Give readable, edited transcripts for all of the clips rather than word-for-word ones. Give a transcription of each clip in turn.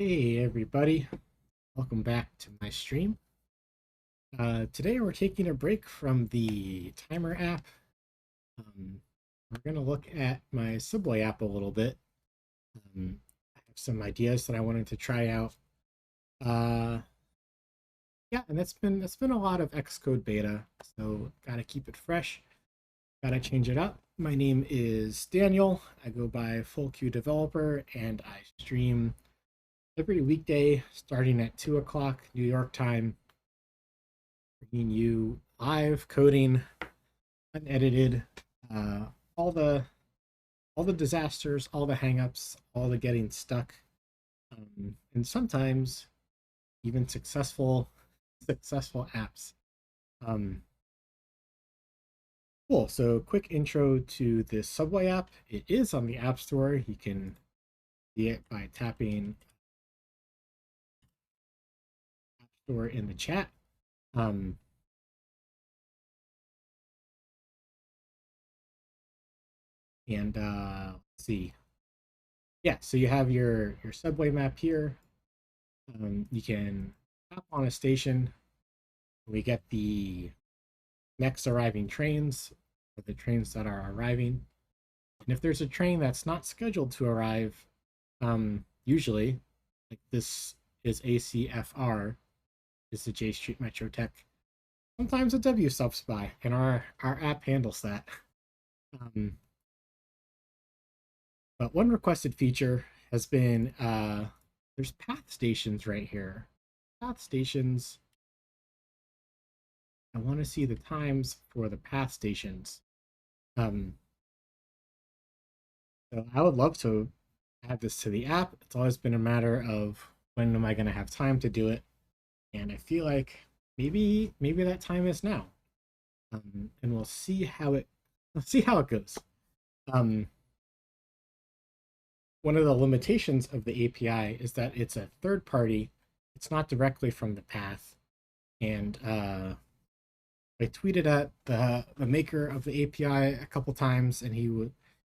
Hey everybody, welcome back to my stream. Today we're taking a break from the timer app. We're going to look at my Subway app a little bit. I have some ideas that I wanted to try out. Uh, yeah, and that's been a lot of Xcode beta, so gotta keep it fresh, gotta change it up. My name is Daniel. I go by Full Q Developer, and I stream every weekday starting at 2 o'clock New York time, bringing you live coding, unedited, uh, all the all the disasters, all the hangups, all the getting stuck, and sometimes even successful apps. Um, cool. So, quick intro to this Subway app. It is on the App Store. You can see it by tapping App Store in the chat. Um, and let's see. Yeah, so you have your subway map here. You can hop on a station. We get the next arriving trains, or the trains that are arriving. And if there's a train that's not scheduled to arrive, usually, like this is ACFR, is the J Street Metro Tech. Sometimes a W stops by, and our app handles that. Um, but one requested feature has been there's path stations right here. Path stations. I want to see the times for the path stations. Um, so I would love to add this to the app. It's always been a matter of when am I going to have time to do it, and I feel like maybe that time is now. And we'll see how it goes. Um, One of the limitations of the API is that it's a third party. It's not directly from the path, and I tweeted at the maker of the API a couple times, and he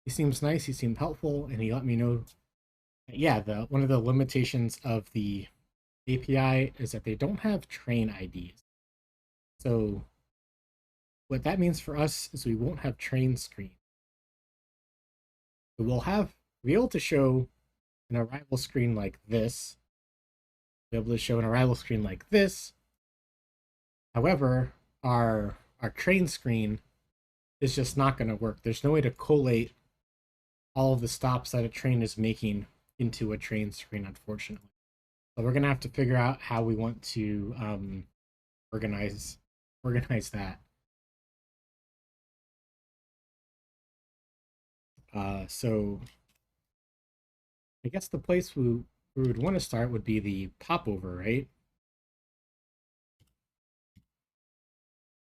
seems nice. He seemed helpful, and he let me know. Yeah, the one of the limitations of the API is that they don't have train IDs. So what that means for us is we won't have train screen. But be able to show an arrival screen like this. Be able to show an arrival screen like this. However, our train screen is just not going to work. There's no way to collate all of the stops that a train is making into a train screen, unfortunately. So we're gonna have to figure out how we want to organize that. So I guess the place we would want to start would be the popover, right?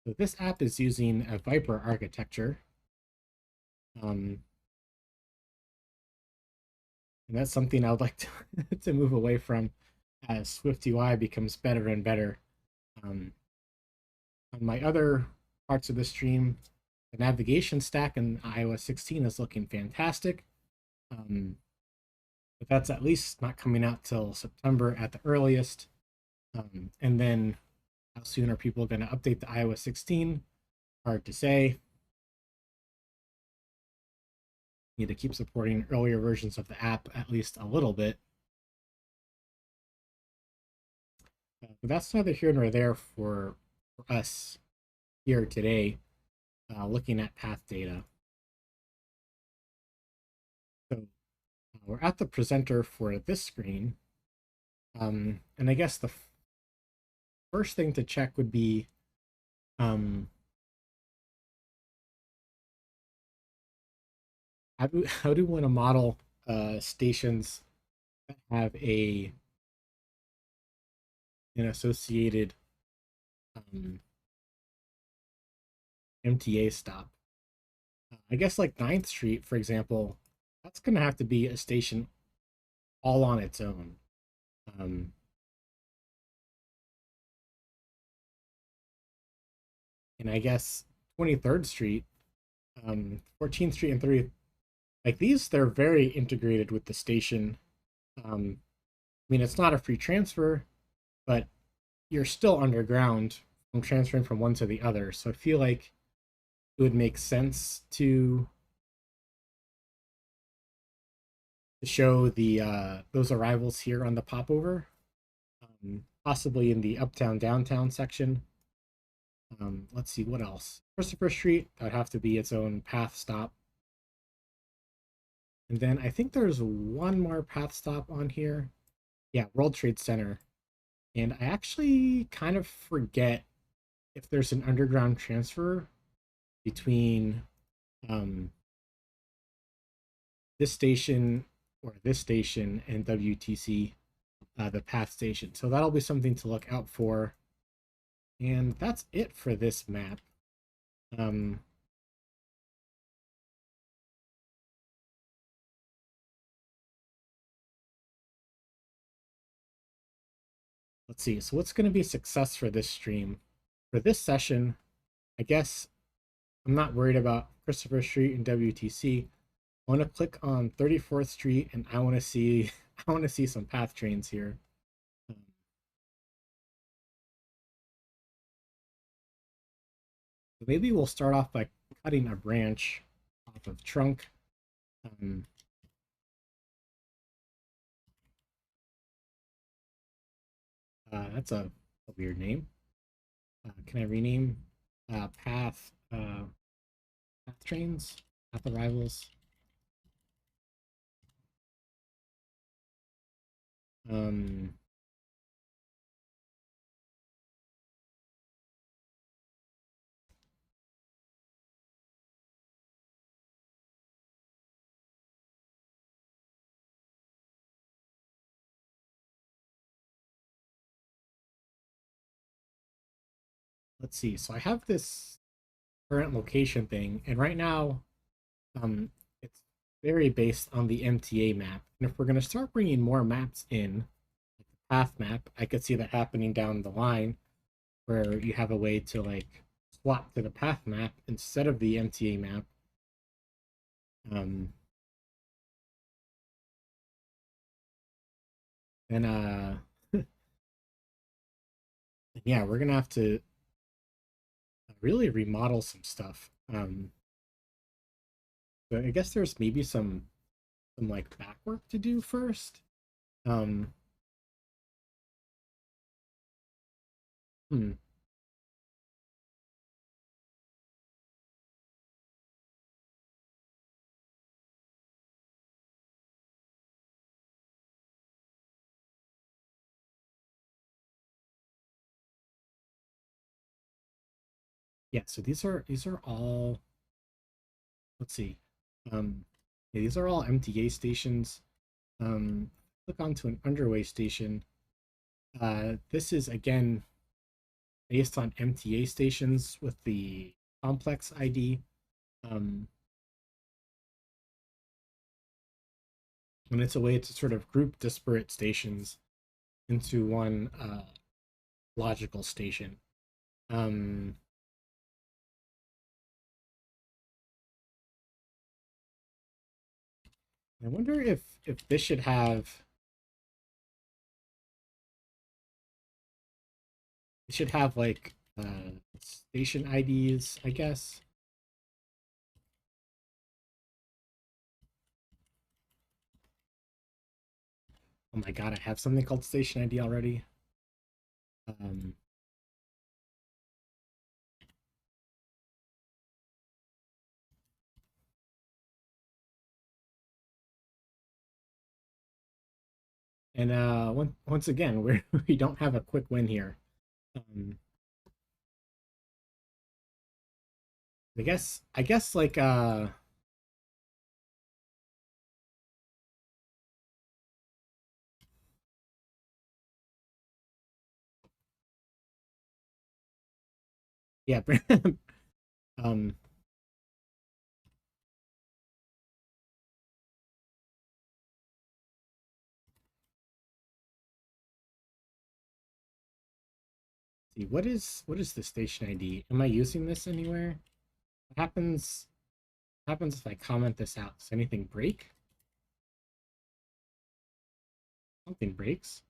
So this app is using a Viper architecture. And that's something I would like to move away from as Swift UI becomes better and better. On my other parts of the stream, the navigation stack in iOS 16 is looking fantastic. But that's at least not coming out till September at the earliest. And then how soon are people going to update to iOS 16? Hard to say. Need to keep supporting earlier versions of the app at least a little bit. But that's neither here nor there for us here today, looking at path data. So we're at the presenter for this screen. And I guess the first thing to check would be how do we want to model stations that have an associated MTA stop? I guess like Ninth Street, for example, that's going to have to be a station all on its own. Um, and I guess 23rd Street, 14th Street, and 30th, like these, they're very integrated with the station. mean, it's not a free transfer, but you're still underground from transferring from one to the other. So I feel like it would make sense to show the those arrivals here on the popover, possibly in the uptown downtown section. Let's see what else. Christopher Street, that would have to be its own path stop. And then I think there's one more path stop on here. Yeah, World Trade Center. And I actually kind of forget if there's an underground transfer between um, this station or this station and WTC, the path station. So that'll be something to look out for. And that's it for this map. Um, let's see. So what's going to be a success for this stream? For this session, I guess I'm not worried about Christopher Street and WTC. I want to click on 34th Street and I want to see I want to see some path trains here. So maybe we'll start off by cutting a branch off of trunk. That's a weird name. Can I rename path trains, path arrivals? Um, let's see. So I have this current location thing, and right now, it's very based on the MTA map. And if we're going to start bringing more maps in, like the path map, I could see that happening down the line, where you have a way to like swap to the path map instead of the MTA map. Um, and yeah, we're gonna have to really remodel some stuff. But I guess there's maybe some like back work to do first. Um, hmm. Yeah, so these are all, let's see. Yeah, these are all MTA stations. Click onto an underway station. This is again based on MTA stations with the complex ID. Um, and it's a way to sort of group disparate stations into one logical station. Um, I wonder if this should have it should have like station IDs, I guess. Oh my god, I have something called station ID already. Um, and once again, we don't have a quick win here. Um, I guess like yeah, um see what is the station ID? Am I using this anywhere? What happens if I comment this out? Does anything break? something breaks.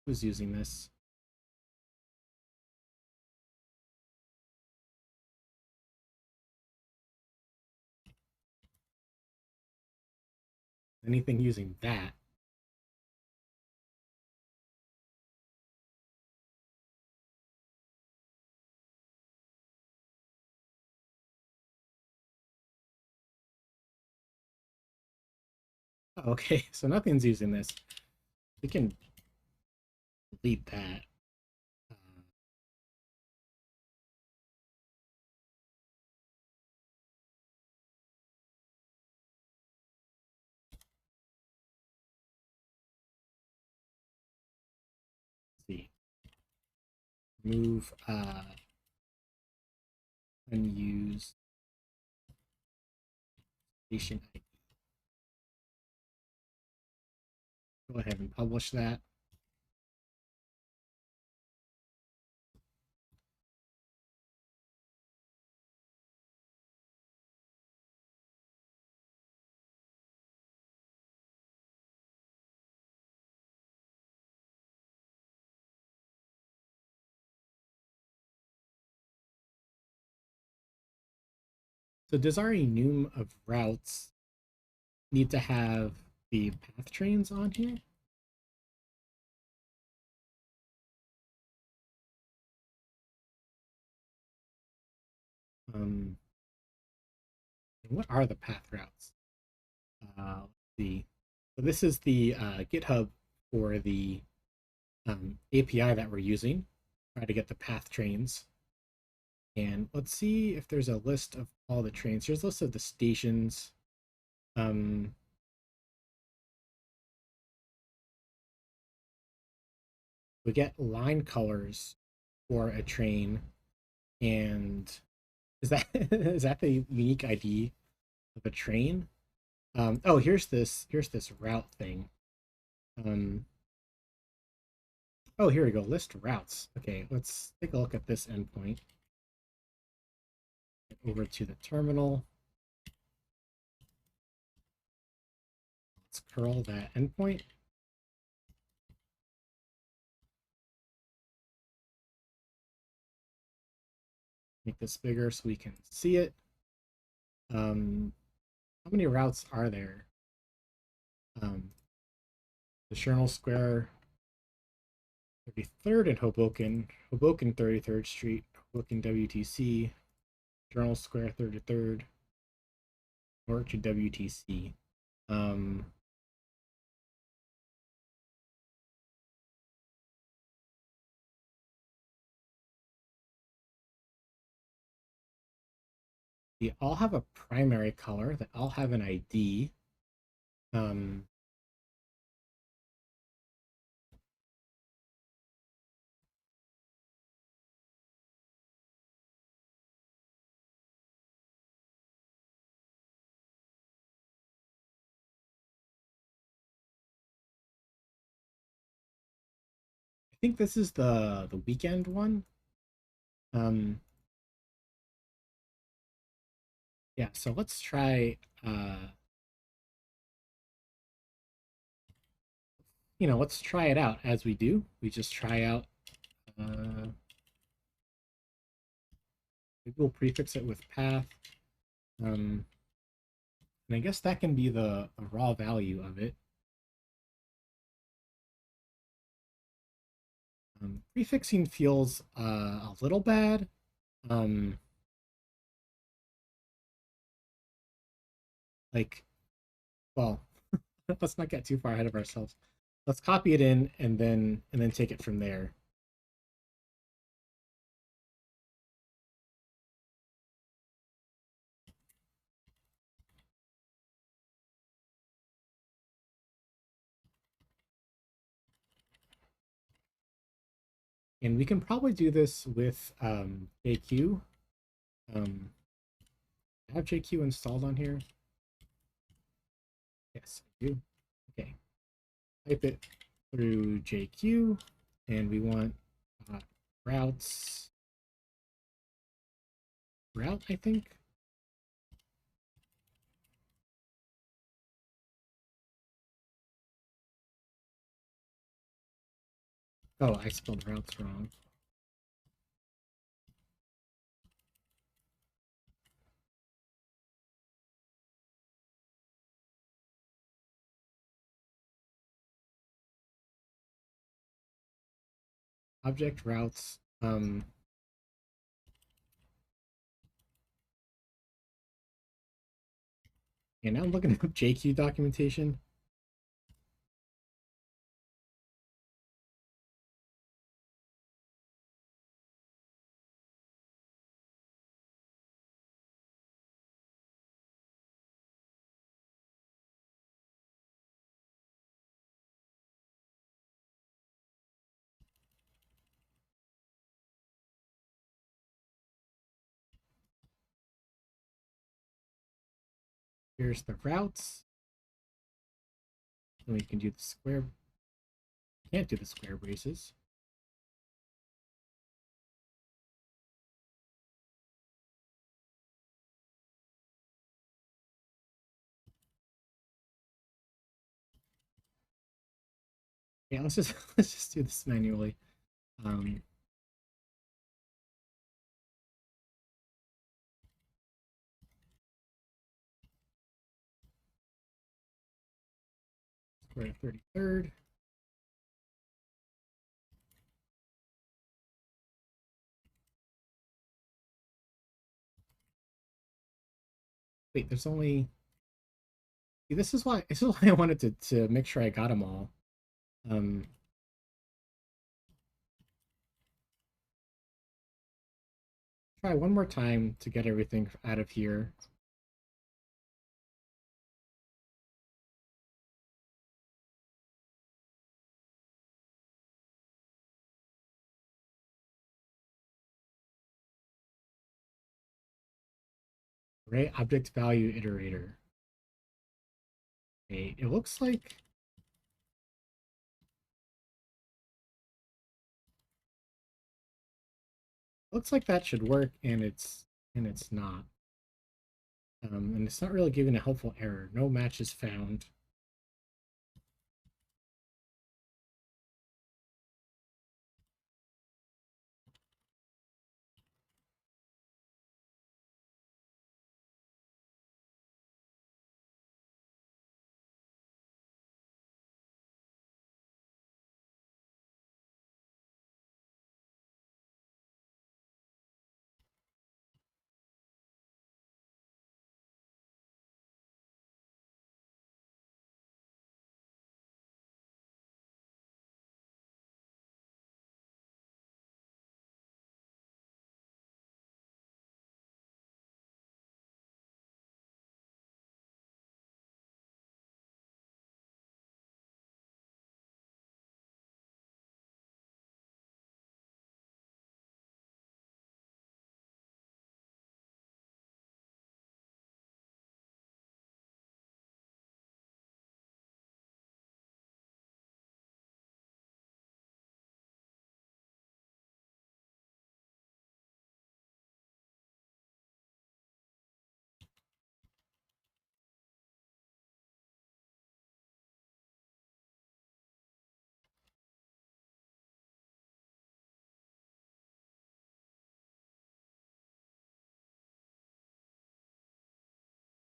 Who's using this? Anything using that? Oh, okay, so nothing's using this. We can delete that. Let's see. Move unused station ID. Go ahead and publish that. So does our enum of routes need to have the path trains on here? And what are the path routes? Let's see. So this is the GitHub for the API that we're using. Try to get the path trains. And let's see if there's a list of all the trains. Here's a list of the stations. We get line colors for a train, and is that is that the unique ID of a train? Oh, here's this route thing. Oh, here we go. List routes. Okay, let's take a look at this endpoint. Get over to the terminal. Let's curl that endpoint. Make this bigger so we can see it. How many routes are there? The Chernal Square 33rd in Hoboken, Hoboken 33rd Street, Hoboken WTC, Chernal Square 33rd, North to WTC. They all have a primary color that all have an ID. I think this is the weekend one. Yeah, so let's try let's try it out as we do. We just try out maybe we'll prefix it with path. And I guess that can be the raw value of it. Prefixing feels a little bad. Like, well, let's not get too far ahead of ourselves. Let's copy it in and then take it from there. And we can probably do this with JQ. I have JQ installed on here. Yes, I do. Okay. Type it through JQ, and we want routes route, I think. Oh, I spelled routes wrong. Object routes. Yeah, now I'm looking up JQ documentation. Here's the routes. And we can do the square. Can't do the square braces. Yeah, let's just do this manually. Square 33rd. Wait, there's only. See, this is why I wanted to make sure I got them all. Try one more time to get everything out of here. Array object value iterator. Okay, it looks like that should work, and it's not. And it's not really giving a helpful error. No matches found.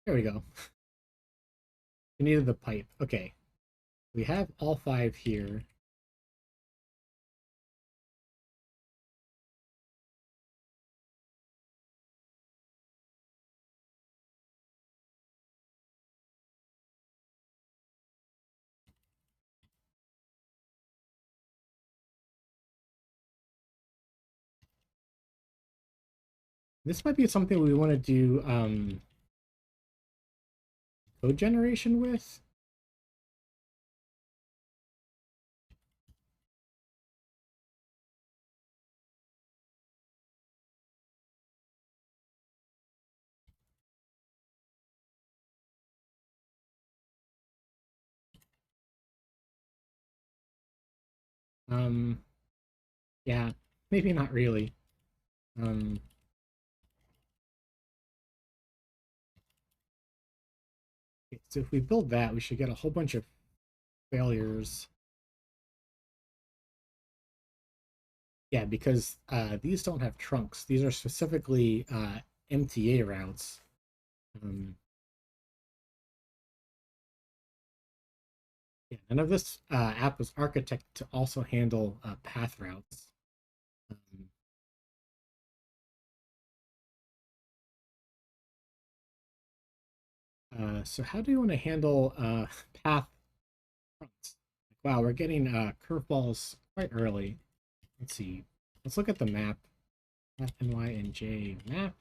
There we go. We needed the pipe. Okay. We have all 5 here. This might be something we want to do code generation with. Yeah, maybe not really. Um, so if we build that, we should get a whole bunch of failures. Yeah, because these don't have trunks. These are specifically MTA routes. Um, yeah, none of this app was architected to also handle path routes. Um, so how do you want to handle path fronts? Wow, we're getting curveballs quite early. Let's see. Let's look at the map. Path NY and J map.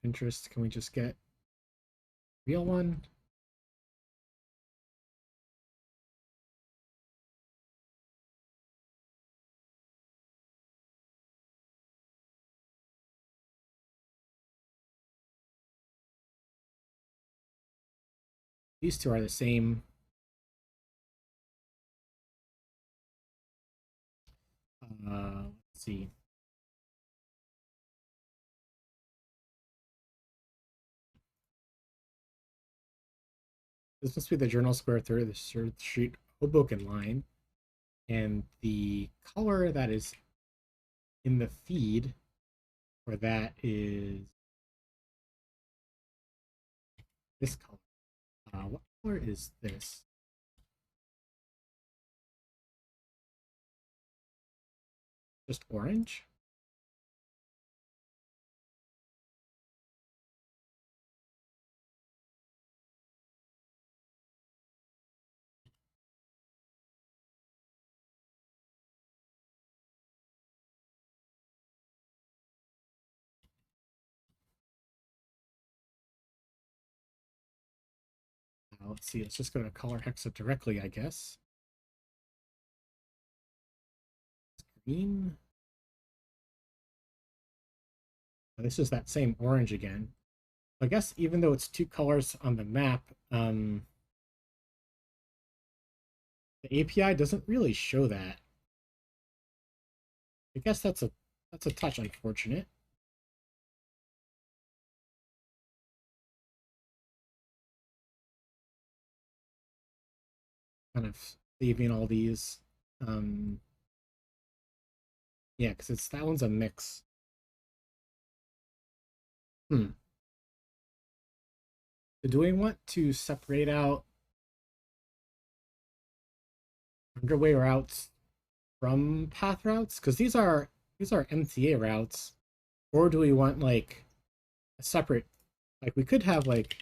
Pinterest. Can we just get real one? These two are the same. Let's see. This must be the Journal Square through the Street Hoboken line. And the color that is in the feed for that is this color. What color is this? Just orange? Let's see. Let's just go to color hexa directly, I guess. Green. This is that same orange again. I guess even though it's two colors on the map, the API doesn't really show that. I guess that's a touch unfortunate. Kind of saving all these. Yeah, because it's that one's a mix. Hmm. So do we want to separate out underway routes from path routes? Because these are MTA routes, or do we want like a separate? Like we could have like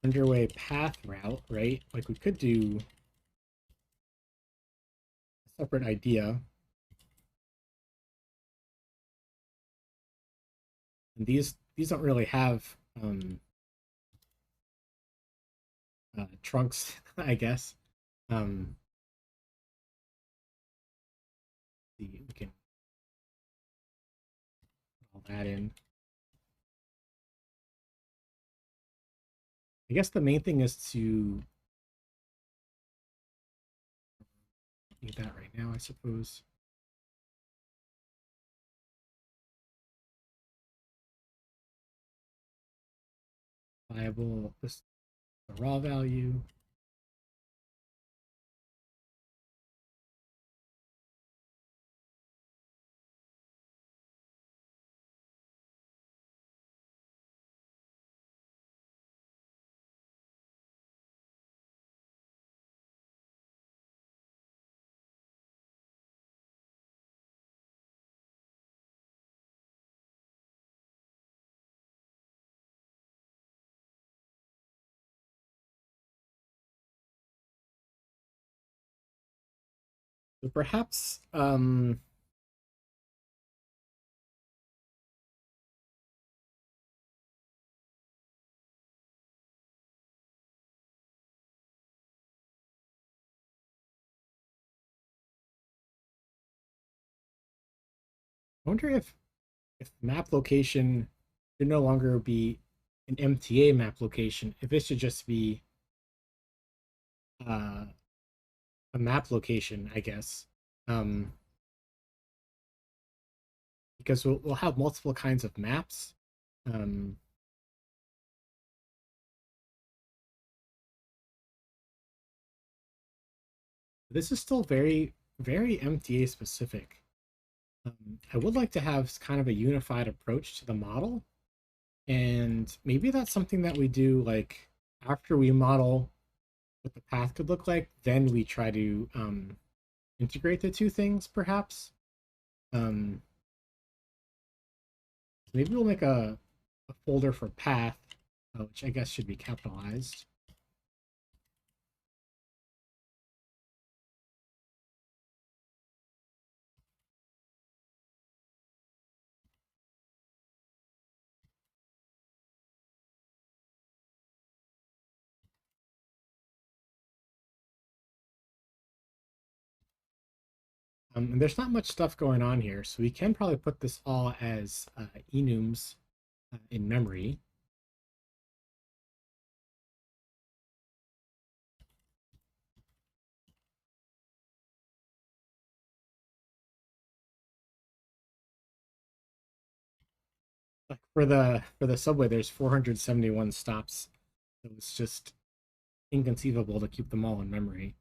underway path route, right? Like we could do a separate idea. And these don't really have trunks, I guess. Um, we can put all that in. I guess the main thing is to need that right now, I suppose. Viable, this the raw value. So perhaps I wonder if map location should no longer be an MTA map location, if it should just be uh, a map location, I guess. Um, because we'll have multiple kinds of maps. Um, This is still very, very MTA specific. I would like to have kind of a unified approach to the model, and maybe that's something that we do like after we model what the path could look like, then we try to integrate the two things, perhaps. Um, Maybe we'll make a folder for path, which I guess should be capitalized. And there's not much stuff going on here, so we can probably put this all as enums in memory. Like for the subway, there's 471 stops, so it's just inconceivable to keep them all in memory.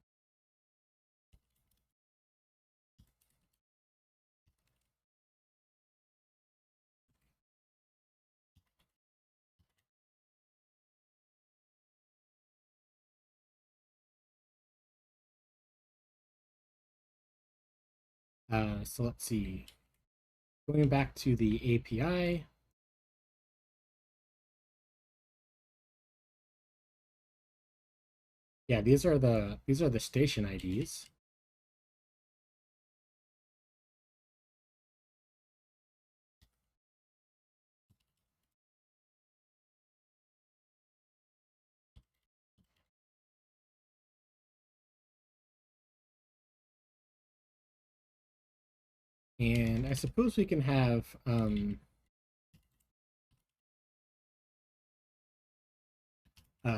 So let's see. Going back to the API, yeah, these are the station IDs. And I suppose we can have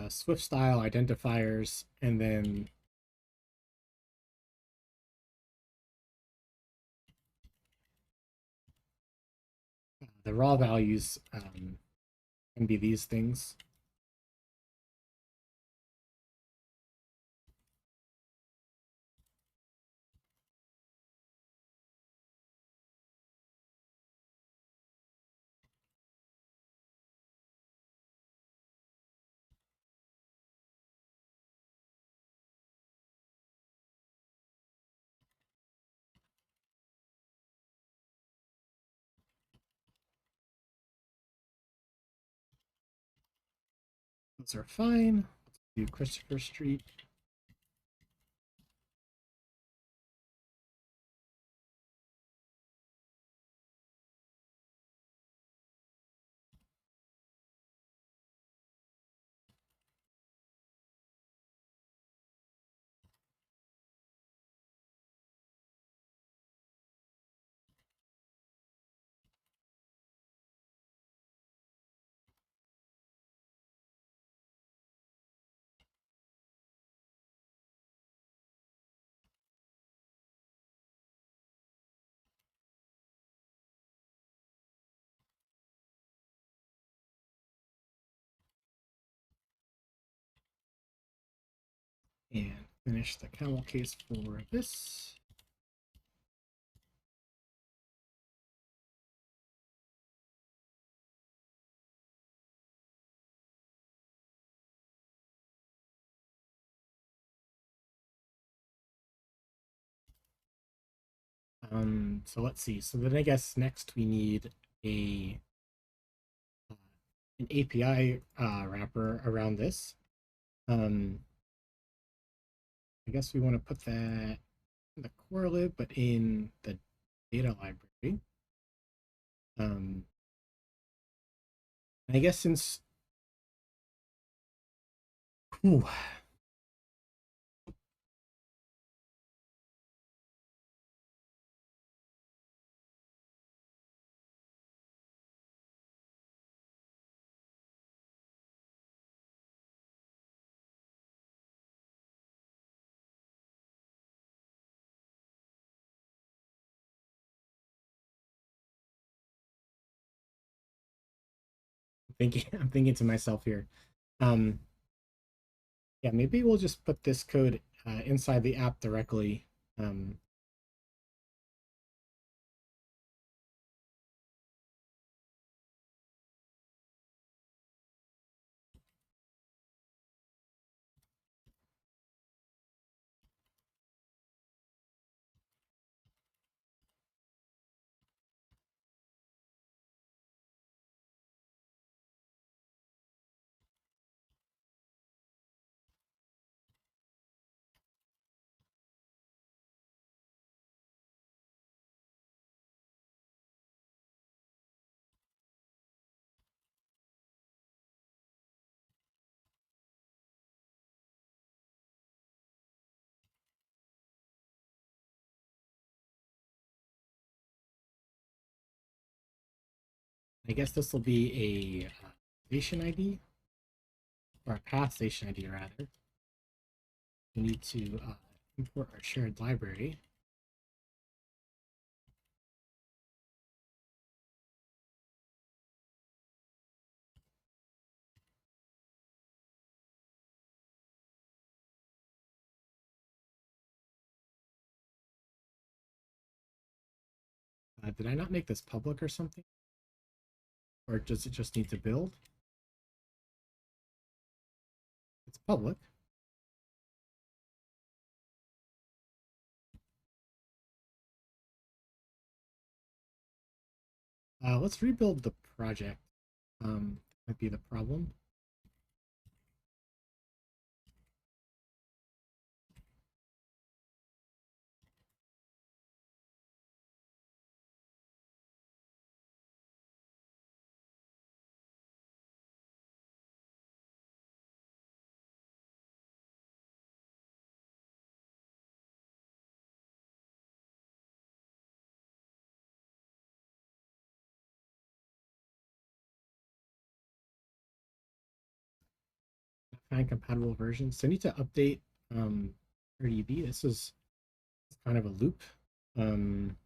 Swift style identifiers, and then the raw values can be these things. Those are fine. Let's do Christopher Street. And finish the camel case for this. So let's see. So then I guess next we need a an API wrapper around this. Um, I guess we want to put that in the core lib, but in the data library. I guess since whew, I'm thinking to myself here. Um, yeah, maybe we'll just put this code inside the app directly. I guess this will be a station ID, or a path station ID rather. We need to import our shared library. Did I not make this public or something? Or does it just need to build? It's public. Let's rebuild the project. Might be the problem. Find compatible versions. So I need to update RDB. This is kind of a loop. Um,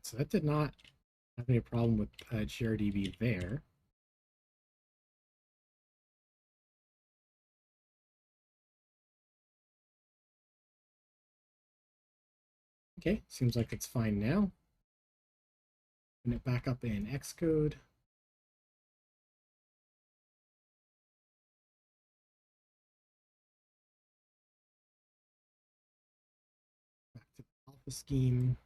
so that did not have any problem with GRDB there. Okay, seems like it's fine now. Put it back up in Xcode. Back to the alpha scheme.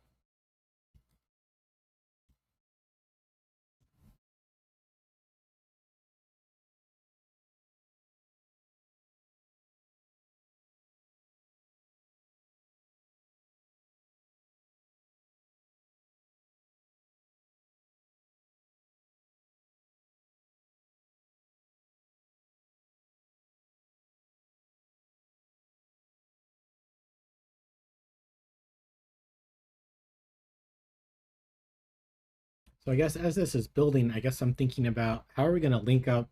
So I guess as this is building, I guess I'm thinking about how are we going to link up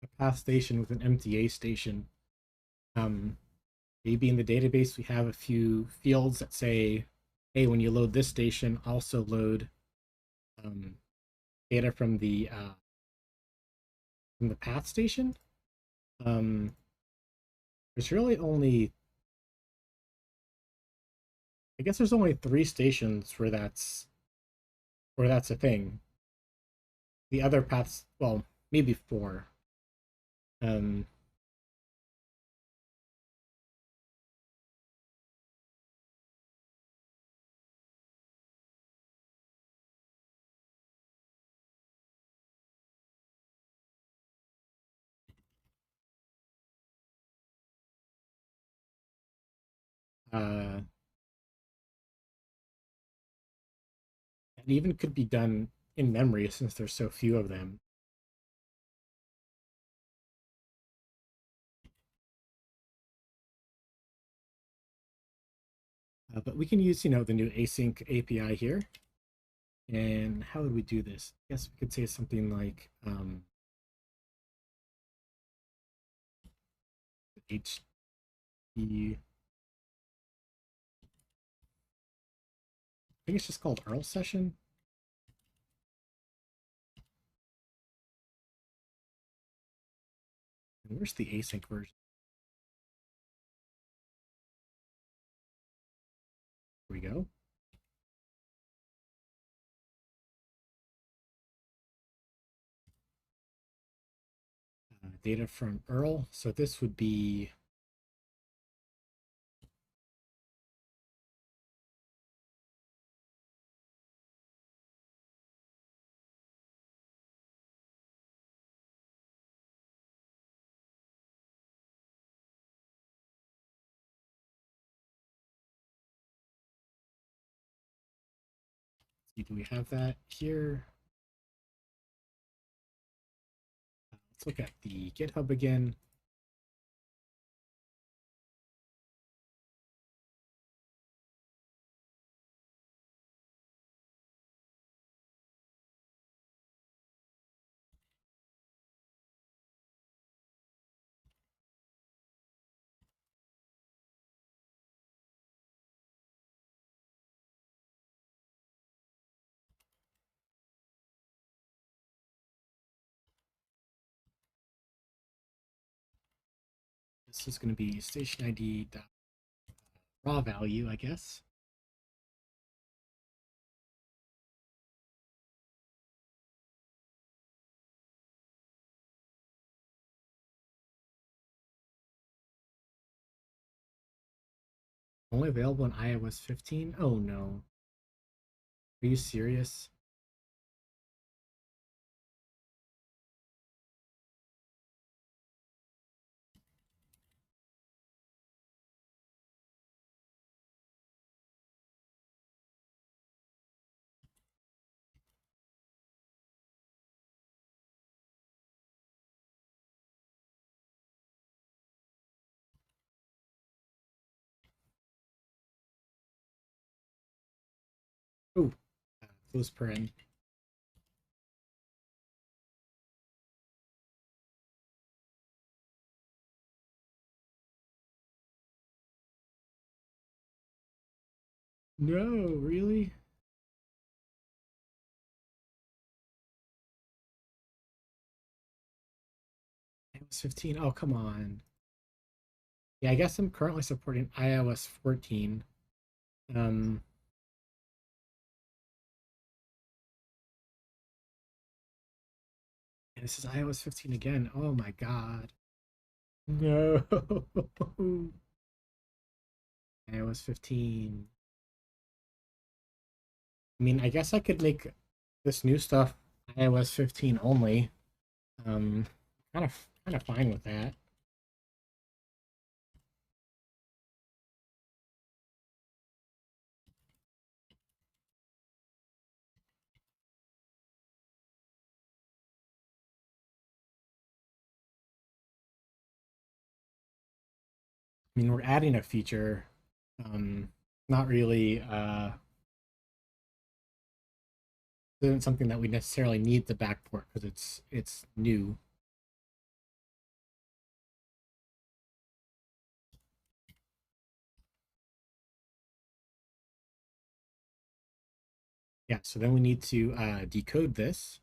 a path station with an MTA station? Um, Maybe in the database we have a few fields that say, hey, when you load this station, also load um, data from the path station. Um, there's really only, I guess there's only 3 stations where that's a thing. The other paths, well, maybe 4. Um, uh, and even could be done in memory since there's so few of them. But we can use, the new async API here. And how would we do this? I guess we could say something like HT. I think it's just called Earl session. And where's the async version? Here we go. Data from Earl. So this would be do we have that here? Let's look at the GitHub again. This is going to be station ID raw value, I guess. Only available in iOS 15? Oh no. Are you serious? Oh, close paren. No, really? iOS 15? Oh, come on. Yeah, I guess I'm currently supporting iOS 14. Um, this is iOS 15 again. Oh my god. No. iOS 15. I mean, I guess I could make this new stuff iOS 15 only. Um, kind of fine with that. I mean, we're adding a feature. Not really isn't something that we necessarily need the backport because it's new. Yeah, so then we need to decode this.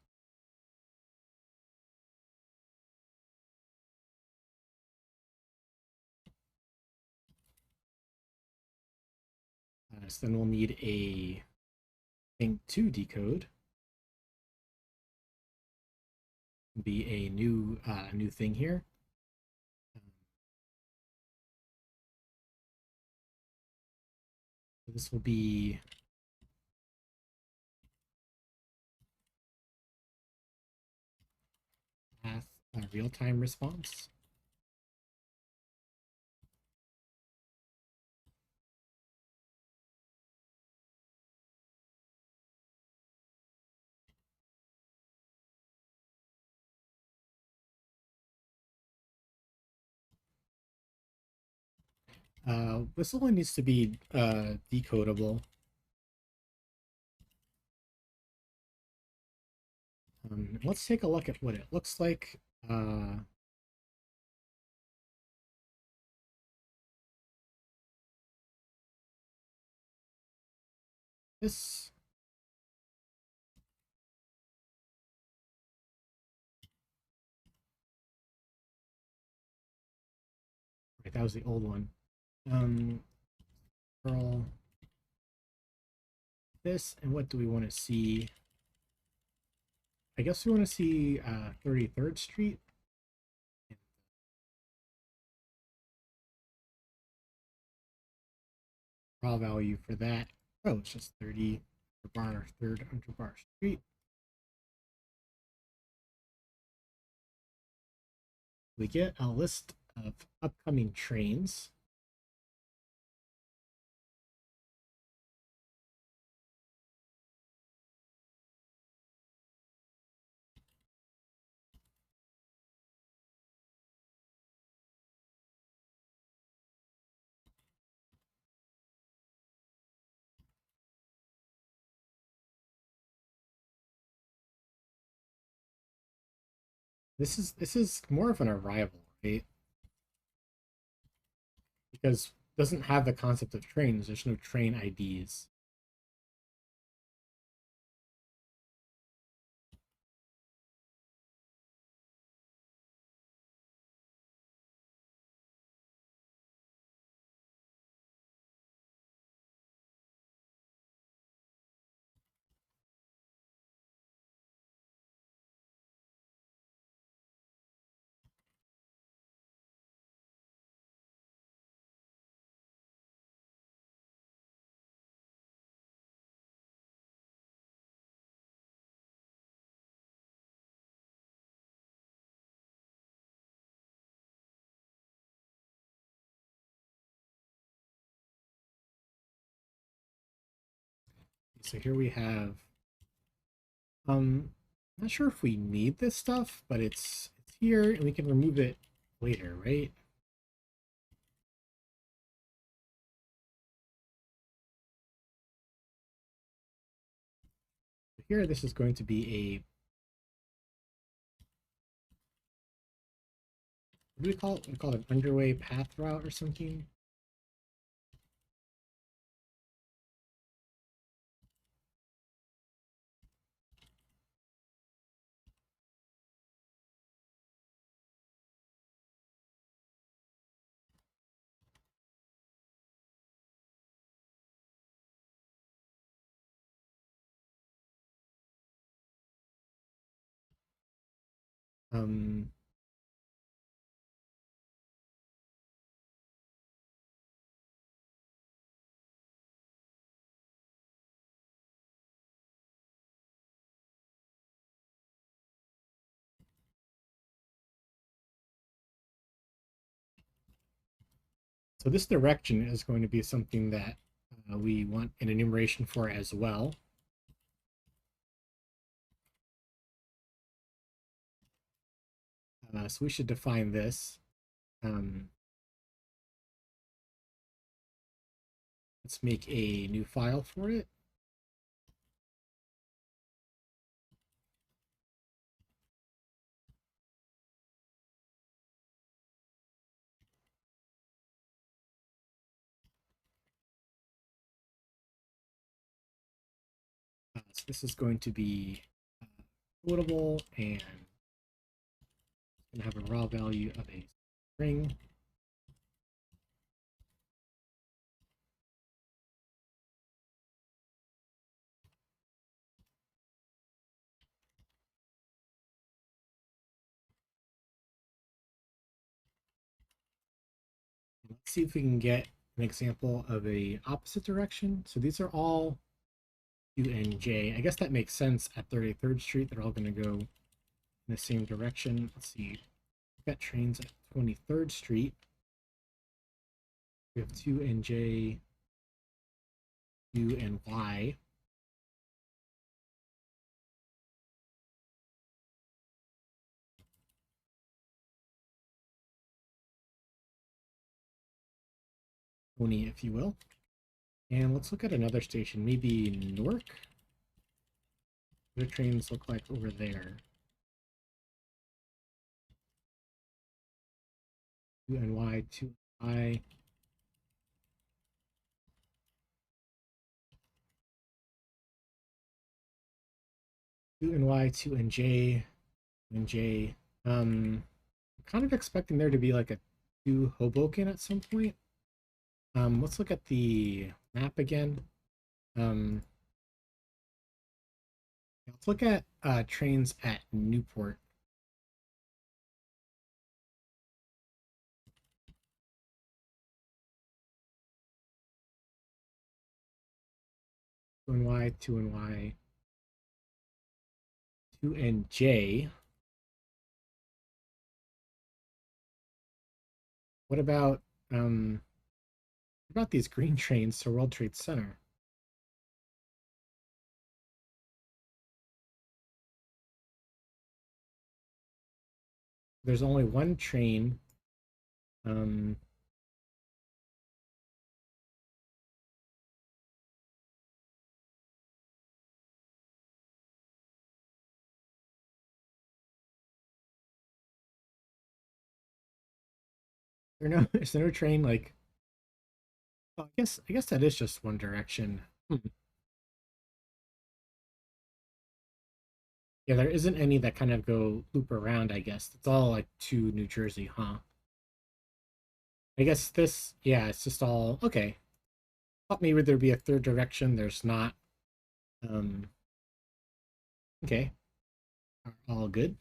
So then we'll need a thing to decode. Be a new thing here. So this will be path real-time response. This only needs to be decodable. Let's take a look at what it looks like. This, right, that was the old one. Scroll this, and what do we want to see? I guess we want to see 33rd Street. Raw value for that. Oh, it's just 30 bar, 3rd underbar street. We get a list of upcoming trains. This is more of an arrival, right? Because it doesn't have the concept of trains. There's no train IDs. So here we have not sure if we need this stuff, but it's here and we can remove it later, right? Here this is going to be a, what do we call it? We call it an underway path route or something. Um, so this direction is going to be something that we want an enumeration for as well. So we should define this. Let's make a new file for it. So this is going to be quotable and going to have a raw value of a string. Let's see if we can get an example of a opposite direction. So these are all U and J. I guess that makes sense at 33rd Street. They're all going to go in the same direction. Let's see. We've got trains at 23rd Street. We have 2 and J, U and Y. pony, if you will. And let's look at another station, maybe Newark. What do trains look like over there? UNY, 2I. 2NY, 2NJ, NJ. I'm kind of expecting there to be like a 2 Hoboken at some point. Let's look at the map again. Um, let's look at trains at Newport. Two and Y, 2NY, 2NJ. What about these green trains to World Trade Center? There's only one train. Um, is there no train like? Oh, I guess that is just one direction. Yeah, there isn't any that kind of go loop around, I guess. It's all like to New Jersey, huh? I guess this, yeah, it's just all okay. Thought maybe there'd be a third direction. There's not. Um, okay, all good.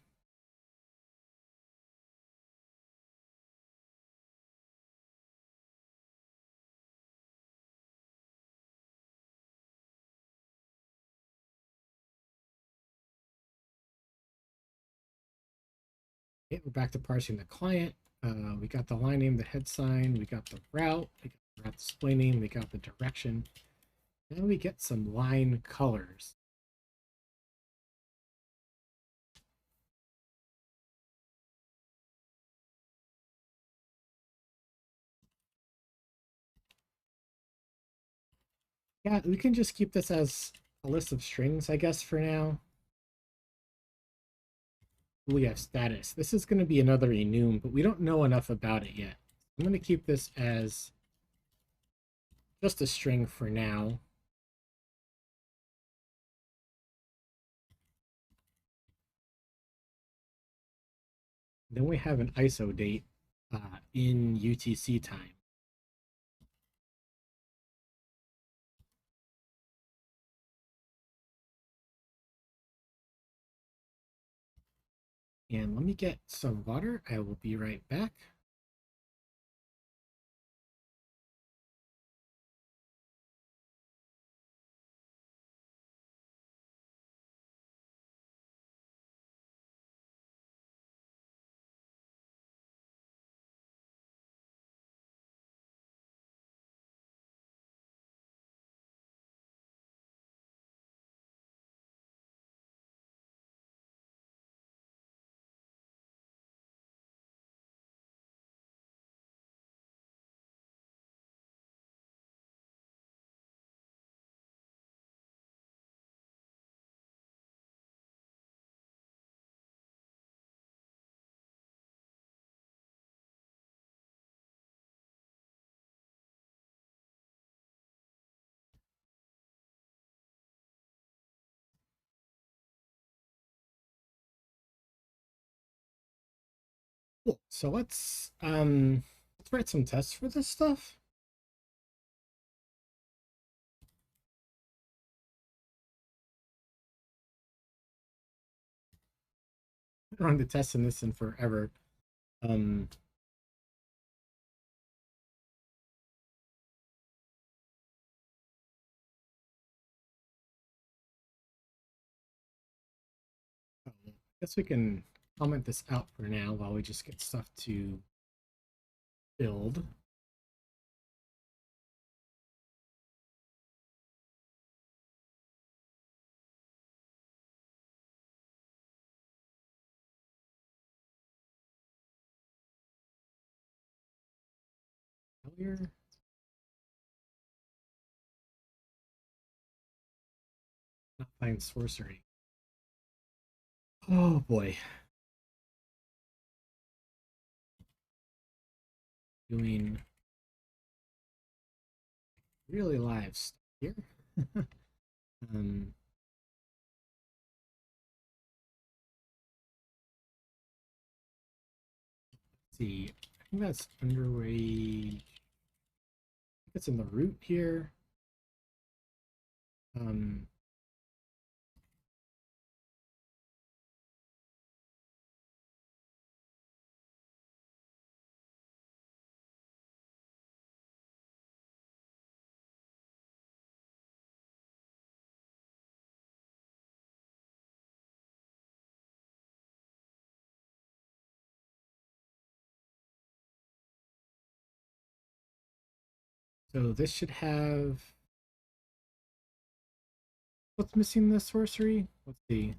Okay, we're back to parsing the client. We got the line name, the head sign, we got the route, we got the route display name, we got the direction. Then we get some line colors. Yeah, we can just keep this as a list of strings, I guess, for now. We have status. This is going to be another enum, but we don't know enough about it yet. I'm going to keep this as just a string for now. Then we have an ISO date in UTC time. And let me get some water. I will be right back. Cool. So let's write some tests for this stuff. Run the tests in this in forever. Um, I guess we can comment this out for now while we just get stuff to build. Failure. Not find sorcery. Oh boy. Doing really live stuff here. um, let's see. I think that's Underway. I think it's in the root here. Um, so this should have. What's missing the sorcery? Let's see.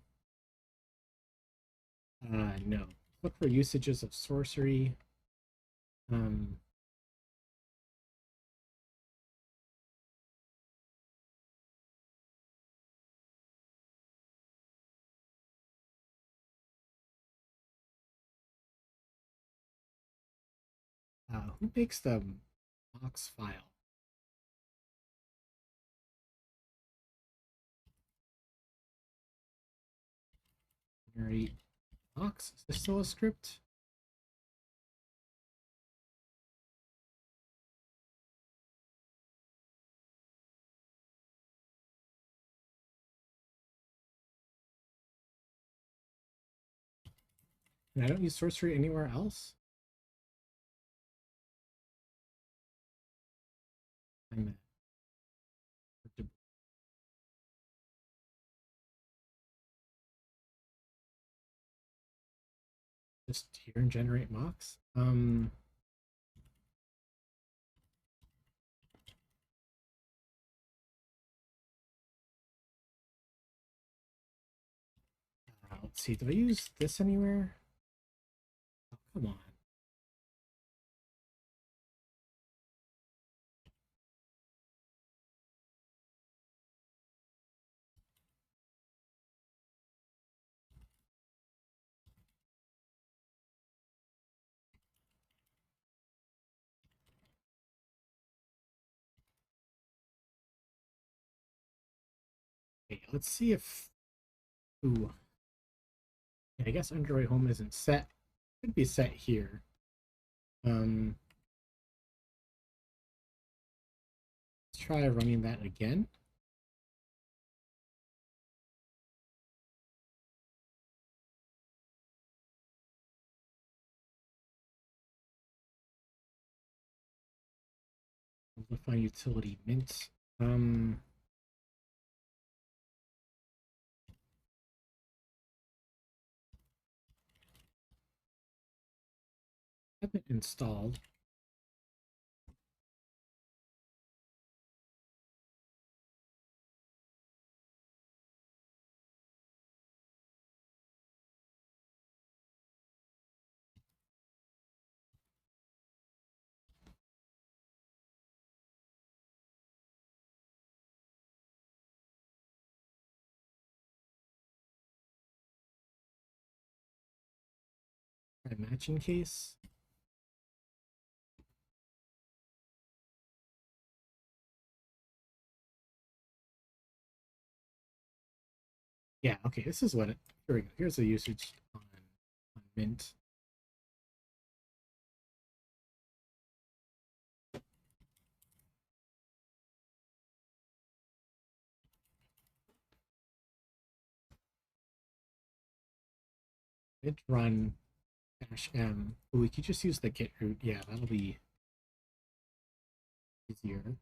No. Look for usages of sorcery. Um, who makes the box file? Generate box. Is this still a script? And I don't use sorcery anywhere else. I'm just here and generate mocks. Let's see. Do I use this anywhere? Oh, come on. Okay, let's see if. Ooh. Yeah, I guess Underway Home isn't set. Could be set here. Let's try running that again. Find utility mint. Have it installed. Try matching case. Yeah, okay, this is what it. Here we go. Here's the usage on mint. Mint run -m. But we could just use the git root. Yeah, that'll be easier.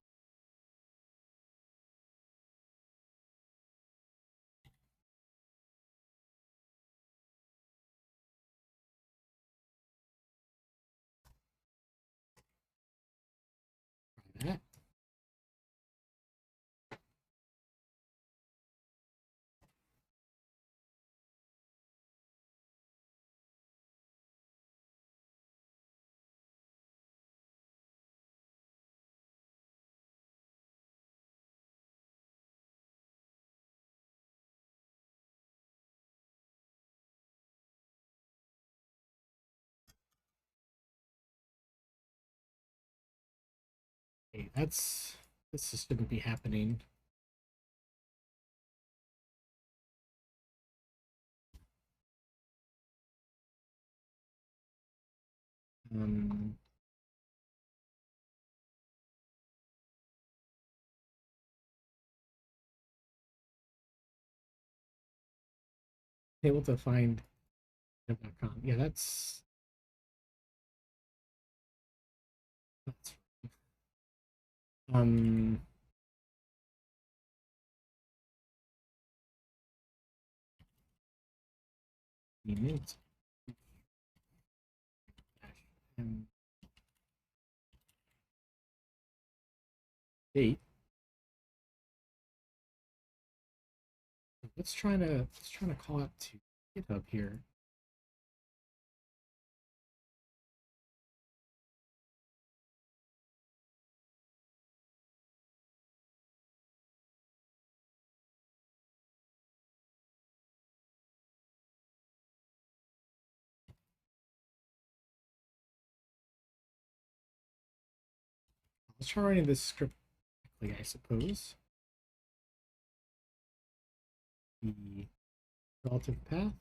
Try that. Okay, this just shouldn't be happening. Um, able to find github.com. Yeah, that's um mint and date. Let's try to call it to GitHub here. Let's try running this script quickly, I suppose. The relative path.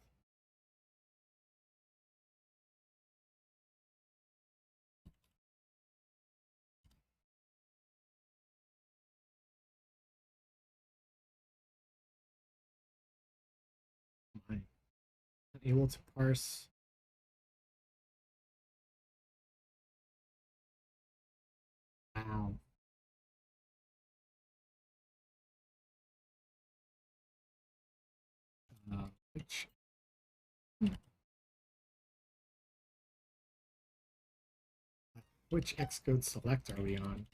I'm able to parse. Wow. Uh, which which Xcode select are we on?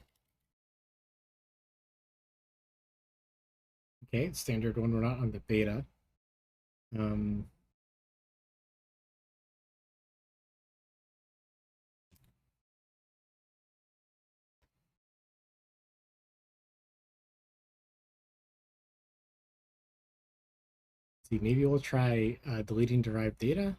Okay, standard one. We're not on the beta. Um, see, maybe we'll try deleting derived data.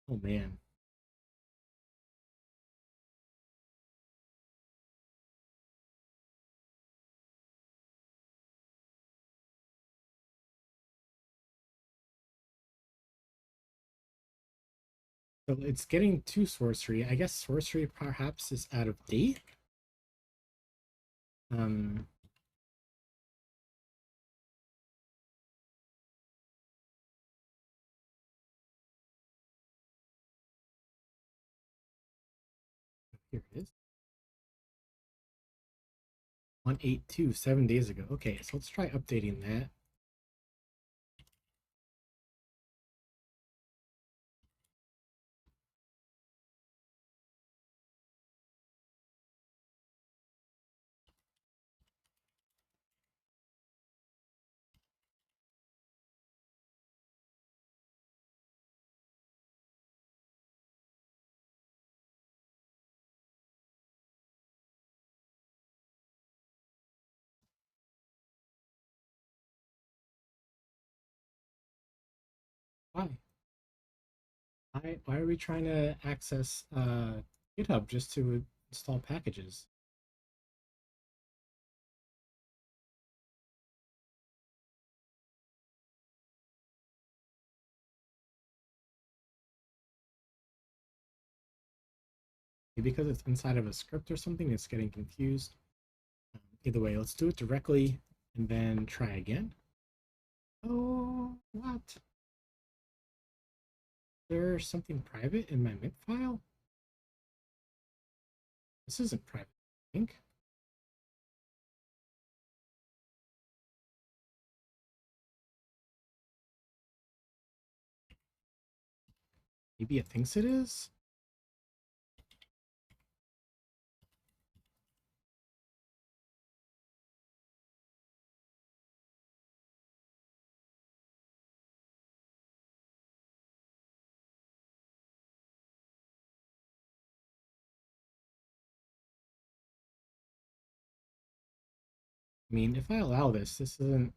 Oh man. So it's getting to sorcery. I guess sorcery perhaps is out of date. Um, here it is. 182, 7 days ago. Okay, so let's try updating that. Why? Why are we trying to access GitHub just to install packages? Maybe because it's inside of a script or something, it's getting confused. Either way, let's do it directly and then try again. Oh, what? There's something private in my mint file? This isn't private, I think. Maybe it thinks it is? I mean, if I allow this, this isn't.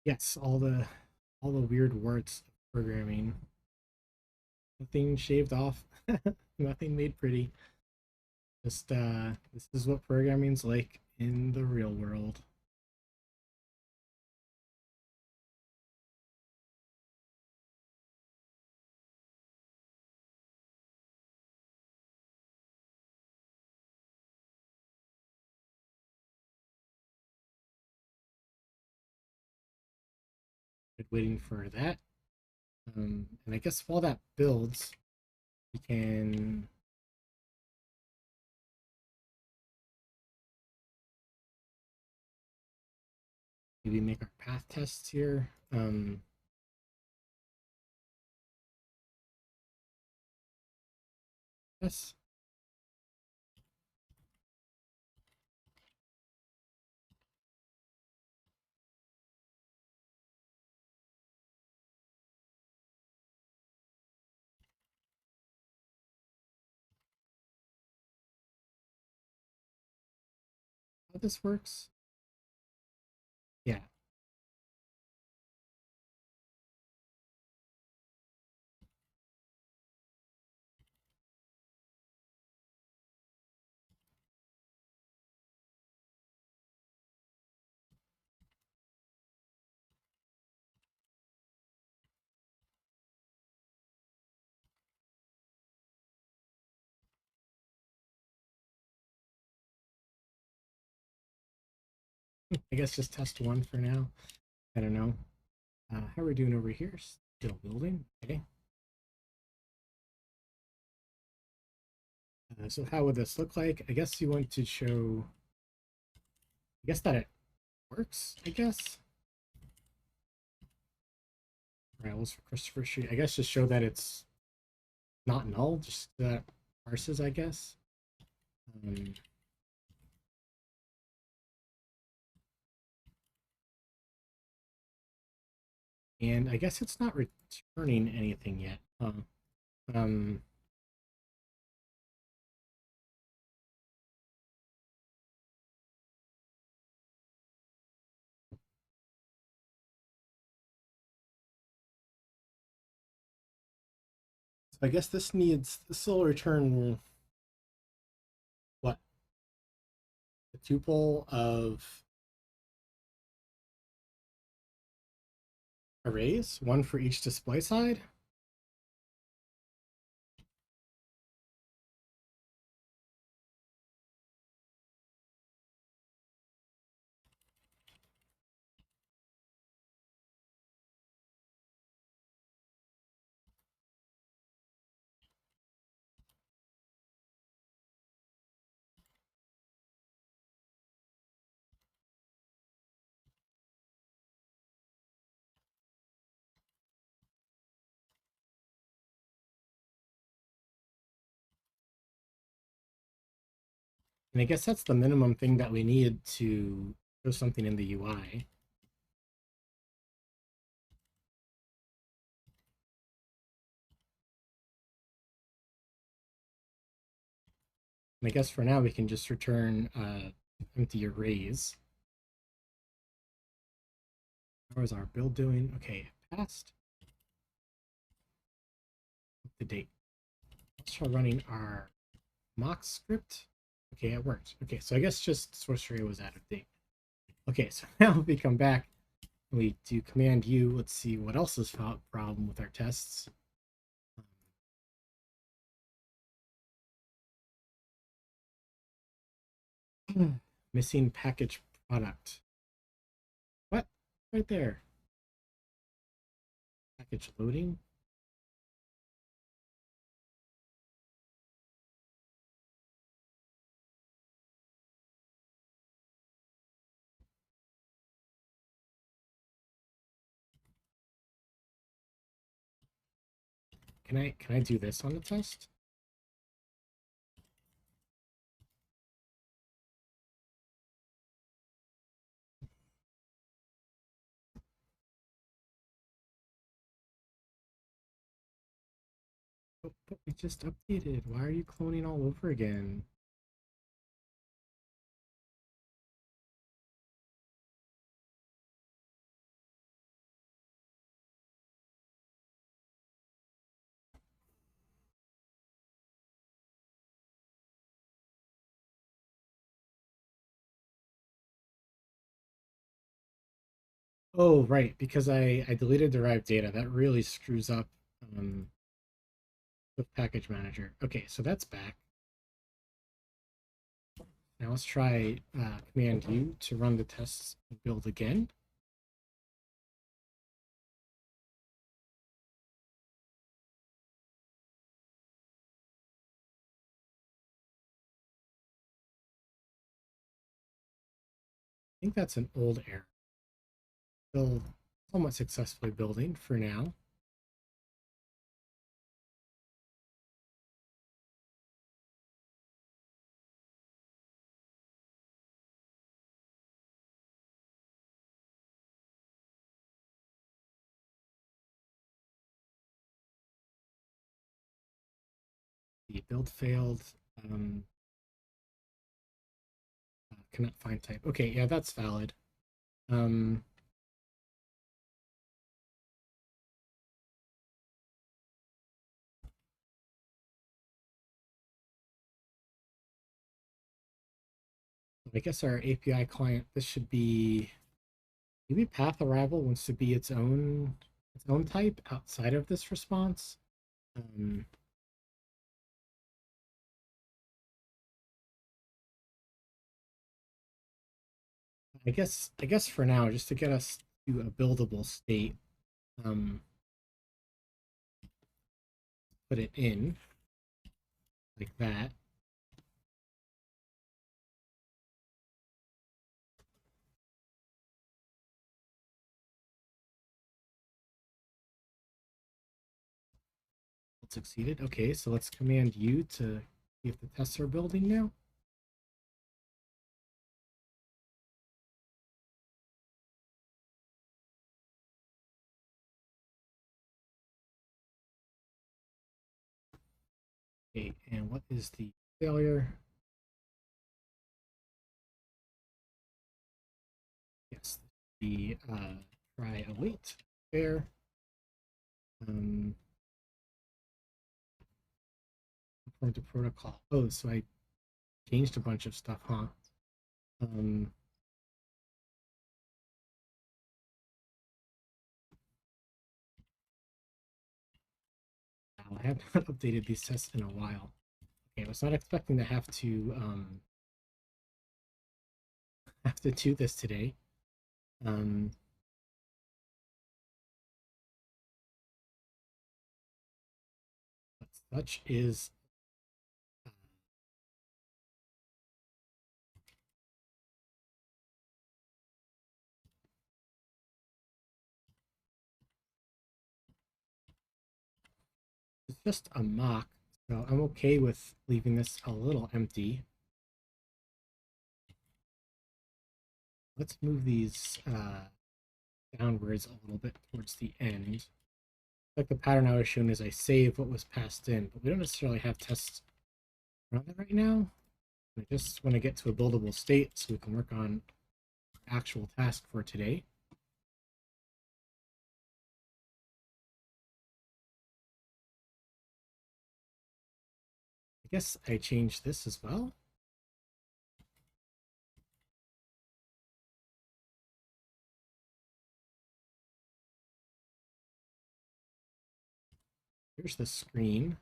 Yes, all the weird words of programming. Nothing shaved off, nothing made pretty. Just this is what programming's like in the real world. Waiting for that. And I guess while that builds, we can maybe make our path tests here. Yes. How this works? Yeah. I guess just test one for now. I don't know. How are we doing over here? Still building. Okay. So how would this look like? I guess you want to show. I guess that it works. I guess. Rails for Christopher Street. I guess just show that it's not null. Just that parses. I guess. Um, and I guess it's not returning anything yet. Um, so I guess this will return what? A tuple of arrays, one for each display side. And I guess that's the minimum thing that we need to show something in the UI. And I guess for now we can just return empty arrays. How is our build doing? Okay, passed. The date. Let's try running our mock script. Okay, it worked. Okay, so I guess just source array was out of date. Okay, so now we come back and we do Command U. Let's see what else is problem with our tests. Missing package product. What? Right there. Package loading. Can I do this on the test? But we just updated. Why are you cloning all over again? Oh, right, because I deleted derived data. That really screws up um, the package manager. Okay, so that's back. Now let's try Command U to run the tests and build again. I think that's an old error. Still somewhat successfully building for now. The build failed. Um, cannot find type. Okay, yeah, that's valid. Um, I guess our API client, this should be maybe path arrival wants to be its own type outside of this response. Um, I guess for now, just to get us to a buildable state, um, put it in like that. It succeeded. Okay, so let's command U to see if the tests are building now. Okay, and what is the failure? Yes, the try await fair. Um, according to protocol. Oh, so I changed a bunch of stuff, huh? Um, wow, I have not updated these tests in a while. Okay, I was not expecting to have to do this today. Um, but such is it's just a mock, so I'm okay with leaving this a little empty. Let's move these downwards a little bit towards the end. Like the pattern I was shown is I save what was passed in, but we don't necessarily have tests around that right now. I just want to get to a buildable state so we can work on actual task for today. I guess I changed this as well. Here's the screen.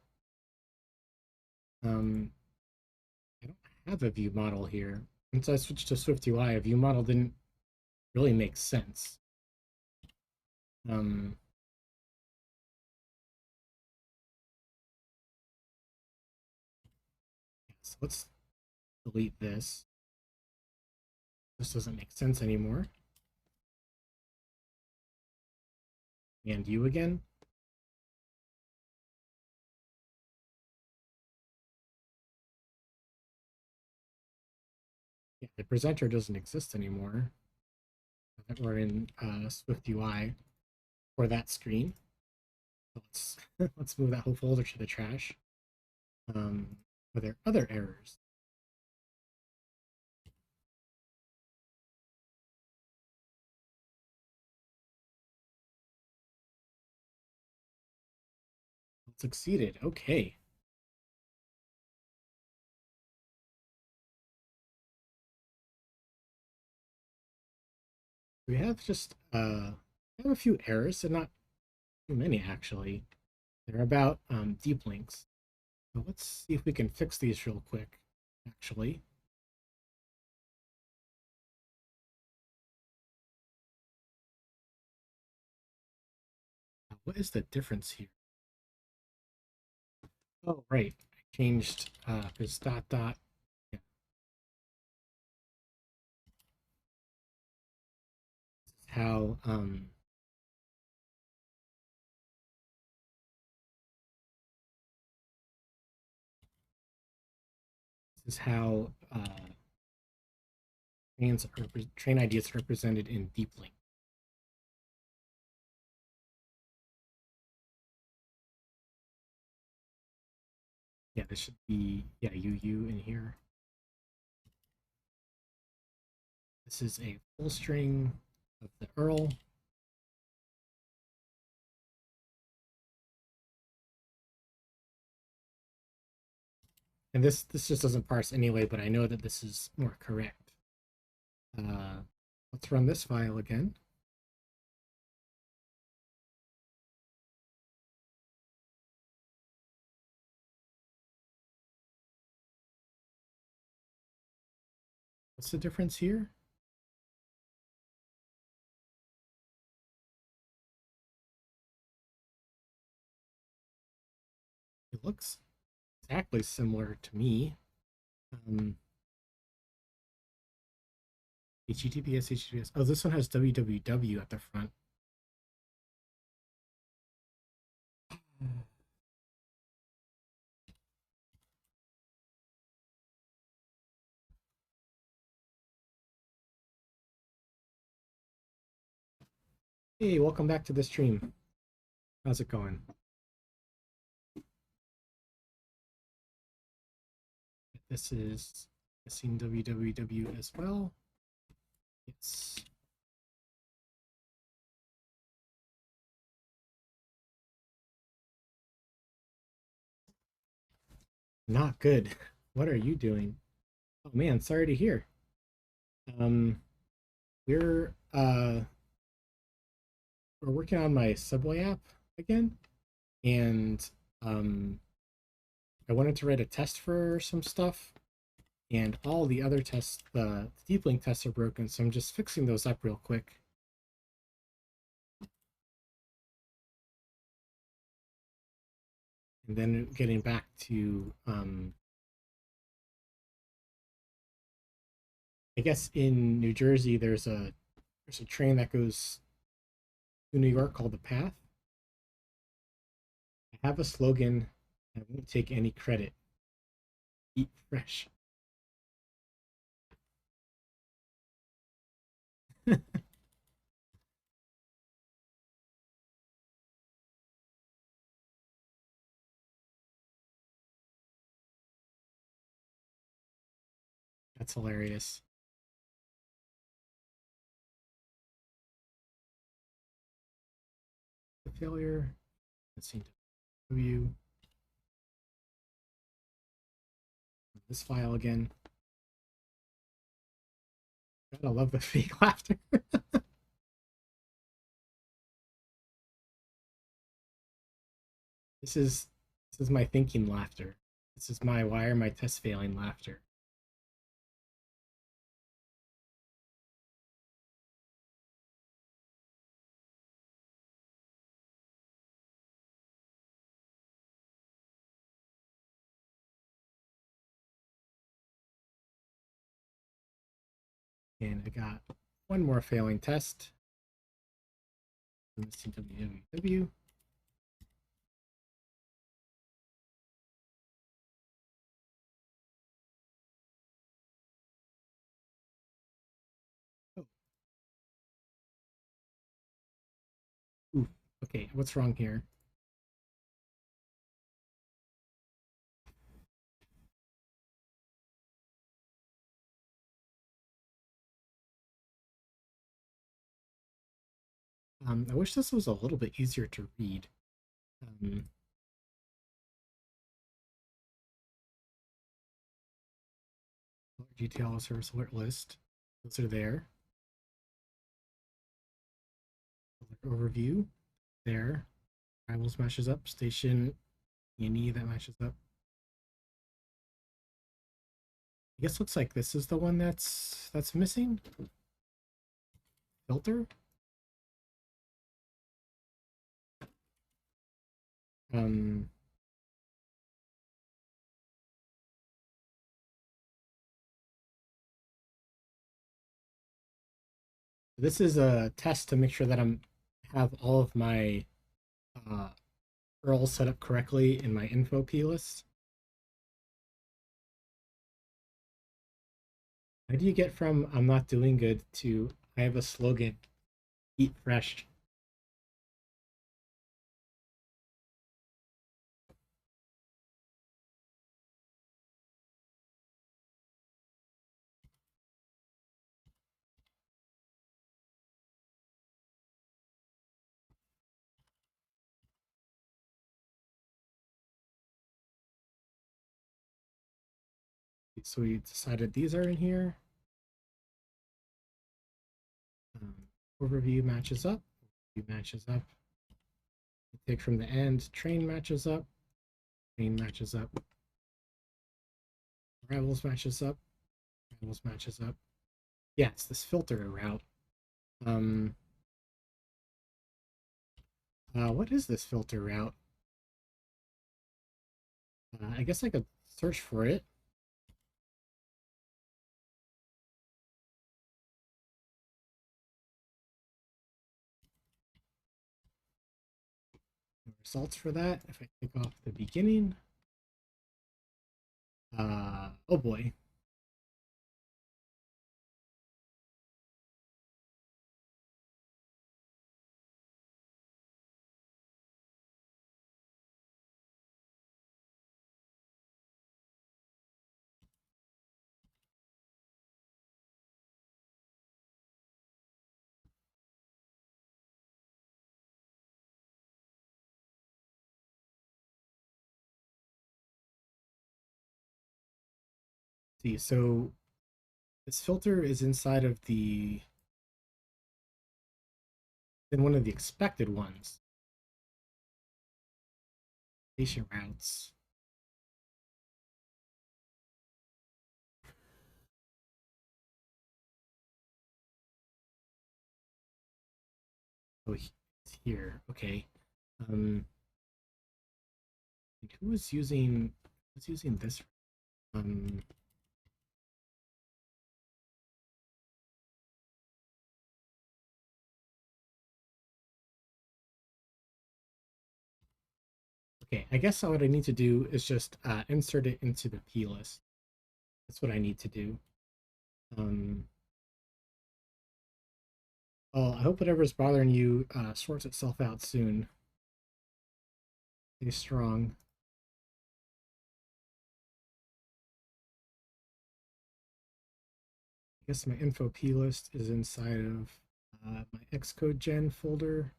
I don't have a view model here. Once I switched to SwiftUI, a view model didn't really make sense. Um, so let's delete this. This doesn't make sense anymore. And you again. Yeah, the presenter doesn't exist anymore. That we're in SwiftUI for that screen. So let's let's move that whole folder to the trash. Are there other errors? Succeeded. Okay. We have just we have a few errors, and not too many actually. They're about deep links. So let's see if we can fix these real quick. Actually, what is the difference here? Oh, right. I changed this dot dot. Yeah, this is how this is how train ideas are represented in deep link. Yeah, this should be UU in here. This is a full string of the URL. And this just doesn't parse anyway, but I know that this is more correct. Let's run this file again. What's the difference here? It looks exactly similar to me. HTTPS, HTTPS. Oh, this one has www at the front. Hey, welcome back to the stream. How's it going? This is missing www as well. It's not good. What are you doing? Oh man, sorry to hear. Um, we're uh we're working on my Subway app again, and I wanted to write a test for some stuff, and all the other tests, the deep link tests are broken, so I'm just fixing those up real quick. And then getting back to I guess in New Jersey there's a train that goes to New York called the Path. I have a slogan. I won't take any credit. Eat fresh. That's hilarious. The failure. Let's see. W. This file again. Gotta love the fake laughter. This is this is my thinking laughter. This is my why are my tests failing laughter. And I got one more failing test. www. Oh, ooh. Okay, what's wrong here? I wish this was a little bit easier to read. Um, GTL service alert list. Those are there. Overview there. Rivals matches up. Station E that matches up. I guess looks like this is the one that's missing. Filter. Um, this is a test to make sure that I'm have all of my uh, URLs set up correctly in my info P list. How do you get from I'm not doing good to I have a slogan, eat fresh? So we decided these are in here. Um, overview matches up. Overview matches up. Take from the end. Train matches up. Train matches up. Rivals matches up. Rivals matches up. Yeah, it's this filter route. Um, what is this filter route? I guess I could search for it. No results for that. If I click off the beginning, oh boy. See, so this filter is inside of in one of the expected ones. Station routes. Oh, it's here. Okay. Um, who's using this? Um, okay. I guess what I need to do is just insert it into the P list. That's what I need to do. Well, I hope whatever's bothering you sorts itself out soon. Stay strong. I guess my info P list is inside of my Xcode Gen folder.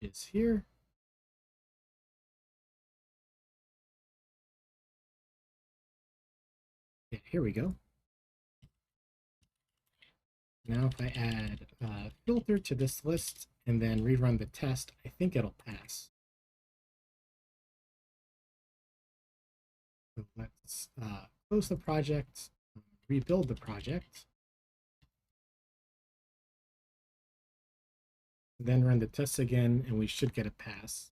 It's here. Yeah, here we go. Now if I add filter to this list and then rerun the test, I think it'll pass. So let's close the project, rebuild the project, then run the tests again, and we should get a pass.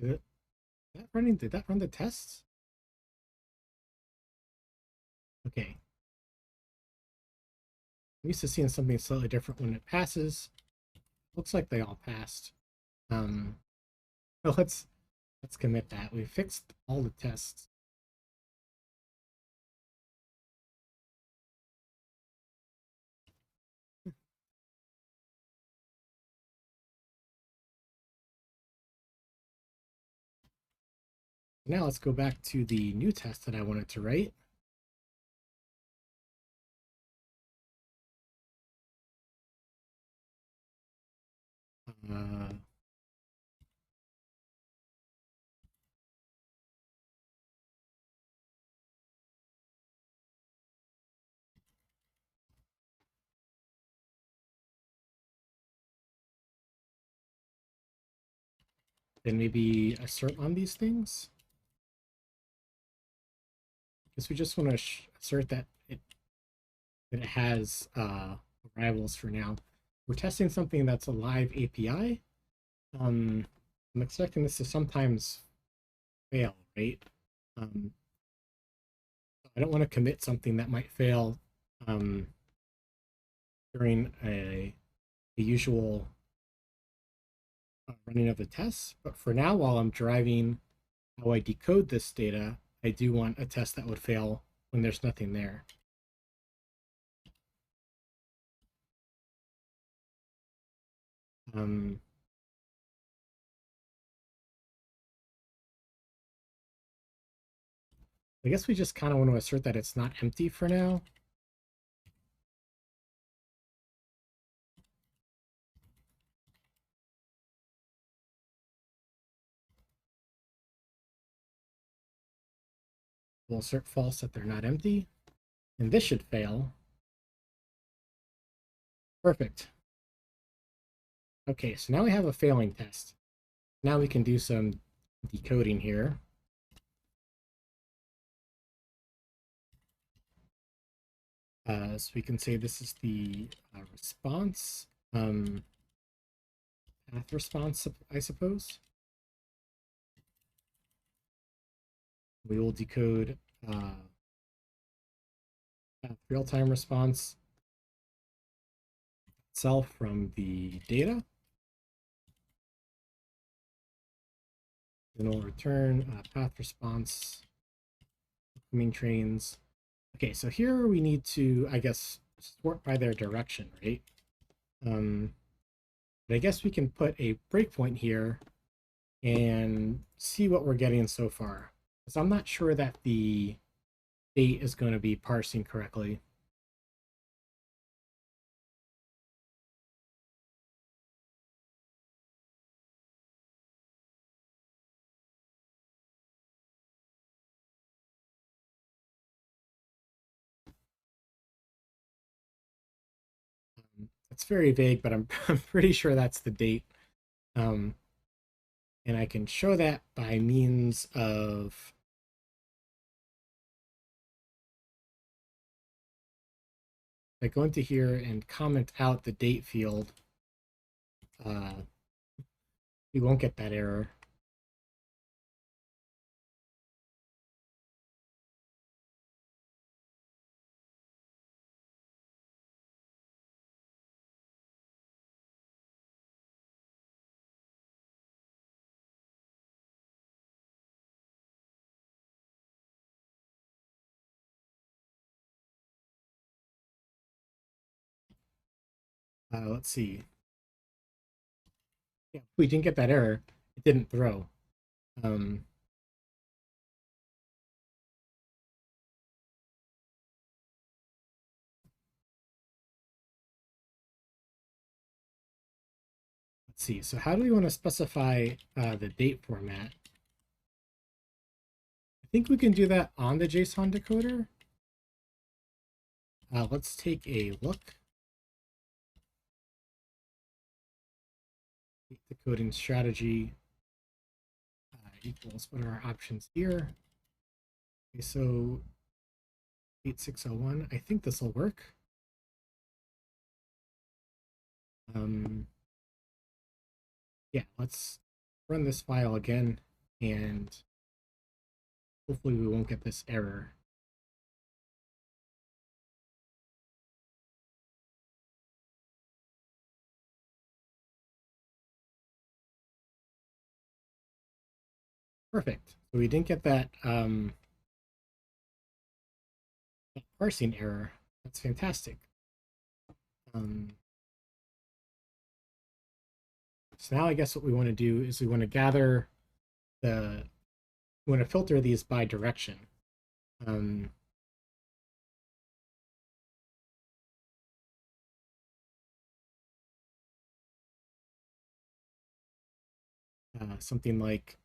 Did that run the tests? Okay. I'm used to seeing something slightly different when it passes. Looks like they all passed. Well, let's commit that. We fixed all the tests. Now let's go back to the new test that I wanted to write. Uh, then maybe assert on these things. Because we just want to assert that it has arrivals for now. We're testing something that's a live API. I'm expecting this to sometimes fail, right? I don't want to commit something that might fail during a usual running of the tests. But for now, while I'm driving how I decode this data, I do want a test that would fail when there's nothing there. I guess we just kind of want to assert that it's not empty for now. We'll assert false that they're not empty. And this should fail. Perfect. Okay, so now we have a failing test. Now we can do some decoding here. So we can say this is the response, path response, I suppose. We will decode real-time response itself from the data. Then we'll return path response, incoming trains. Okay, so here we need to, I guess, sort by their direction, right? But I guess we can put a breakpoint here and see what we're getting so far. Because I'm not sure that the date is going to be parsing correctly. It's very vague, but I'm pretty sure that's the date. And I can show that by means of I go into here and comment out the date field. We won't get that error. Let's see. Yeah, we didn't get that error. It didn't throw. Let's see. So how do we want to specify the date format? I think we can do that on the JSON decoder. Let's take a look. Decoding strategy equals, what are our options here? Okay, so 8601, I think this will work. Yeah, let's run this file again and hopefully we won't get this error. Perfect. So we didn't get that parsing error. That's fantastic. So now I guess what we want to do is we want to gather we want to filter these by direction. Something like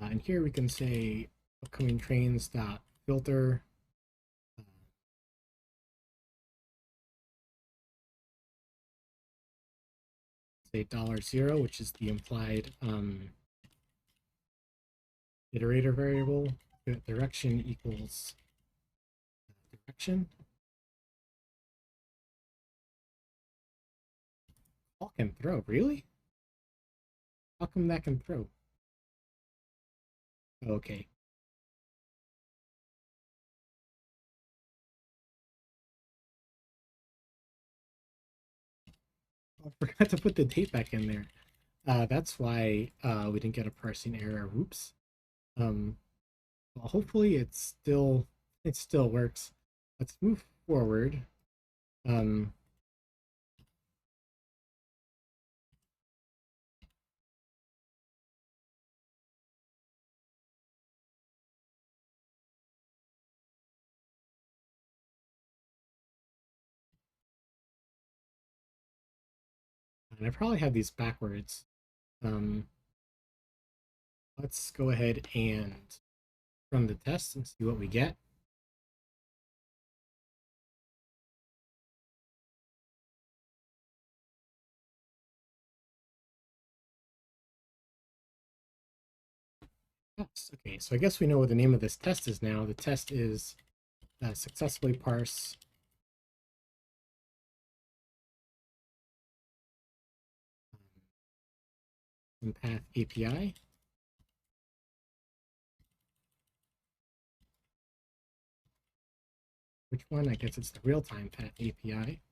and here we can say upcoming trains dot filter say $0, which is the implied iterator variable. Direction equals direction. All can throw, really? How come that can throw? Okay. I forgot to put the date back in there. That's why we didn't get a parsing error. Whoops. Well, hopefully it still works. Let's move forward. Um, and I probably have these backwards. Um, let's go ahead and run the test and see what we get. Yes. Okay, so I guess we know what the name of this test is now. The test is successfully parse path API. Which one? I guess it's the real-time path API.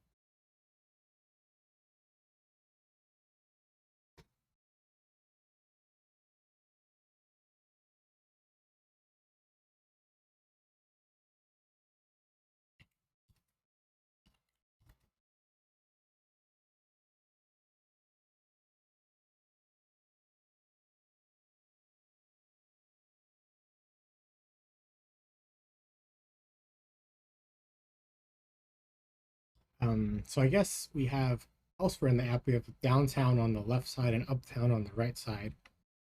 So I guess we have elsewhere in the app, we have downtown on the left side and uptown on the right side.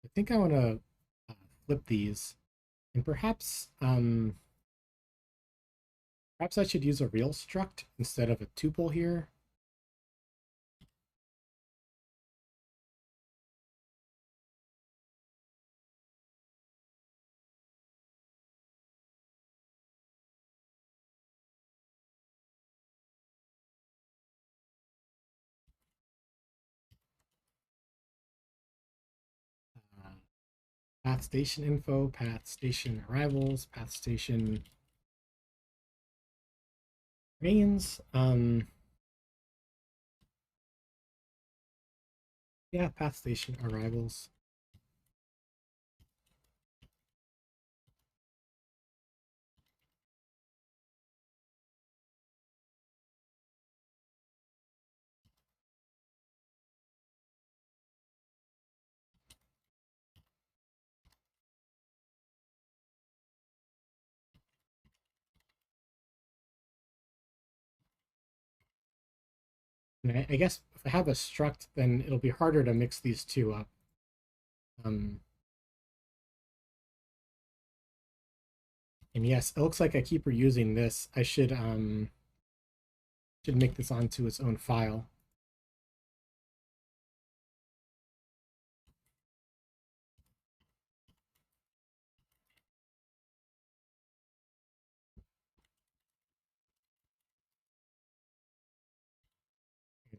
I think I want to flip these, and perhaps I should use a real struct instead of a tuple here. Uh, path station info, path station arrivals, path station trains. Yeah, path station arrivals. And I guess if I have a struct, then it'll be harder to mix these two up. And yes, it looks like I keep reusing this. I should make this onto its own file.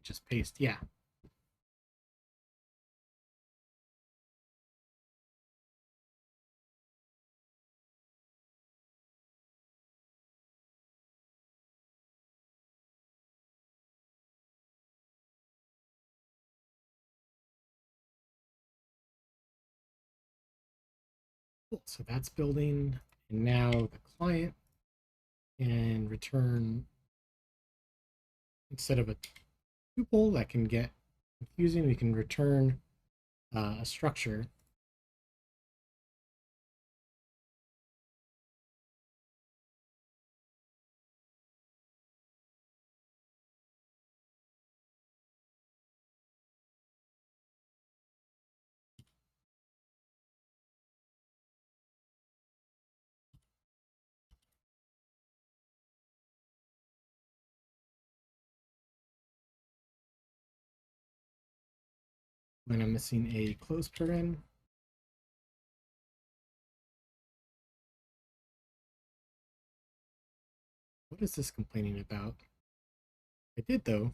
just paste. Yeah. Cool. So that's building. And now the client can return, instead of a tuple that can get confusing, we can return a structure. When I'm missing a close paren. What is this complaining about? I did though.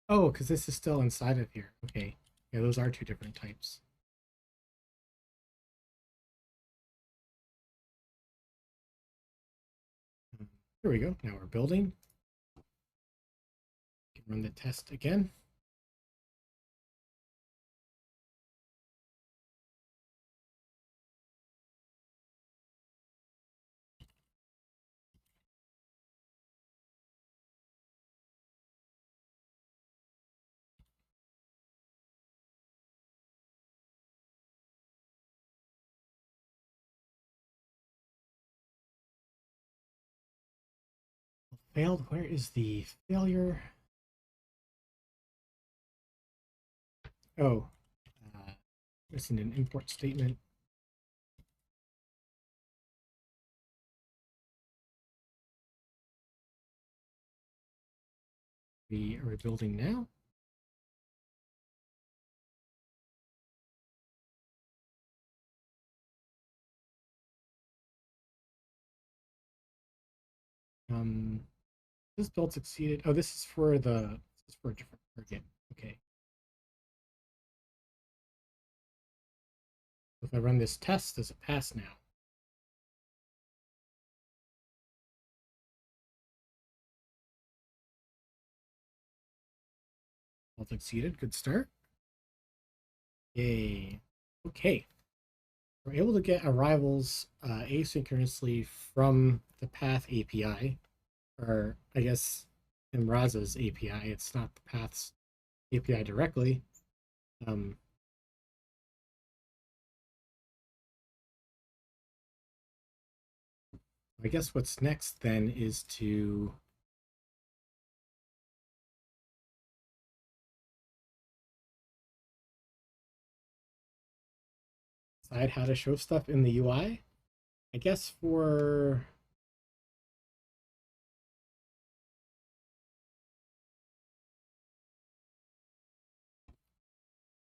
Oh, because this is still inside of here. Okay. Yeah, those are two different types. Here we go. Now we're building. We can run the test again. Failed. Where is the failure? Oh, missing an import statement. We are building now. This build succeeded. Oh, this is for a different target. Okay. If I run this test, does it pass now? All succeeded. Good start. Yay. Okay. We're able to get arrivals asynchronously from the path API, or I guess mrazza's API. It's not the path's API directly. I guess what's next then is to decide how to show stuff in the UI. I guess for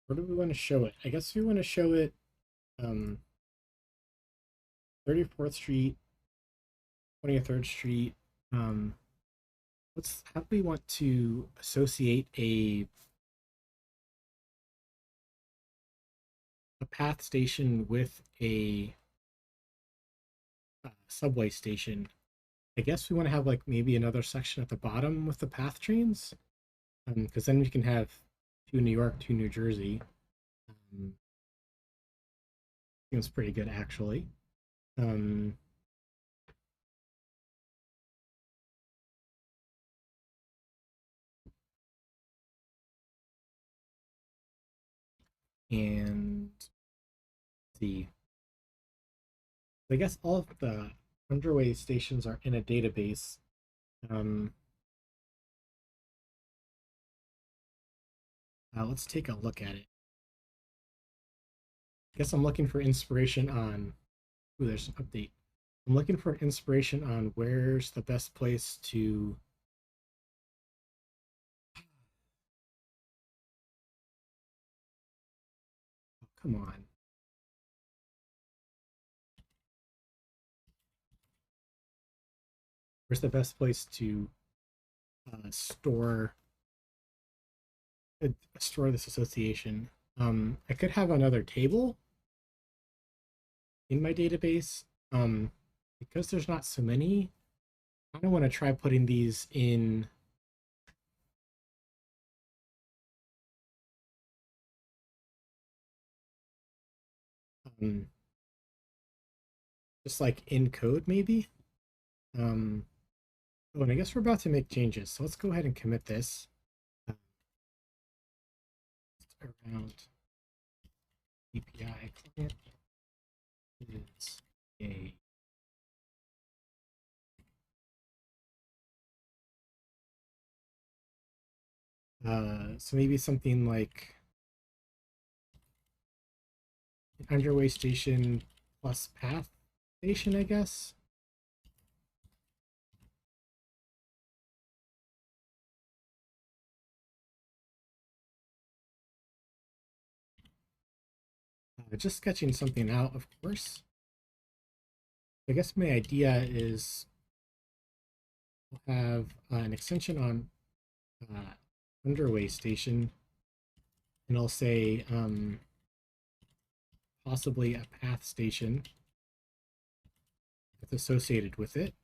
where do we want to show it? I guess we want to show it 34th Street, 23rd Street. How do we want to associate a path station with a subway station? I guess we want to have like maybe another section at the bottom with the path trains, because then we can have two New York, two New Jersey. Seems pretty good actually. And see, I guess all of the Underway stations are in a database. Let's take a look at it. I guess I'm looking for inspiration on. Ooh, there's an update. I'm looking for inspiration on where's the best place to. Oh, come on. Where's the best place to store this association? I could have another table in my database. Because there's not so many, I don't want to try putting these in. Um, just like in code, maybe. Um, oh, and I guess we're about to make changes, so let's go ahead and commit this. Around API client is a so maybe something like underway station plus path station, I guess. Just sketching something out, of course. I guess my idea is we'll have an extension on underway station, and I'll say possibly a path station that's associated with it.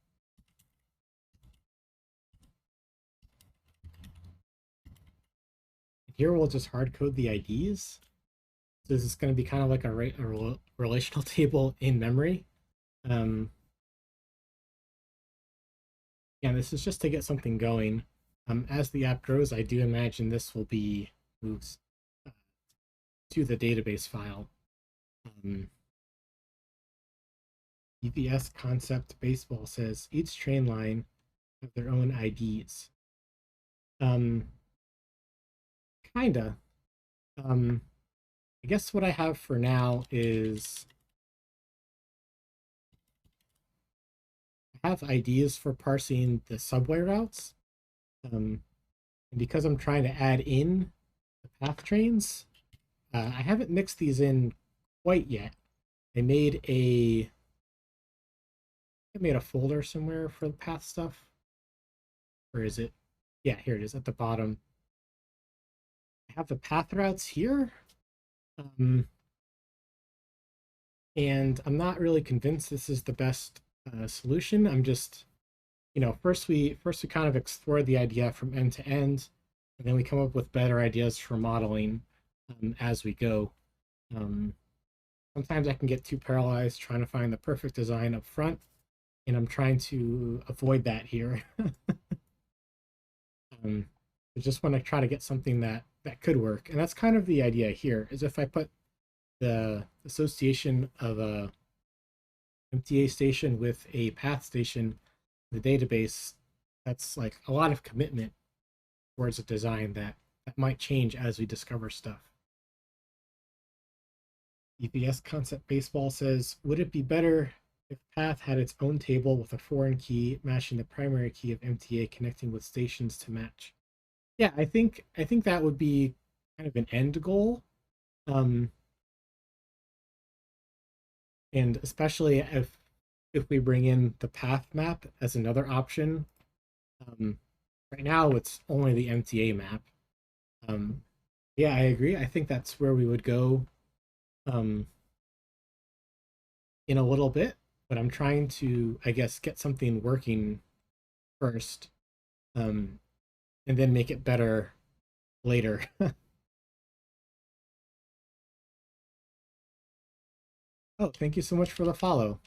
Here we'll just hard code the IDs. So this is going to be kind of like a relational table in memory. Yeah, this is just to get something going. As the app grows, I do imagine this will be moved to the database file. UPS concept baseball says each train line have their own IDs. Kinda. I guess what I have for now is I have ideas for parsing the subway routes. And because I'm trying to add in the path trains, I haven't mixed these in quite yet. I made a folder somewhere for the path stuff. Or is it? Yeah, here it is at the bottom. I have the path routes here. And I'm not really convinced this is the best solution. I'm just, first we kind of explore the idea from end to end, and then we come up with better ideas for modeling as we go. Sometimes I can get too paralyzed trying to find the perfect design up front, and I'm trying to avoid that here. I just want to try to get something that could work, and that's kind of the idea here. Is if I put the association of a MTA station with a path station in the database, that's like a lot of commitment towards a design that might change as we discover stuff. EPS Concept Baseball says, would it be better if path had its own table with a foreign key matching the primary key of MTA connecting with stations to match? Yeah, I think that would be kind of an end goal. And especially if we bring in the path map as another option. Right now it's only the MTA map. Yeah, I agree. I think that's where we would go in a little bit, but I'm trying to, I guess, get something working first, and then make it better later. Oh, thank you so much for the follow.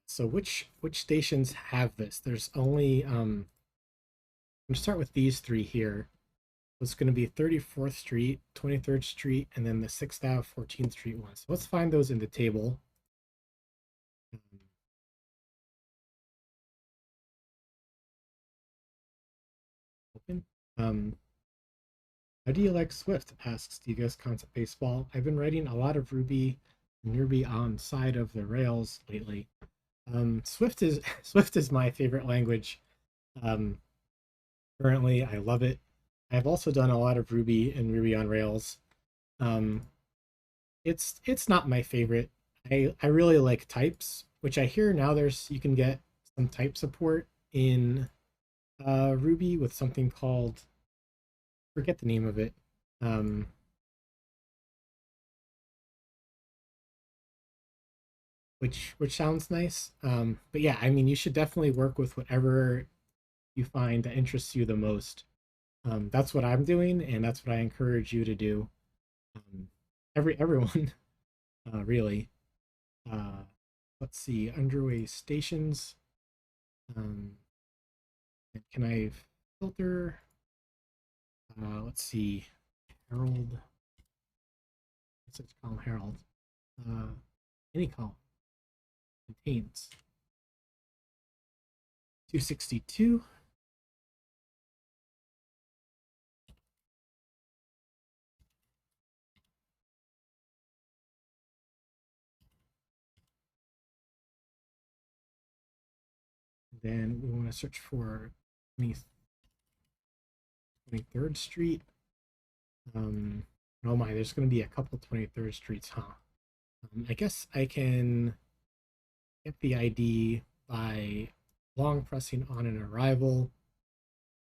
So which stations have this? There's only I'm gonna start with these three here. It's going to be 34th Street, 23rd Street, and then the 6th Ave, 14th Street one. So let's find those in the table. Open. How do you like Swift? Asks Digo's Concept Baseball. I've been writing a lot of Ruby and Ruby on side of the Rails lately. Swift is Swift is my favorite language. Um, Currently, I love it. I've also done a lot of Ruby and Ruby on Rails. Um, it's not my favorite. I really like types, which I hear now you can get some type support in Ruby with something called, forget the name of it. Um, which sounds nice. But yeah, I mean, you should definitely work with whatever you find that interests you the most. That's what I'm doing, and that's what I encourage you to do. Um, everyone, really. Uh, let's see, underway stations. Um, can I filter? Let's see, Herald. What's it called? Herald. Uh, any column contains 262. Then we want to search for 23rd Street. Oh my, there's going to be a couple 23rd Streets, huh? I guess I can get the ID by long pressing on an arrival,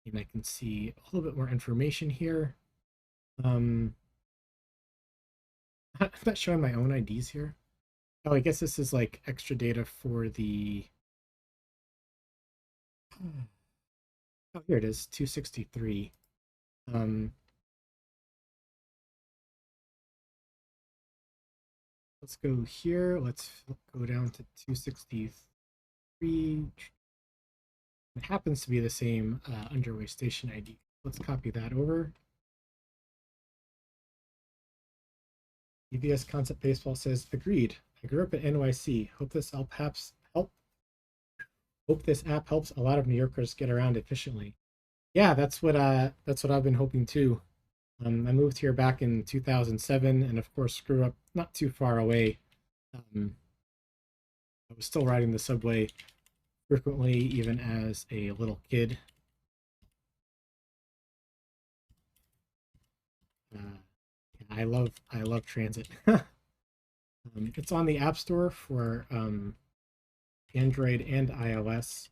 and I can see a little bit more information here. I'm not showing my own IDs here. Oh, I guess this is like extra data for the. Oh, here it is, 263. Um, let's go here. Let's go down to 263. It happens to be the same underway station ID. Let's copy that over. EVS Concept Baseball says, agreed. I grew up at NYC. Hope this app helps a lot of New Yorkers get around efficiently. Yeah, that's what I've been hoping too. I moved here back in 2007, and of course grew up not too far away. I was still riding the subway frequently, even as a little kid. I love transit. It's on the App Store for Android and iOS.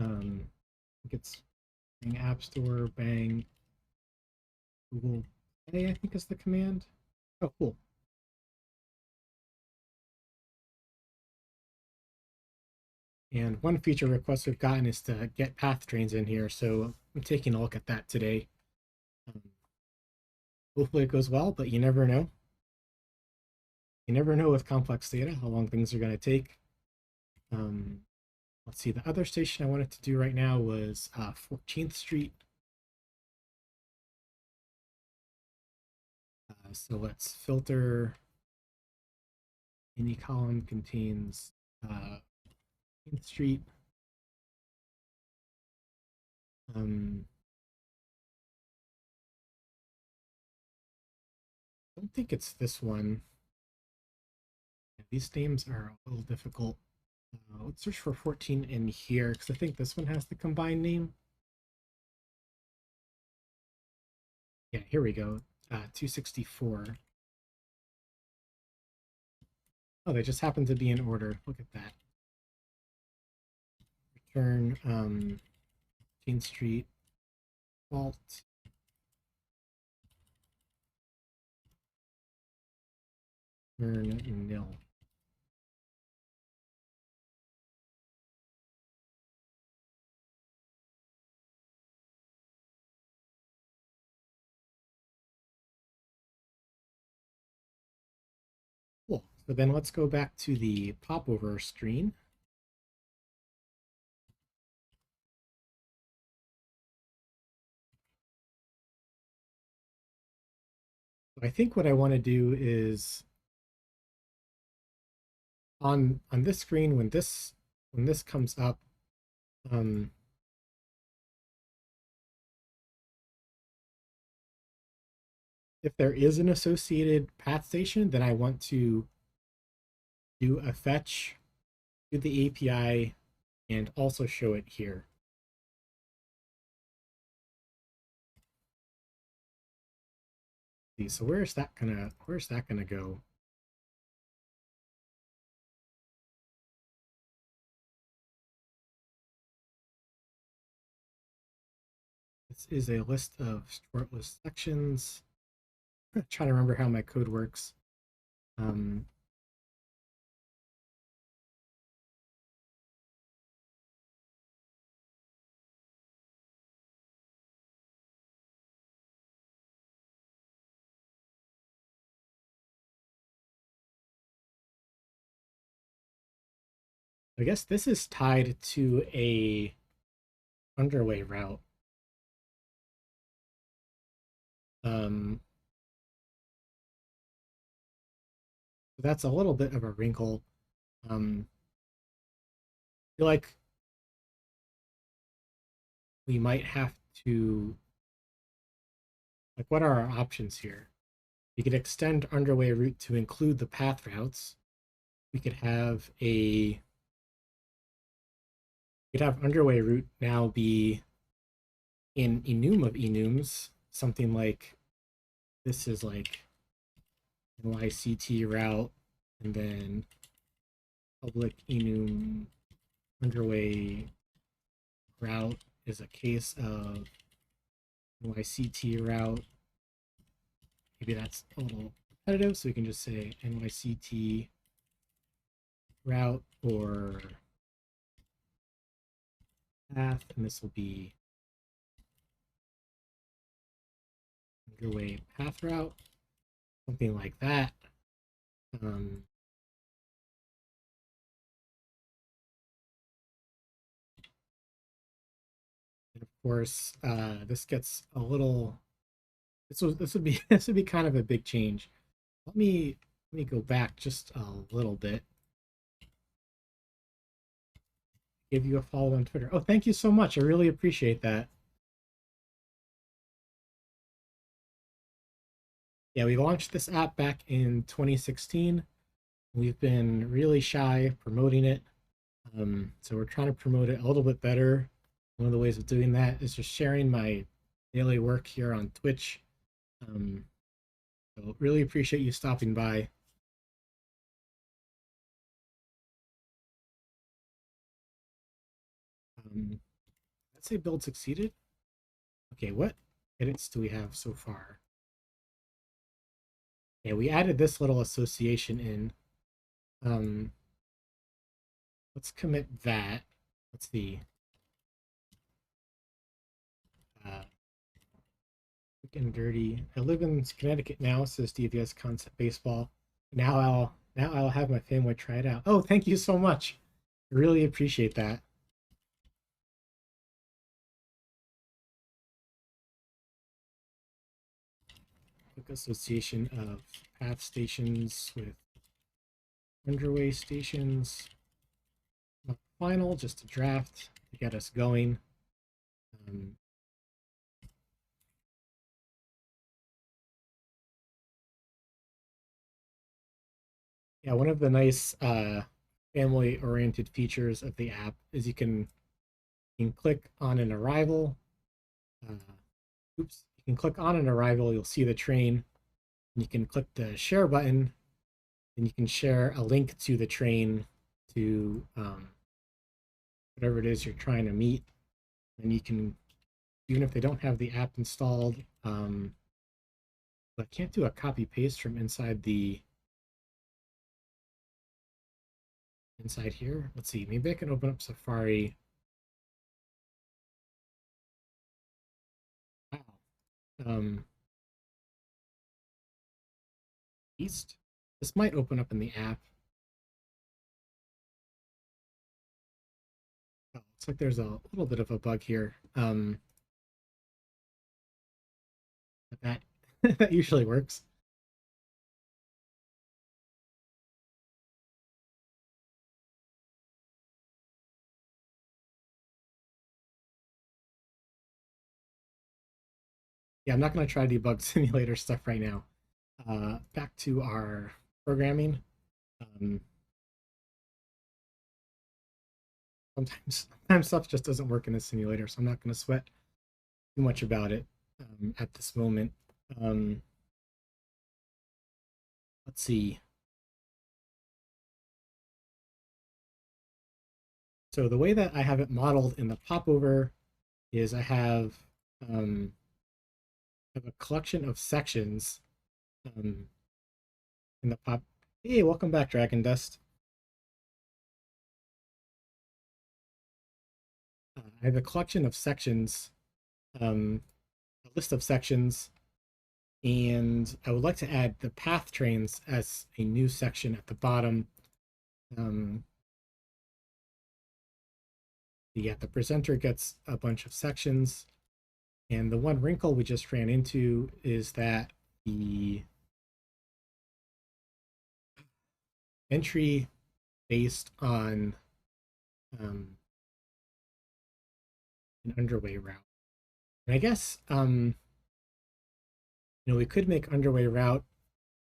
I think it's Bang App Store, Bang Google Play, I think is the command. Oh, cool. And one feature request we've gotten is to get path trains in here, so I'm taking a look at that today. Um, Hopefully it goes well, but you never know. You never know with complex data how long things are going to take. Let's see, the other station I wanted to do right now was 14th Street. So let's filter. Any column contains 14th Street. I don't think it's this one. Yeah, these names are a little difficult. Let's search for 14 in here because I think this one has the combined name. Yeah, here we go. 264. Oh, they just happen to be in order. Look at that. Return 14th Street fault. Return nil. Cool. So then let's go back to the popover screen. I think what I want to do is on this screen when this comes up, um, if there is an associated path station, then I want to do a fetch to the API and also show it here. So where's that gonna go? This is a list of short list sections. I'm trying to remember how my code works. I guess this is tied to a underway route. Um, that's a little bit of a wrinkle. I feel like we might have to, like, what are our options here? We could extend UnderwayRoute to include the path routes. We could have UnderwayRoute now be in enum of enums, something like this is like NYCT route, and then public enum underway route is a case of NYCT route. Maybe that's a little repetitive, so we can just say NYCT route or path, and this will be underway path route, something like that. And of course, this gets a little. This would be this would be kind of a big change. Let me go back just a little bit. Give you a follow on Twitter. Oh, thank you so much. I really appreciate that. Yeah, we launched this app back in 2016. We've been really shy promoting it. So we're trying to promote it a little bit better. One of the ways of doing that is just sharing my daily work here on Twitch. So really appreciate you stopping by. Let's say build succeeded. Okay, what edits do we have so far? Yeah, we added this little association in. Let's commit that. Let's see. Quick and dirty. I live in Connecticut now, says DVS Concept Baseball. Now I'll have my family try it out. Oh, thank you so much. I really appreciate that. Quick association of path stations with underway stations. Not final, just a draft to get us going. Yeah, one of the nice family-oriented features of the app is you can click on an arrival. Oops, you can click on an arrival, you'll see the train. And you can click the share button, and you can share a link to the train to whatever it is you're trying to meet. And you can, even if they don't have the app installed, but can't do a copy paste from inside inside here. Let's see, maybe I can open up Safari. Wow. East. This might open up in the app. Oh, looks like there's a little bit of a bug here. But that that usually works. Yeah, I'm not going to try to debug simulator stuff right now. Back to our programming. Um, sometimes stuff just doesn't work in the simulator, so I'm not going to sweat too much about it at this moment. Um, let's see. So the way that I have it modeled in the popover is um, have a collection of sections um, in the pop. Hey, welcome back, Dragon Dust. I have a collection of sections, a list of sections, and I would like to add the path trains as a new section at the bottom. Um, yeah, the presenter gets a bunch of sections, and the one wrinkle we just ran into is that the entry based on um, an underway route. And I guess we could make underway route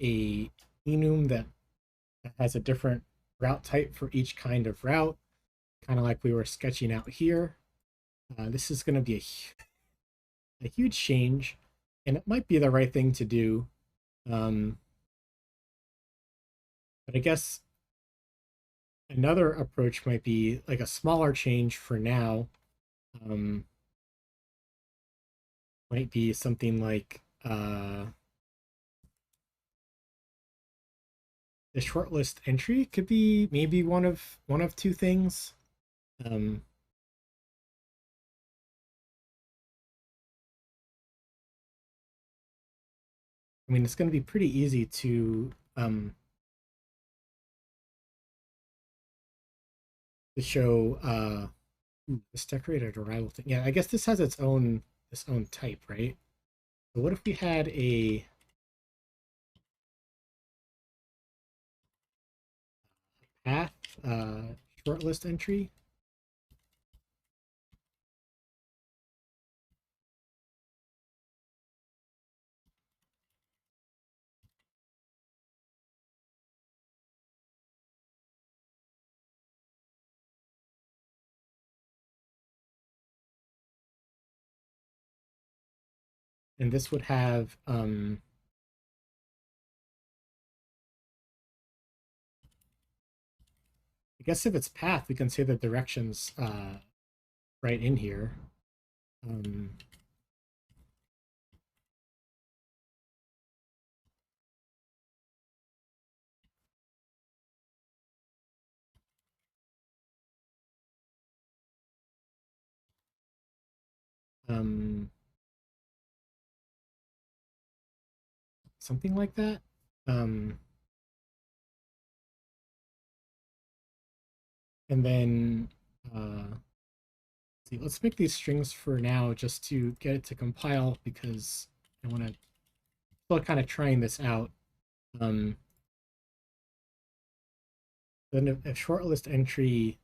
a enum that has a different route type for each kind of route, kind of like we were sketching out here. This is going to be a huge change, and it might be the right thing to do. Um, but I guess another approach might be like a smaller change for now. Um, might be something like the shortlist entry could be maybe one of two things. Um, I mean, it's going to be pretty easy to show this decorated arrival thing. Yeah, I guess this has its own type, right? So what if we had a path shortlist entry? And this would have I guess if it's path, we can say the directions right in here. Um, um, Something like that. Um, and then see, let's make these strings for now just to get it to compile because I want to still kind of trying this out. Um, then a shortlist entry,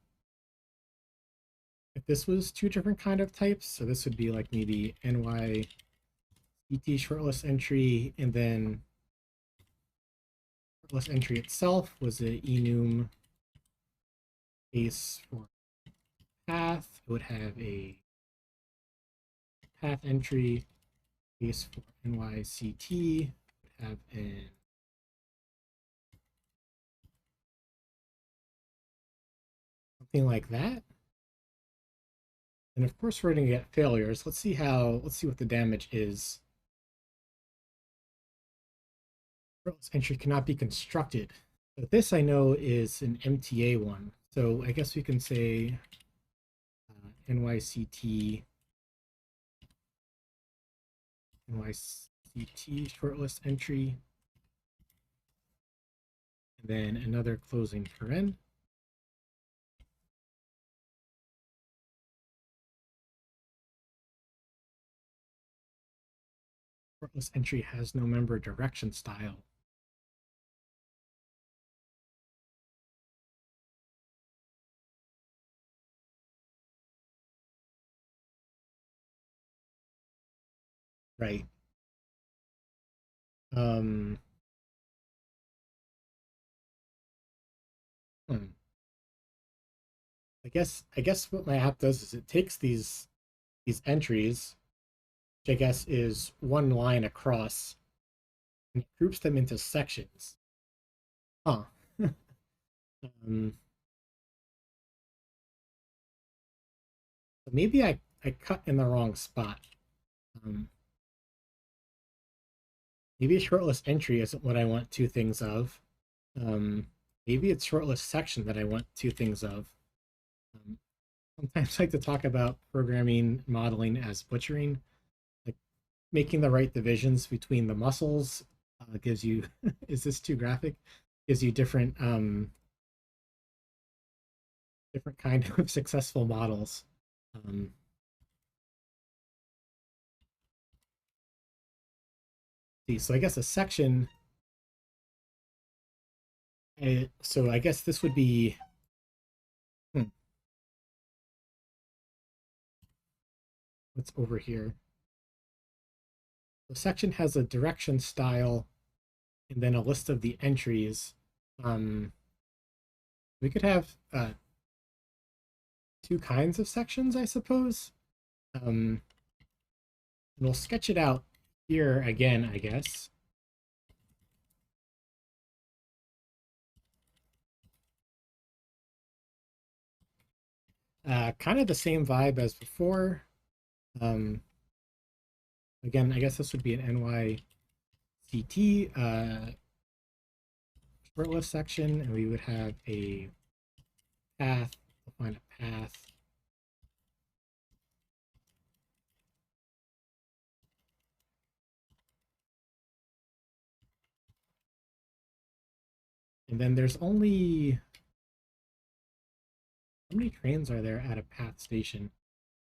if this was two different kind of types, so this would be like maybe NYCT shortlist entry, and then shortlist entry itself was a enum case for path. It would have a path entry case for NYCT. It would have an something like that. And of course, we're going to get failures. Let's see what the damage is. Entry cannot be constructed. But this I know is an MTA one. So I guess we can say NYCT shortlist entry, and then another closing paren. Shortlist entry has no member direction style. Right. Um, hmm. I guess what my app does is it takes these entries, which I guess is one line across, and it groups them into sections. Huh. um, maybe I cut in the wrong spot. Um, maybe a shortlist entry isn't what I want two things of. Um, maybe it's shortlist section that I want two things of. Um, sometimes I like to talk about programming modeling as butchering, like making the right divisions between the muscles gives you is this too graphic? Gives you different kind of successful models. Um, see, so I guess a section. So I guess this would be. Hmm, what's over here? The section has a direction style and then a list of the entries. Um, we could have two kinds of sections, I suppose. And we'll sketch it out here again, I guess. Kind of the same vibe as before. Um, again, I guess this would be an NYCT shortlist section, and we would have a path. We'll find a path. And then there's only, how many trains are there at a path station?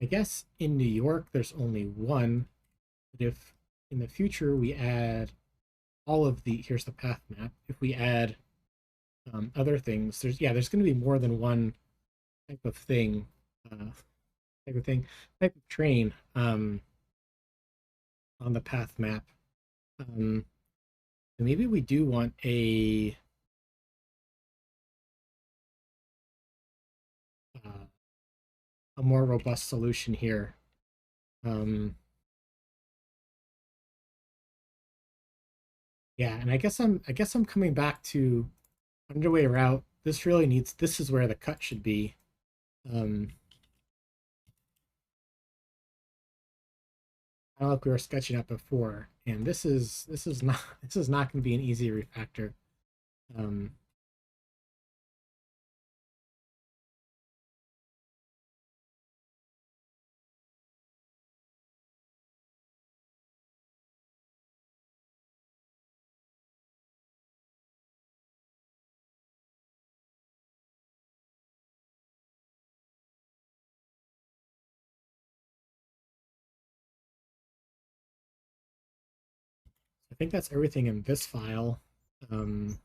I guess in New York, there's only one. But if in the future we add all of the, here's the path map. If we add other things, there's going to be more than one type of thing, type of thing, type of train on the path map. Um, maybe we do want uh, a more robust solution here. Um, yeah, and I guess I'm coming back to underway route. This really needs. This is where the cut should be. Um, I like we were sketching up before, and this is not this is not going to be an easy refactor. Um, I think that's everything in this file. Um,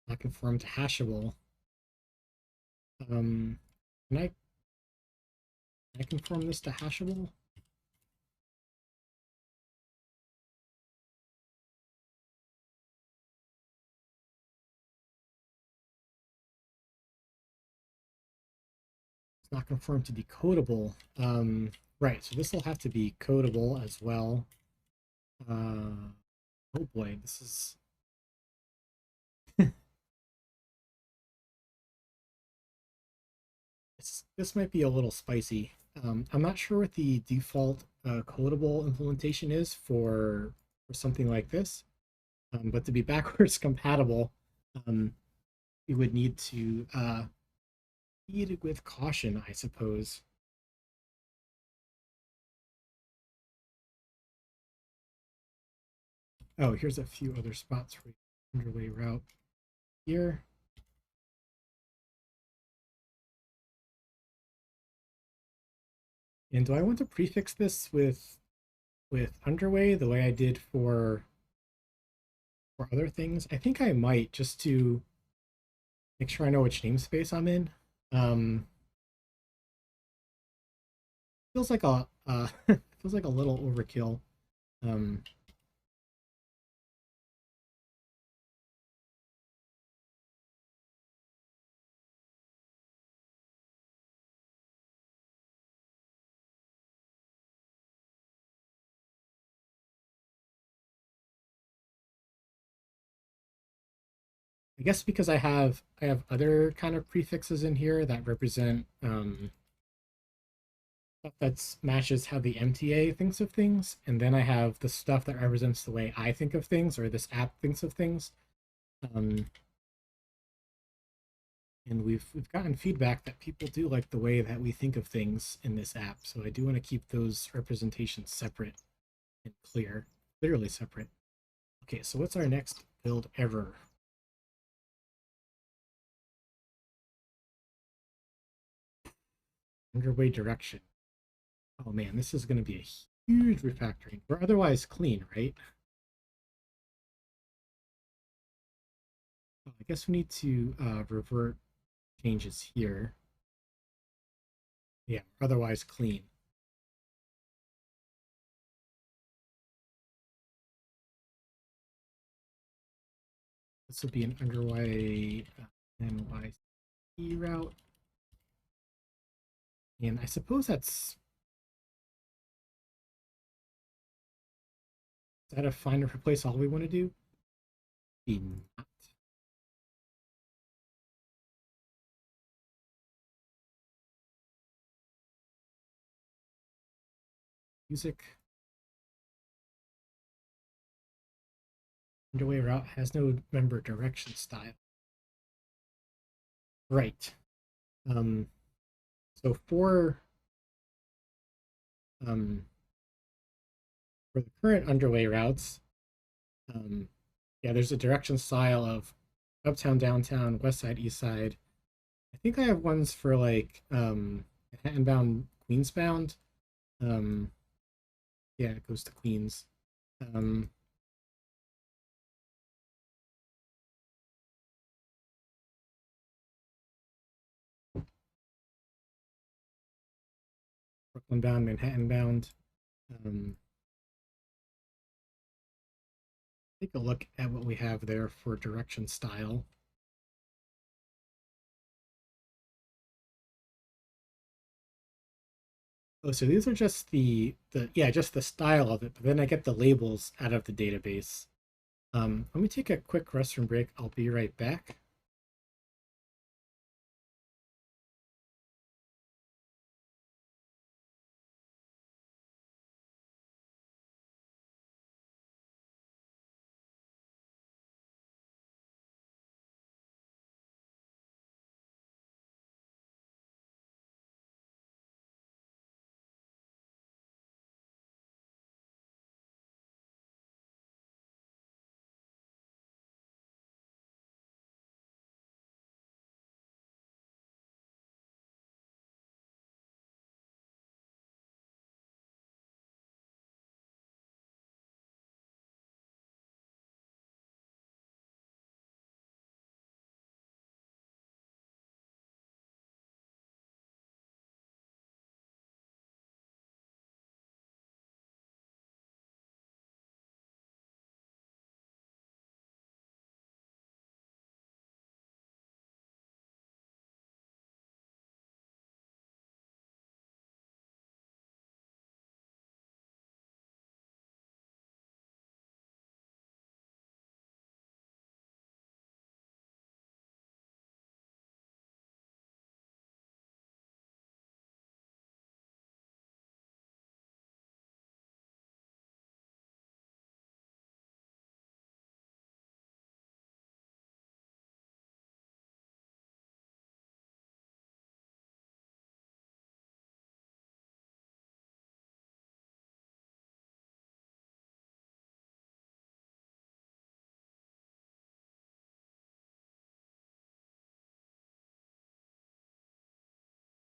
not conform to hashable. Um, can I conform this to hashable? It's not conform to decodable. Right, so this will have to be codable as well. Oh boy, this might be a little spicy. I'm not sure what the default codable implementation is for something like this, but to be backwards compatible, um, we would need to proceed it with caution, I suppose. Oh, here's a few other spots for underway route here. And do I want to prefix this with underway the way I did for other things? I think I might just to make sure I know which namespace I'm in. Feels like a feels like a little overkill. Um, I guess because I have other kind of prefixes in here that represent stuff that matches how the MTA thinks of things, and then I have the stuff that represents the way I think of things or this app thinks of things. Um, and we've gotten feedback that people do like the way that we think of things in this app, so I do want to keep those representations separate and clear, clearly separate. Okay, so what's our next build ever? Underway direction. Oh man, this is going to be a huge refactoring. We're otherwise clean, right? Oh, I guess we need to revert changes here. Yeah, otherwise clean. This will be an Underway NYC route. And I suppose is that a find and replace all we want to do? Be not. Music. Underway route has no member direction style. Right. Um, so um, for the current underway routes, um, yeah, there's a direction style of uptown, downtown, west side, east side. I think I have ones for like Manhattan bound, Queens bound. Um, yeah, it goes to Queens. Um, Brooklyn bound, Manhattan bound. Um, take a look at what we have there for direction style. Oh, so these are just the yeah, just the style of it, but then I get the labels out of the database. Let me take a quick restroom break. I'll be right back.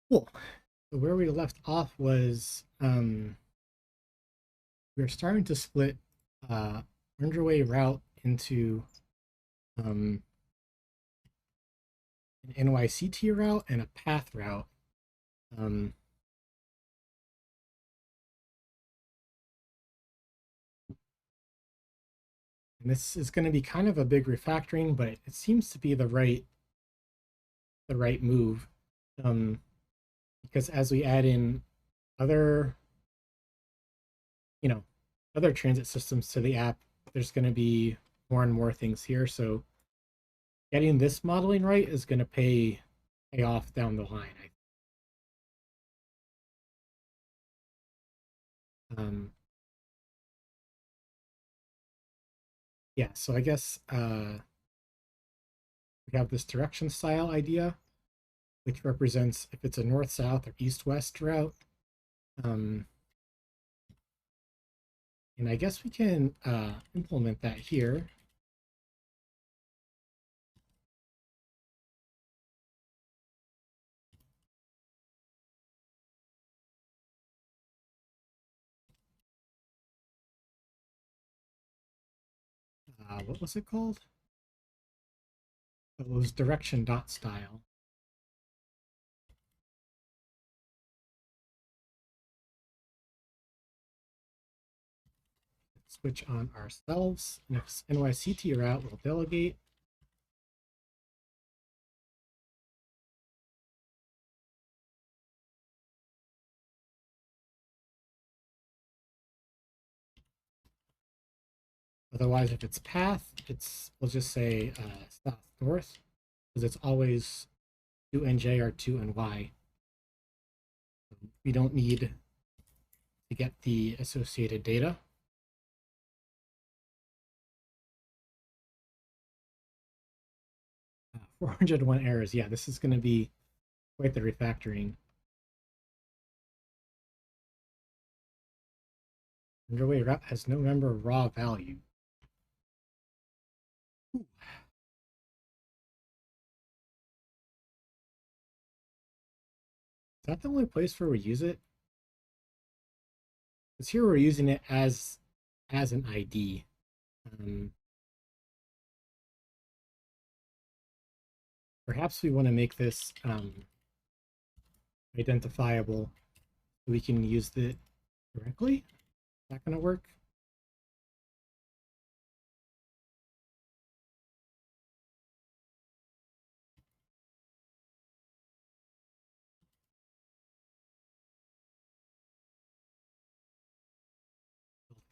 Cool. So where we left off was we are starting to split uh, underway route into um, an NYCT route and a path route. And this is going to be kind of a big refactoring, but it seems to be the right move, because as we add in other other transit systems to the app, there's going to be more and more things here. So getting this modeling right is going to pay off down the line. Yeah, so I guess we have this direction style idea, which represents if it's a north-south or east-west route. And I guess we can implement that here. What was it called? It was direction dot style. Switch on ourselves. Next NYCT route, we'll delegate. Otherwise, if it's path, we'll just say south north, because it's always 2NJ or 2NY. We don't need to get the associated data. 401 errors. Yeah, this is going to be quite the refactoring. UnderwayRoute has no member raw value. Ooh. Is that the only place where we use it? Because here we're using it as an ID. Perhaps we want to make this identifiable so we can use it directly. Is that going to work?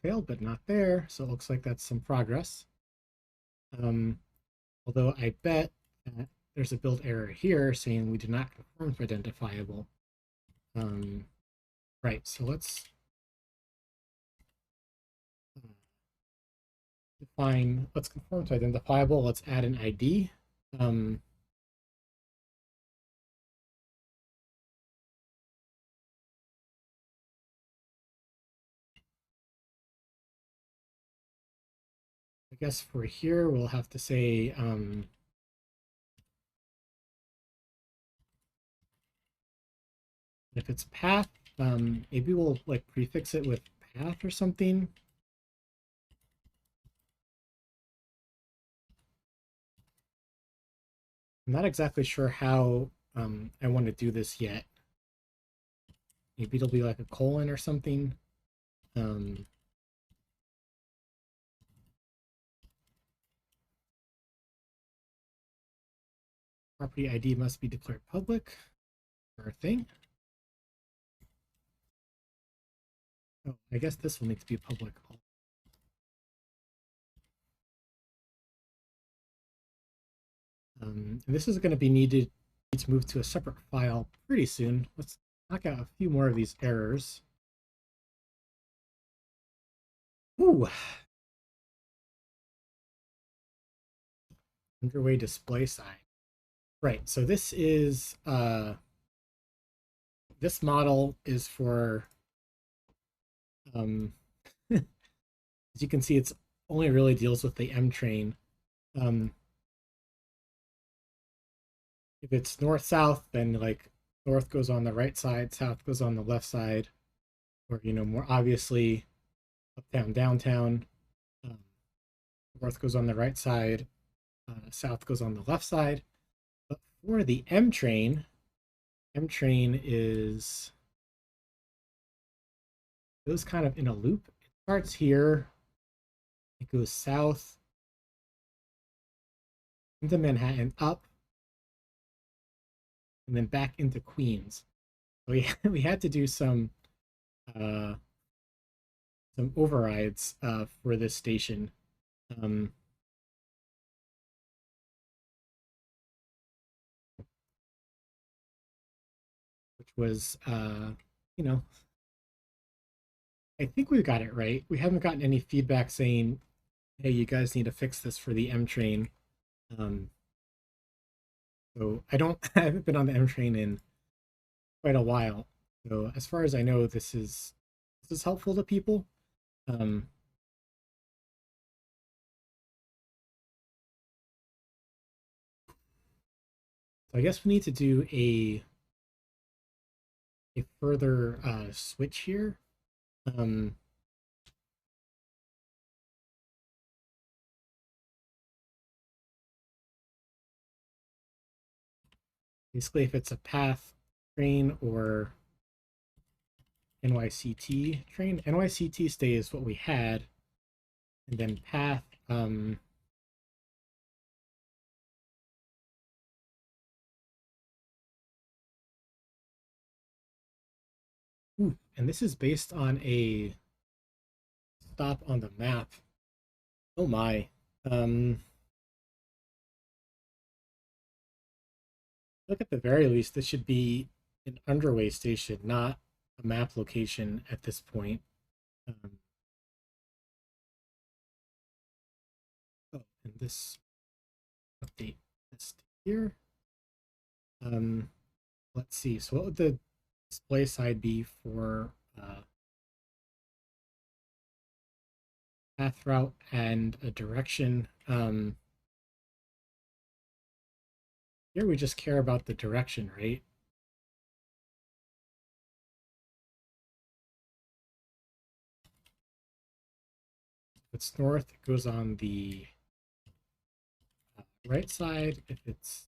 Failed, but not there. So it looks like that's some progress. Although I bet that there's a build error here saying we do not conform to identifiable. Right, so let's let's conform to identifiable. Let's add an ID. I guess for here, we'll have to say if it's path, maybe we'll like prefix it with path or something. I'm not exactly sure how I want to do this yet. Maybe it'll be like a colon or something. Property ID must be declared public or a thing. Oh, I guess this will need to be public. And this is going to be needed to move to a separate file pretty soon. Let's knock out a few more of these errors. Ooh. Underway display sign. Right, so this is this model is for as you can see, it's only really deals with the M train. If it's north-south, then like north goes on the right side, south goes on the left side, or more obviously uptown, downtown. North goes on the right side, south goes on the left side. But For the M train is goes kind of in a loop. It starts here, it goes south into Manhattan, up, and then back into Queens. So we had to do uh, some overrides for this station. Um, which was you know, I think we got it right. We haven't gotten any feedback saying, "Hey, you guys need to fix this for the M train." Um, so I don't, I haven't been on the M train in quite a while. So as far as I know, this is helpful to people. Um, so I guess we need to do a further switch here. Um, basically, if it's a path train or NYCT train, NYCT stays what we had, and then path. Ooh, and this is based on a stop on the map. Oh my. Look, at the very least, this should be an underway station, not a map location at this point. Um, oh, and this update this here. Um, let's see. So what would the display side be for path route and a direction? Here we just care about the direction, right? If it's north, it goes on the right side. If it's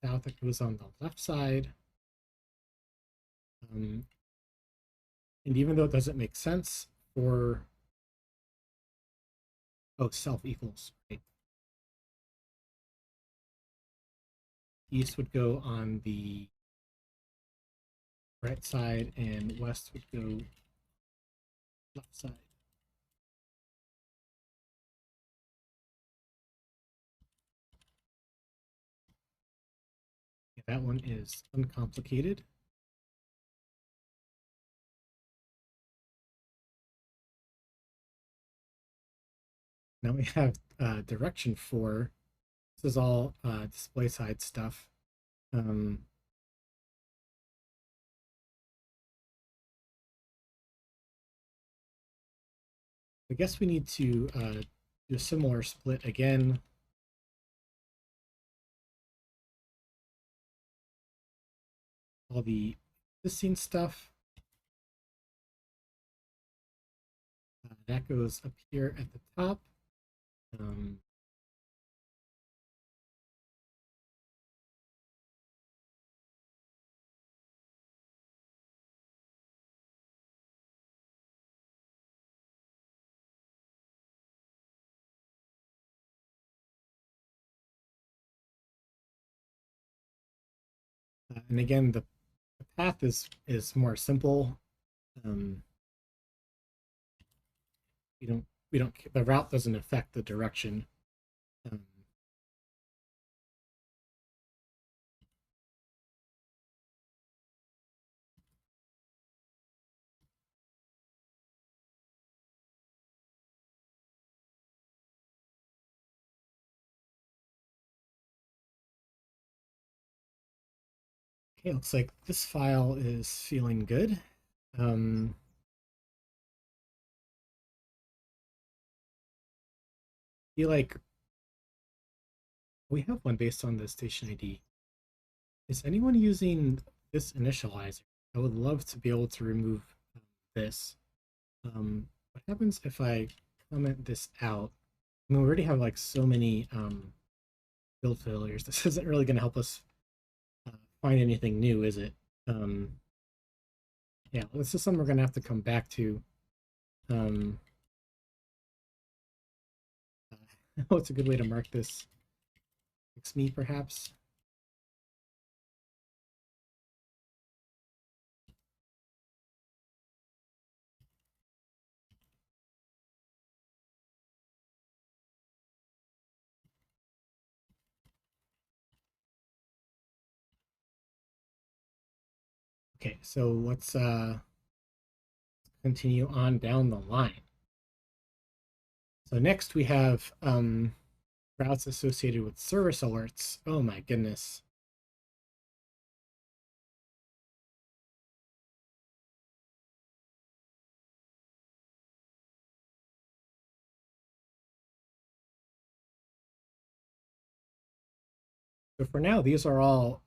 south, it goes on the left side. Um, and even though it doesn't make sense for, oh, self equals, right? East would go on the right side and west would go left side. Yeah, that one is uncomplicated. Now we have direction 4. This is all display side stuff. I guess we need to do a similar split again. All the existing stuff. That goes up here at the top. Um, and again, the path is more simple. Um, we don't the route doesn't affect the direction. Um, okay, looks like this file is feeling good. Um, feel like we have one based on the station ID. Is anyone using this initializer? I would love to be able to remove this. What happens if I comment this out? I mean, we already have like so many build failures. This isn't really going to help us find anything new, is it? Yeah, this is something we're going to have to come back to. What's a good way to mark this? Fix me, perhaps. Okay, so let's continue on down the line. So next we have routes associated with service alerts. Oh my goodness. So for now, these are all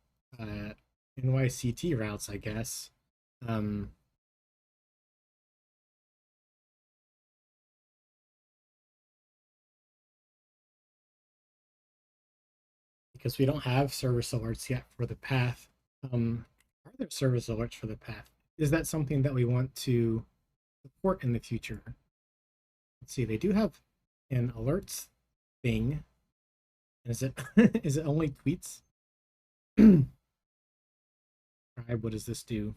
NYCT routes, I guess. Um, because we don't have service alerts yet for the path. Are there service alerts for the path? Is that something that we want to support in the future? Let's see, they do have an alerts thing. Is it is it only tweets? What does this do?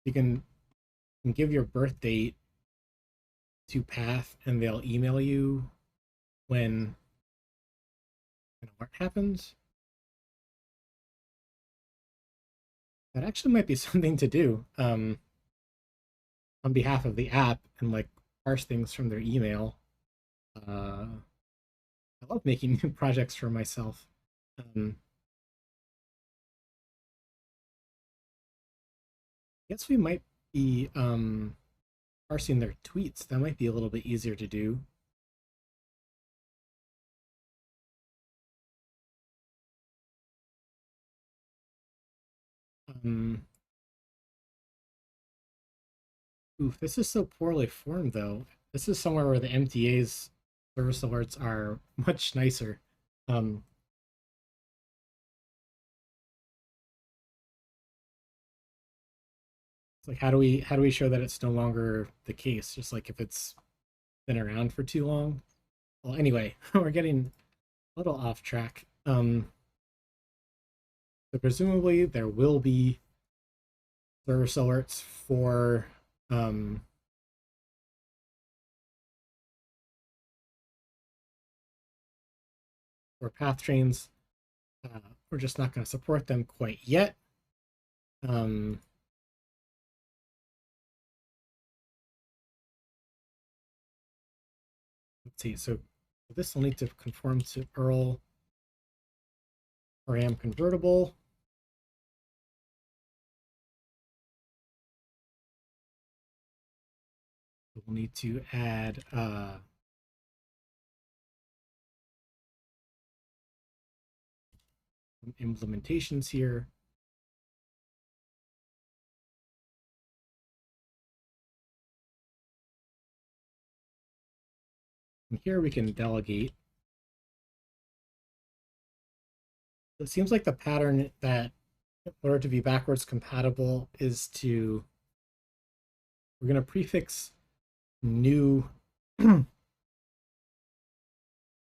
You can give your birth date to Path and they'll email you when an alert happens. That actually might be something to do on behalf of the app and like parse things from their email. I love making new projects for myself. I guess we might be parsing their tweets. That might be a little bit easier to do. Oof, this is so poorly formed though. This is somewhere where the MTA's service alerts are much nicer. Um, it's like how do we show that it's no longer the case? Just like if it's been around for too long. Well, anyway, we're getting a little off track. So presumably there will be service alerts for path trains. We're just not going to support them quite yet. Um, let's see. So this will need to conform to Earl param convertible. We'll need to add implementations here. And here we can delegate. It seems like the pattern that in order to be backwards compatible is we're going to prefix new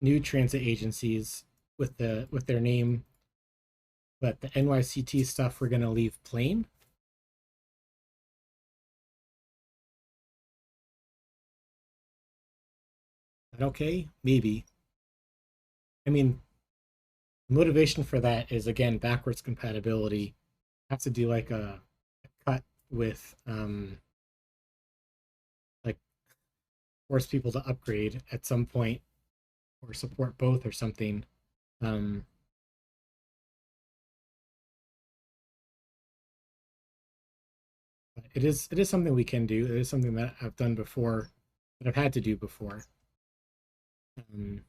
new transit agencies with their name, but the NYCT stuff we're going to leave plain. Is that okay? Maybe. I mean, motivation for that is again backwards compatibility. Have to do like a cut with like force people to upgrade at some point or support both or something. Um, but it is something we can do. It is something that I've done before, that I've had to do before. Okay,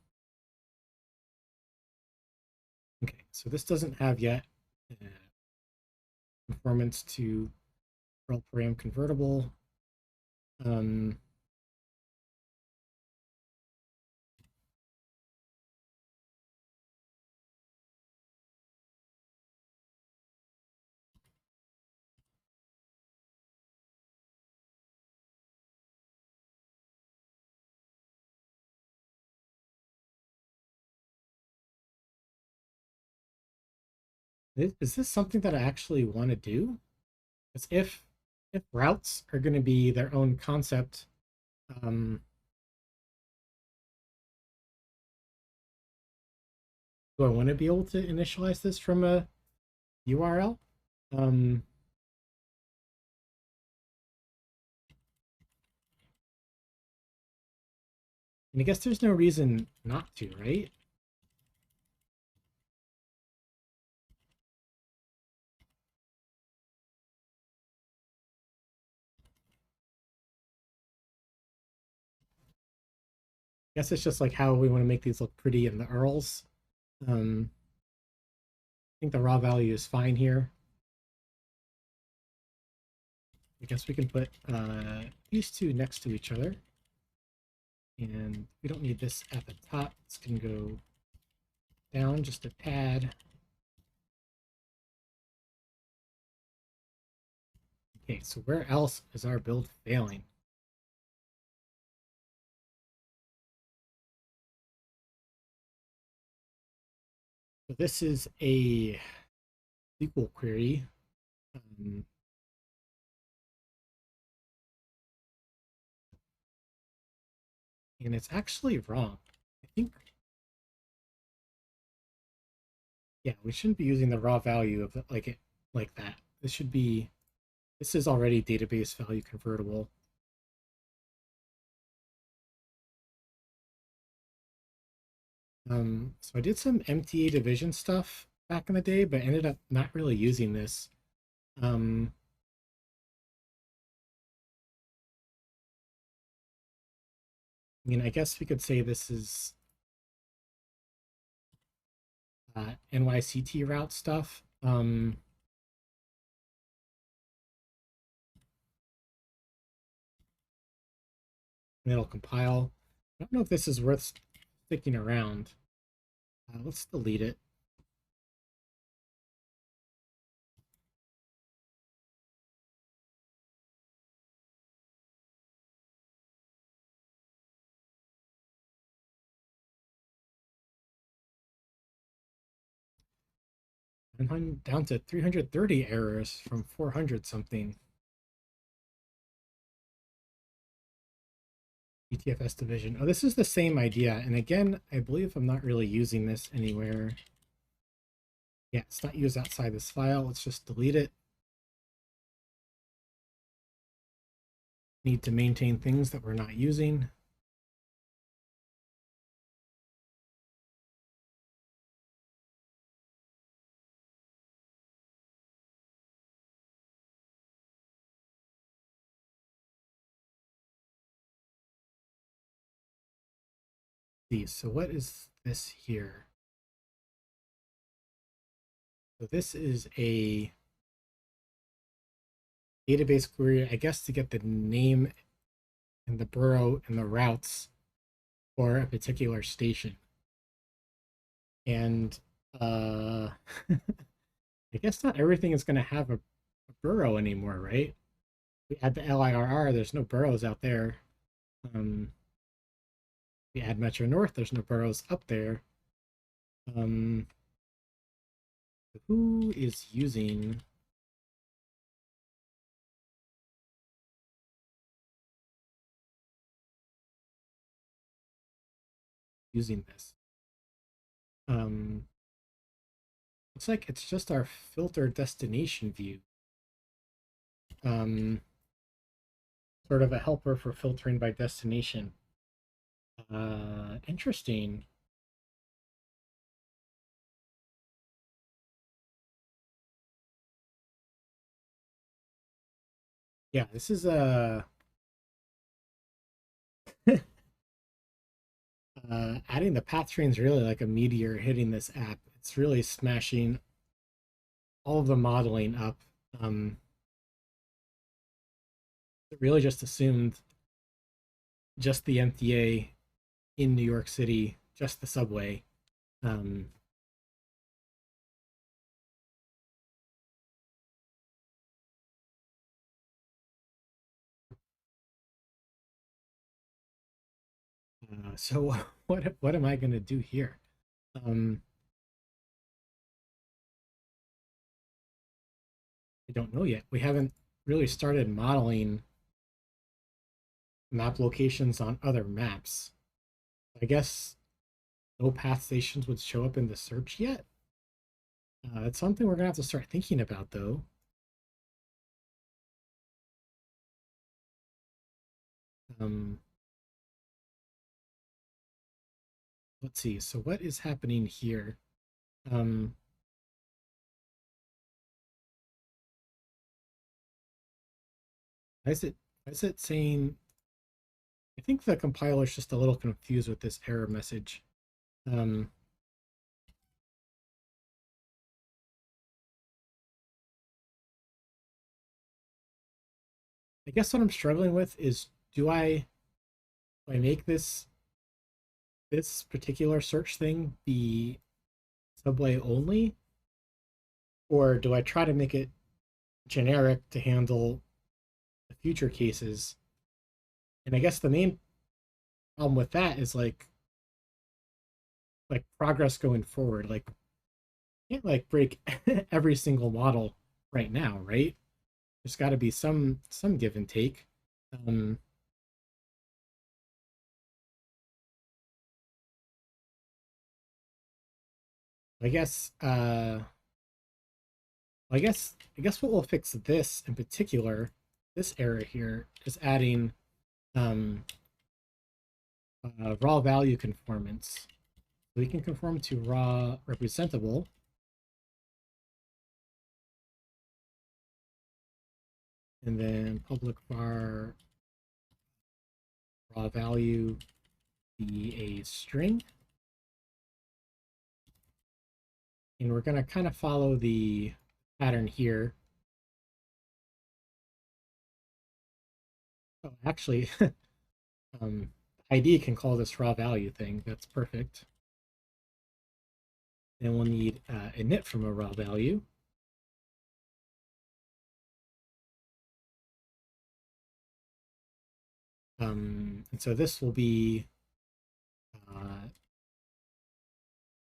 so this doesn't have yet conformance to Earl param convertible. Um, is this something that I actually want to do? Because if routes are going to be their own concept, um, do I want to be able to initialize this from a URL? Um, and I guess there's no reason not to, right? I guess it's just like how we want to make these look pretty in the URLs. I think the raw value is fine here. I guess we can put these two next to each other. And we don't need this at the top. This can go down just a tad. Okay, so where else is our build failing? So this is a SQL query. And it's actually wrong. I think, yeah, we shouldn't be using the raw value of it like that. This should be, this is already database value convertible. So I did some MTA division stuff back in the day, but ended up not really using this. Um, I mean, I guess we could say this is NYCT route stuff. And it'll compile. I don't know if this is worth sticking around. Let's delete it. I'm down to 330 errors from 400 something. ETFS division. Oh, this is the same idea. And again, I believe I'm not really using this anywhere. Yeah, it's not used outside this file. Let's just delete it. Need to maintain things that we're not using. So what is this here? So this is a database query, I guess, to get the name and the borough and the routes for a particular station. And I guess not everything is going to have a borough anymore, right? We add the LIRR, there's no boroughs out there. We add Metro North, there's no boroughs up there. Who is using this? Looks like it's just our filter destination view. Sort of a helper for filtering by destination. Interesting. Yeah, this is a adding the path train is really like a meteor hitting this app. It's really smashing all of the modeling up. really just assumed just the MTA in New York City, just the subway. Um, so what am I going to do here? Um, I don't know yet. We haven't really started modeling map locations on other maps. I guess no path stations would show up in the search yet. It's something we're gonna have to start thinking about, though. Um, let's see. So what is happening here? Um, why is it why is it saying? I think the compiler is just a little confused with this error message. Um, I guess what I'm struggling with is do I make this particular search thing be subway only, or do I try to make it generic to handle the future cases? And I guess the main problem with that is like progress going forward. Like you can't like break every single model right now, right? There's got to be some give and take. Um, I guess I guess what will fix this in particular, this error here, is adding um, raw value conformance. We can conform to raw representable. And then public var raw value be a string. And we're going to kind of follow the pattern here. Oh, actually, ID can call this raw value thing. That's perfect. Then we'll need init from a raw value. And so this will be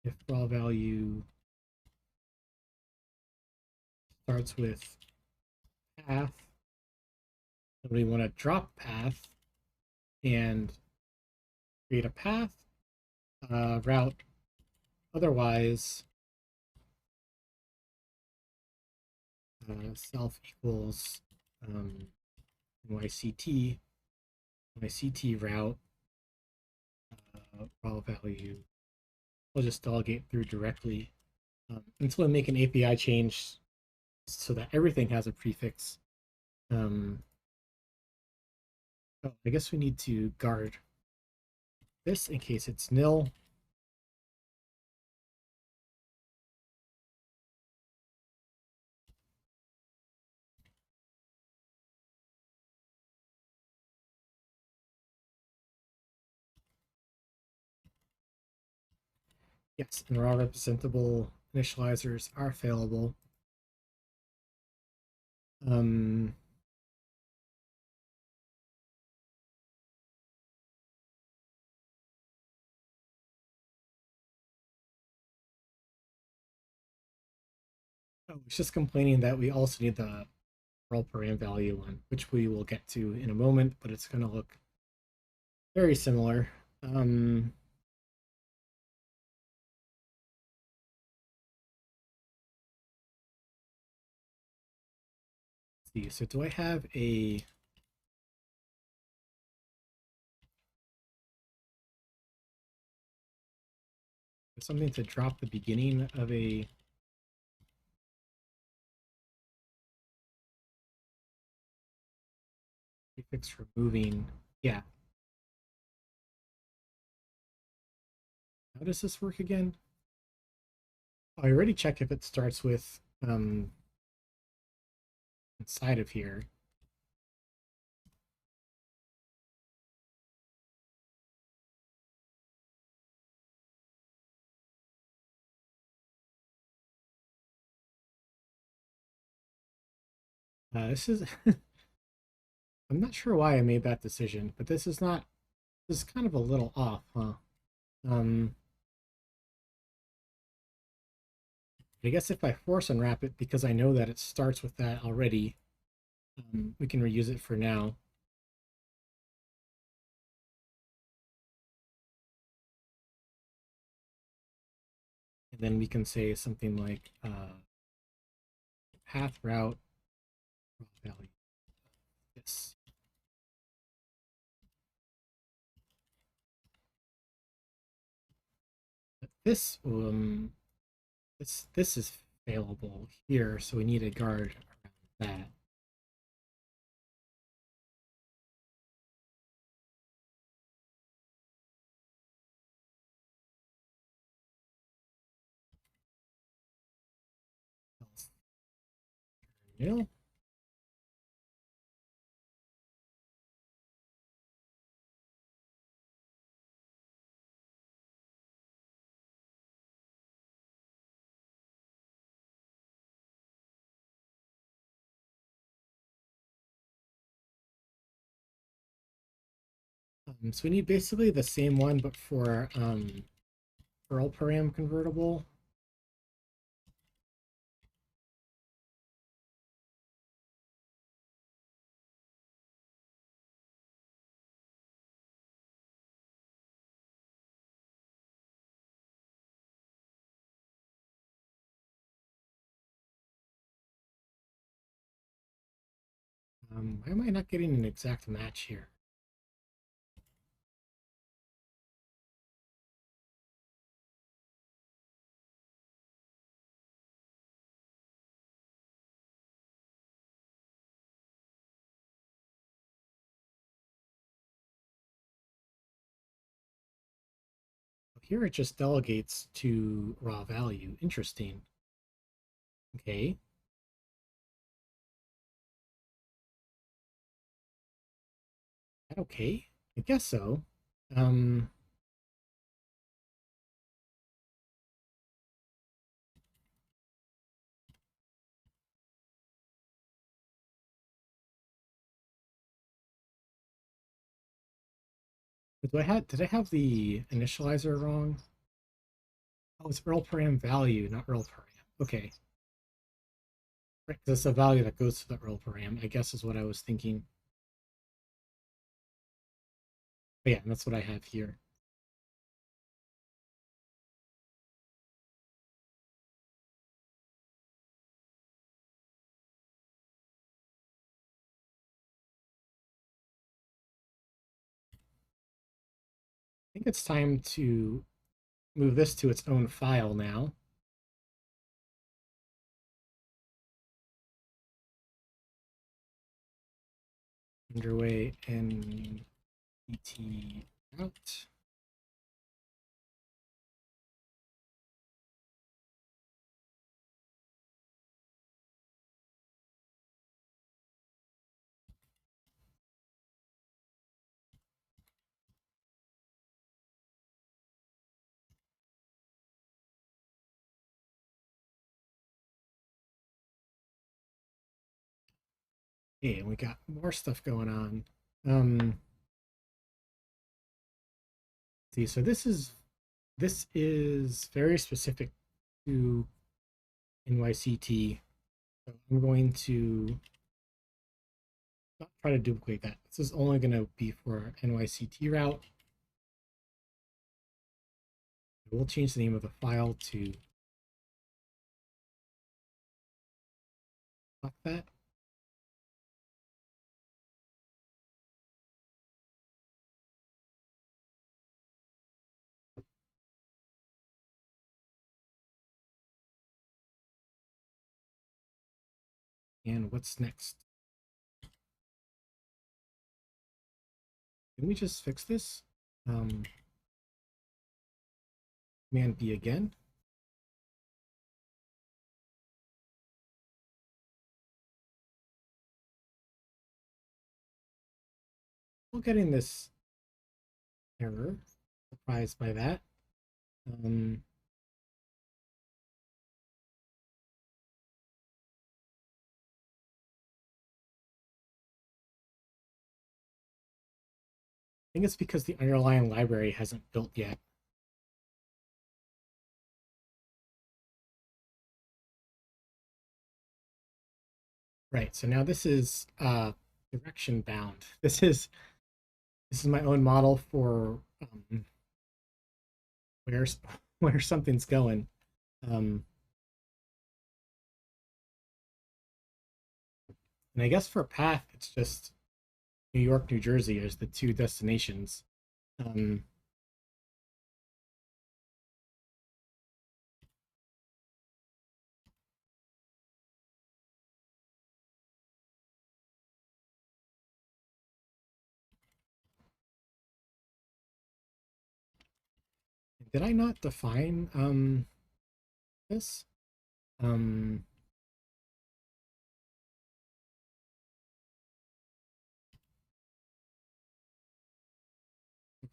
if raw value starts with path, then we want to drop path and create a path route. Otherwise, self equals NYCT route raw value. We'll just delegate through directly until we make an API change so that everything has a prefix. Oh, I guess we need to guard this in case it's nil. Yes, and raw representable initializers are failable. Um, oh, it's just complaining that we also need the rel param value one, which we will get to in a moment, but it's going to look very similar. Let's see, so do I have something to drop the beginning of a prefix removing? Yeah. How does this work again? I already checked if it starts with inside of here. This is I'm not sure why I made that decision, but this is not this is kind of a little off, huh? Um, I guess if I force unwrap it because I know that it starts with that already, we can reuse it for now. And then we can say something like path route value. This. But this is failable here, so we need a guard around that. Nil. So we need basically the same one, but for Perl param convertible. Why am I not getting an exact match here? Here it just delegates to raw value. Interesting. Okay. Okay. I guess so. Um, did I have the initializer wrong? Oh, it's rel param value, not rel param. Okay. Right, 'cause it's a value that goes to the rel param, I guess is what I was thinking. But yeah, that's what I have here. I think it's time to move this to its own file now. Underway NYC out. Okay, we got more stuff going on. See, so this is very specific to NYCT. So I'm going to not try to duplicate that. This is only going to be for NYCT route. We'll change the name of the file to that. And what's next? Can we just fix this? Command B again. Still getting this error. Surprised by that. think it's because the underlying library hasn't built yet. Right, so now this is direction bound. This is my own model for where's where something's going. Um, and I guess for a path, it's just New York, New Jersey as the two destinations. Um, did I not define this? Um,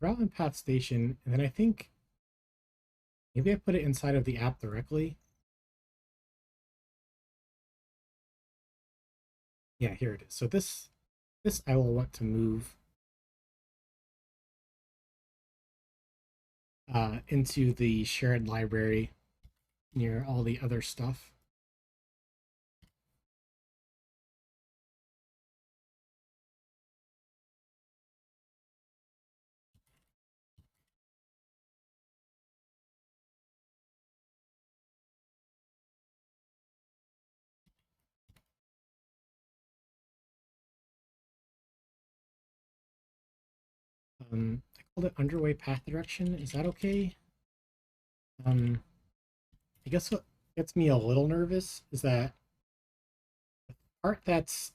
Route and path station, and then I think maybe I put it inside of the app directly. Yeah, here it is. So this I will want to move into the shared library near all the other stuff. I called it underway path direction. Is that okay? I guess what gets me a little nervous is that the part that's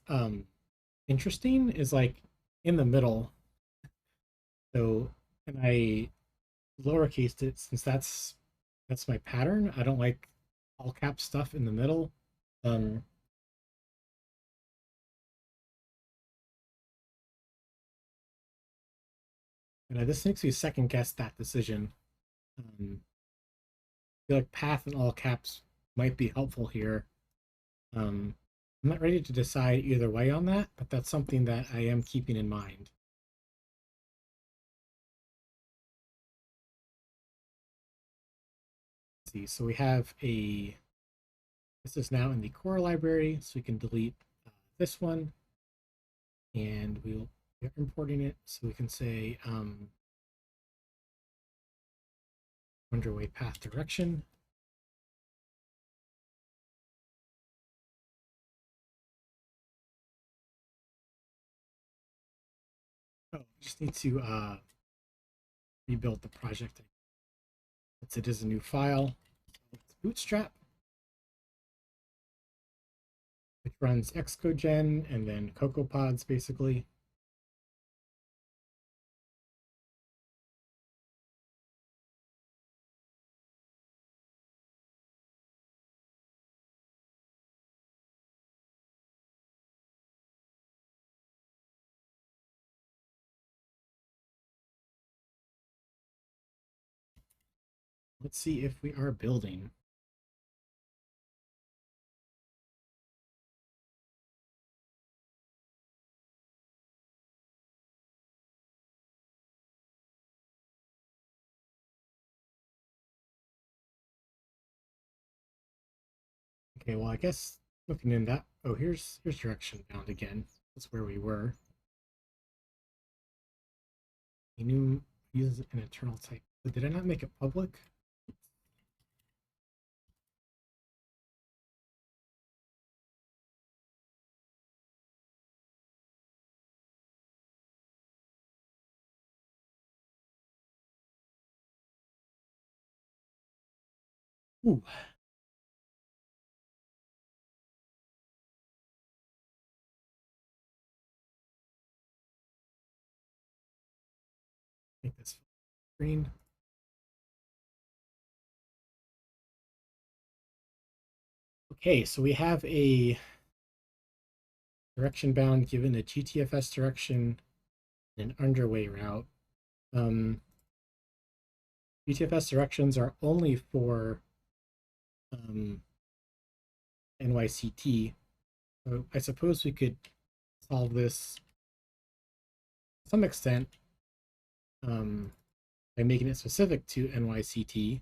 interesting is like in the middle. So, and I lowercased it since that's my pattern. I don't like all cap stuff in the middle. Um, and this makes me second guess that decision. I feel like path and all caps might be helpful here. Um, I'm not ready to decide either way on that, but that's something that I am keeping in mind. Let's see, so we have this is now in the core library, so we can delete this one, and we're importing it, so we can say underway path direction. Oh, just need to rebuild the project. Since it is a new file, it's Bootstrap, which runs Xcode and then CocoaPods basically. Let's see if we are building. Okay, well, I guess looking in that, oh, here's direction bound again. That's where we were. A new uses an internal type. But did I not make it public? Ooh. Make this screen. Okay, so we have a direction bound given a GTFS direction and an underway route. GTFS directions are only for NYCT. So I suppose we could solve this to some extent by making it specific to NYCT.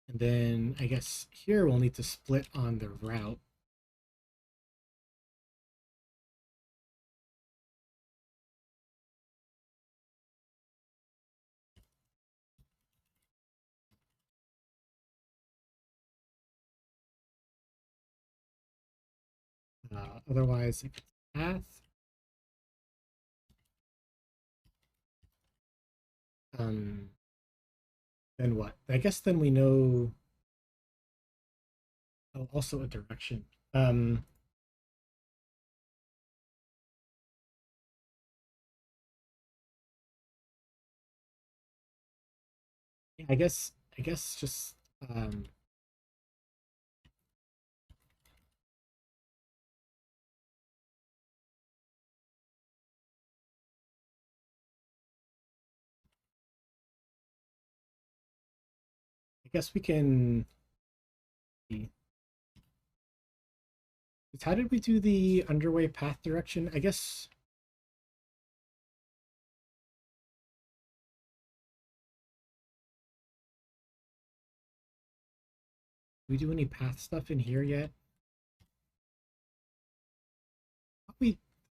And then I guess here we'll need to split on the route. Otherwise, if it's path, then what? I guess then we know. Oh, also a direction. Yeah, I guess just I guess we can. How did we do the underway path direction? I guess we do any path stuff in here yet?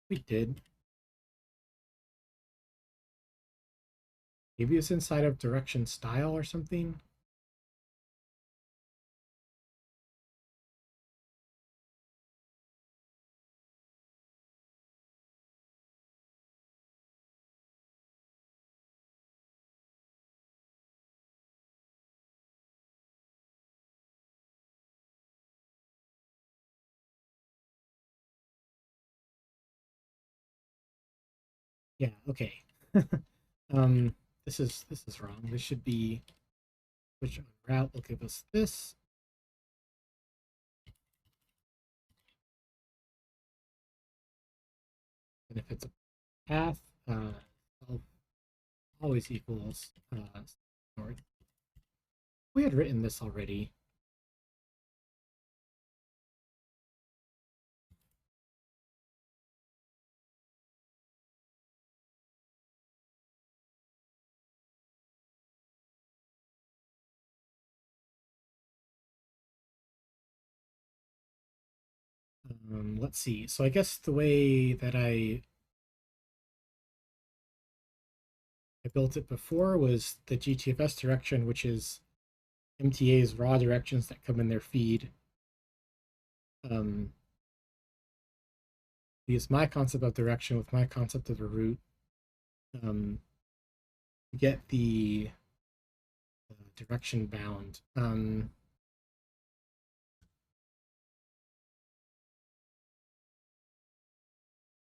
We did. Maybe it's inside of direction style or something. Yeah, okay. um this is wrong. This should be which route will give us this. And if it's a path, always equals north. We had written this already. Let's see. So I guess the way that I built it before was the GTFS direction, which is MTA's raw directions that come in their feed. Um, use my concept of direction with my concept of a route. Um, get the direction bound.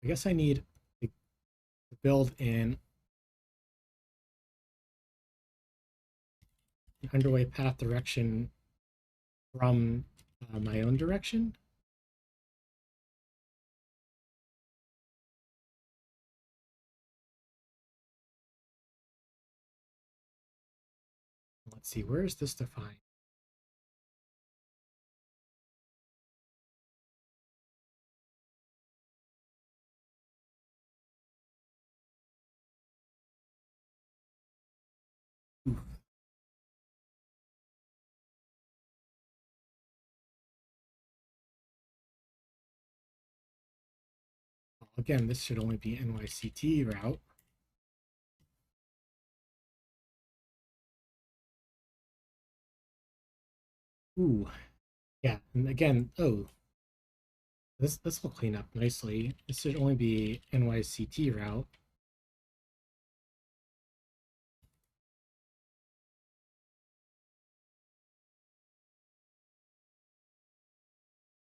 I guess I need to build in an underway path direction from my own direction. Let's see, where is this defined? Oof. Again, this should only be NYCT route. Ooh, yeah, and again, oh, this will clean up nicely. This should only be NYCT route.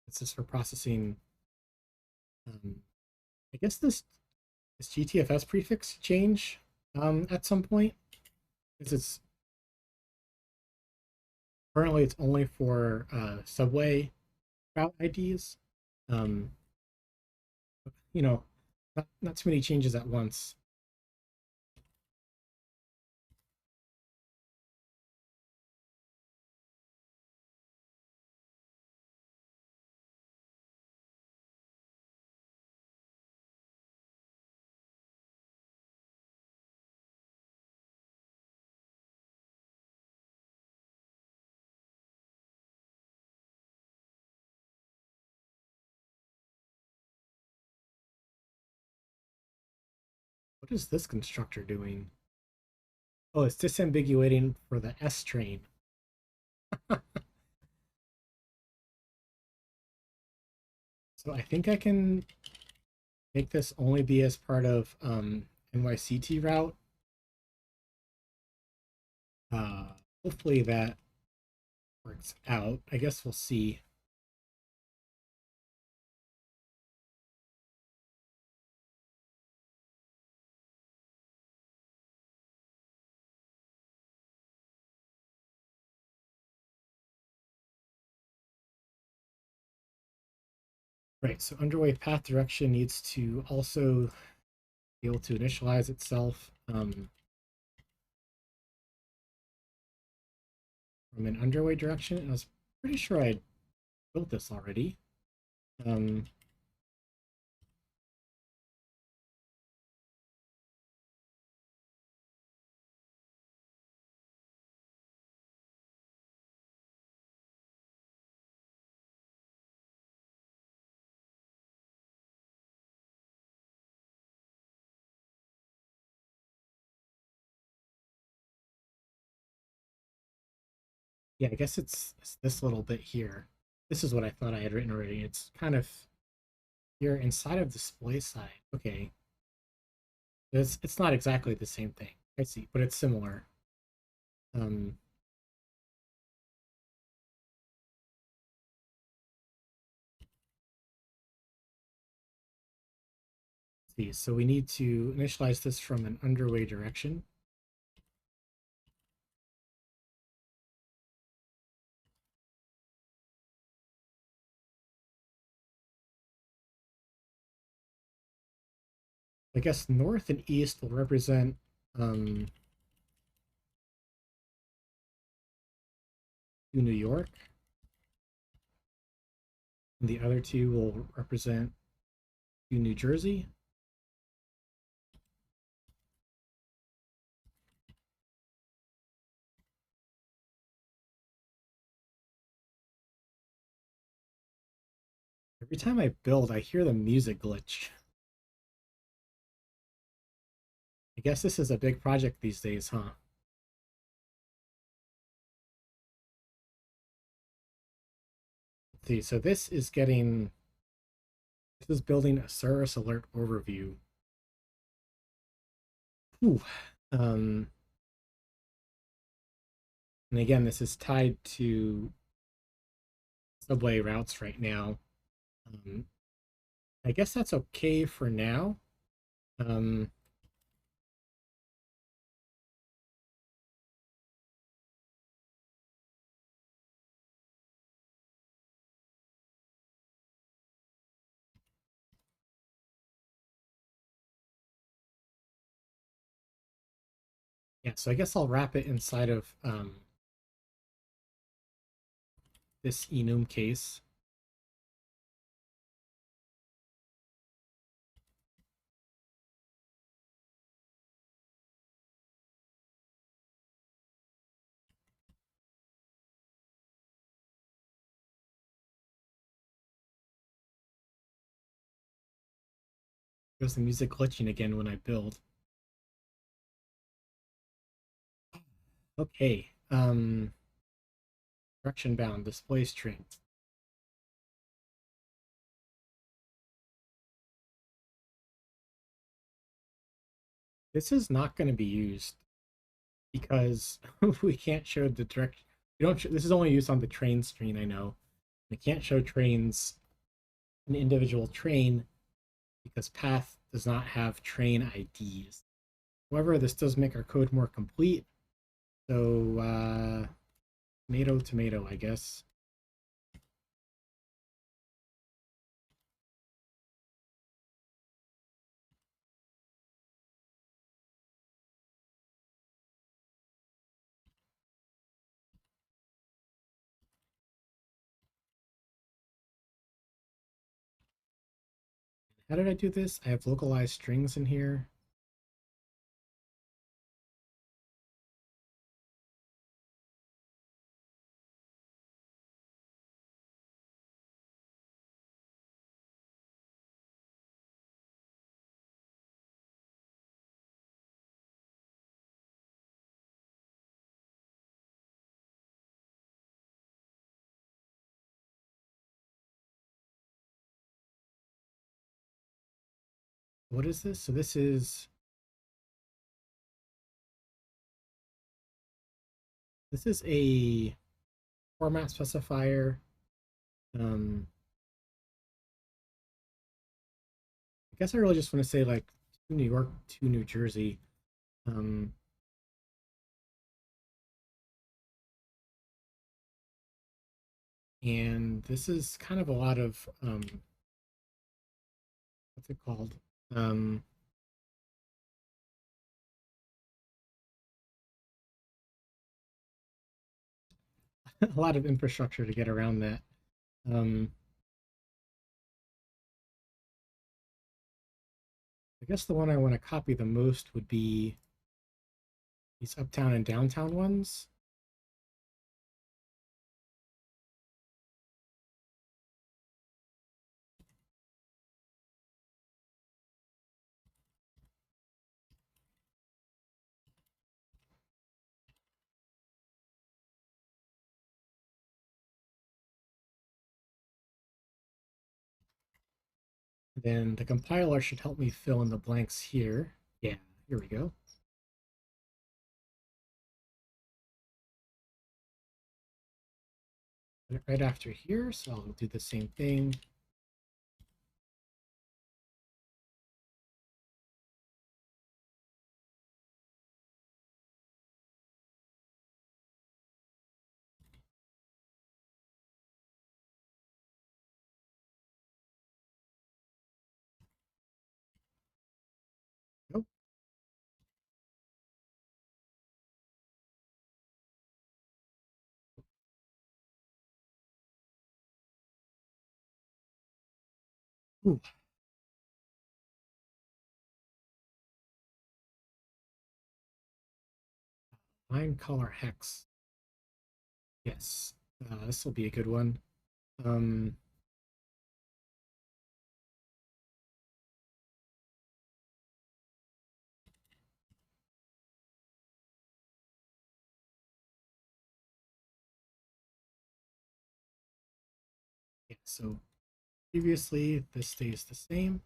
This is for processing. I guess this GTFS prefix change at some point, because it's currently it's only for subway route IDs. Um, you know, not too many changes at once. What is this constructor doing? Oh, it's disambiguating for the S train. So I think I can make this only be as part of NYCT route. Uh, Hopefully that works out. I guess we'll see. Right, so underway path direction needs to also be able to initialize itself from an underway direction. And I was pretty sure I built this already. Um, yeah, I guess it's this little bit here. This is what I thought I had written already. It's kind of here inside of display side. Okay, it's not exactly the same thing. I see, but it's similar. Um, see, so we need to initialize this from an underway direction. I guess north and east will represent to New York, and the other two will represent to New Jersey. Every time I build, I hear the music glitch. I guess this is a big project these days, huh? Let's see, so this is building a service alert overview. Ooh. Um, and again, this is tied to subway routes right now. Um, I guess that's okay for now. Um, yeah, so I guess I'll wrap it inside of this enum case. There's the music glitching again when I build. Okay. Direction bound display string. This is not going to be used because we can't show the direct. We don't. This is only used on the train screen. I know. We can't show trains an individual train because path does not have train IDs. However, this does make our code more complete. So tomato, tomato, I guess. How did I do this? I have localized strings in here. what is this? So this is a format specifier. I guess I really just want to say like to New York to New Jersey. Um, and this is kind of a lot of what's it called? Um, a lot of infrastructure to get around that. Um, I guess the one I want to copy the most would be these uptown and downtown ones. Then the compiler should help me fill in the blanks here. Yeah, here we go. Right after here, so I'll do the same thing. Nope. Ooh, line color hex. Yes, this will be a good one. Um, yeah, so previously this stays the same.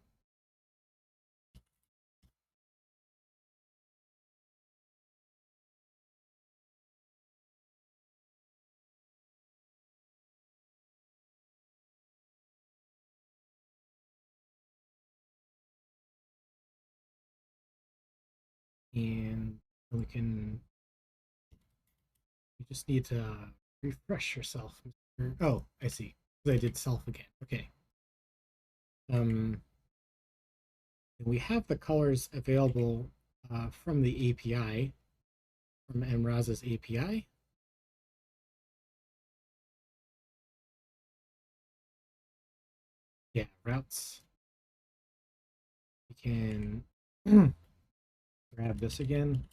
And we can, you just need to refresh yourself. Oh, I see. I did self again. Okay. We have the colors available from the API, from mrazza's API. Yeah, routes. We can grab this again.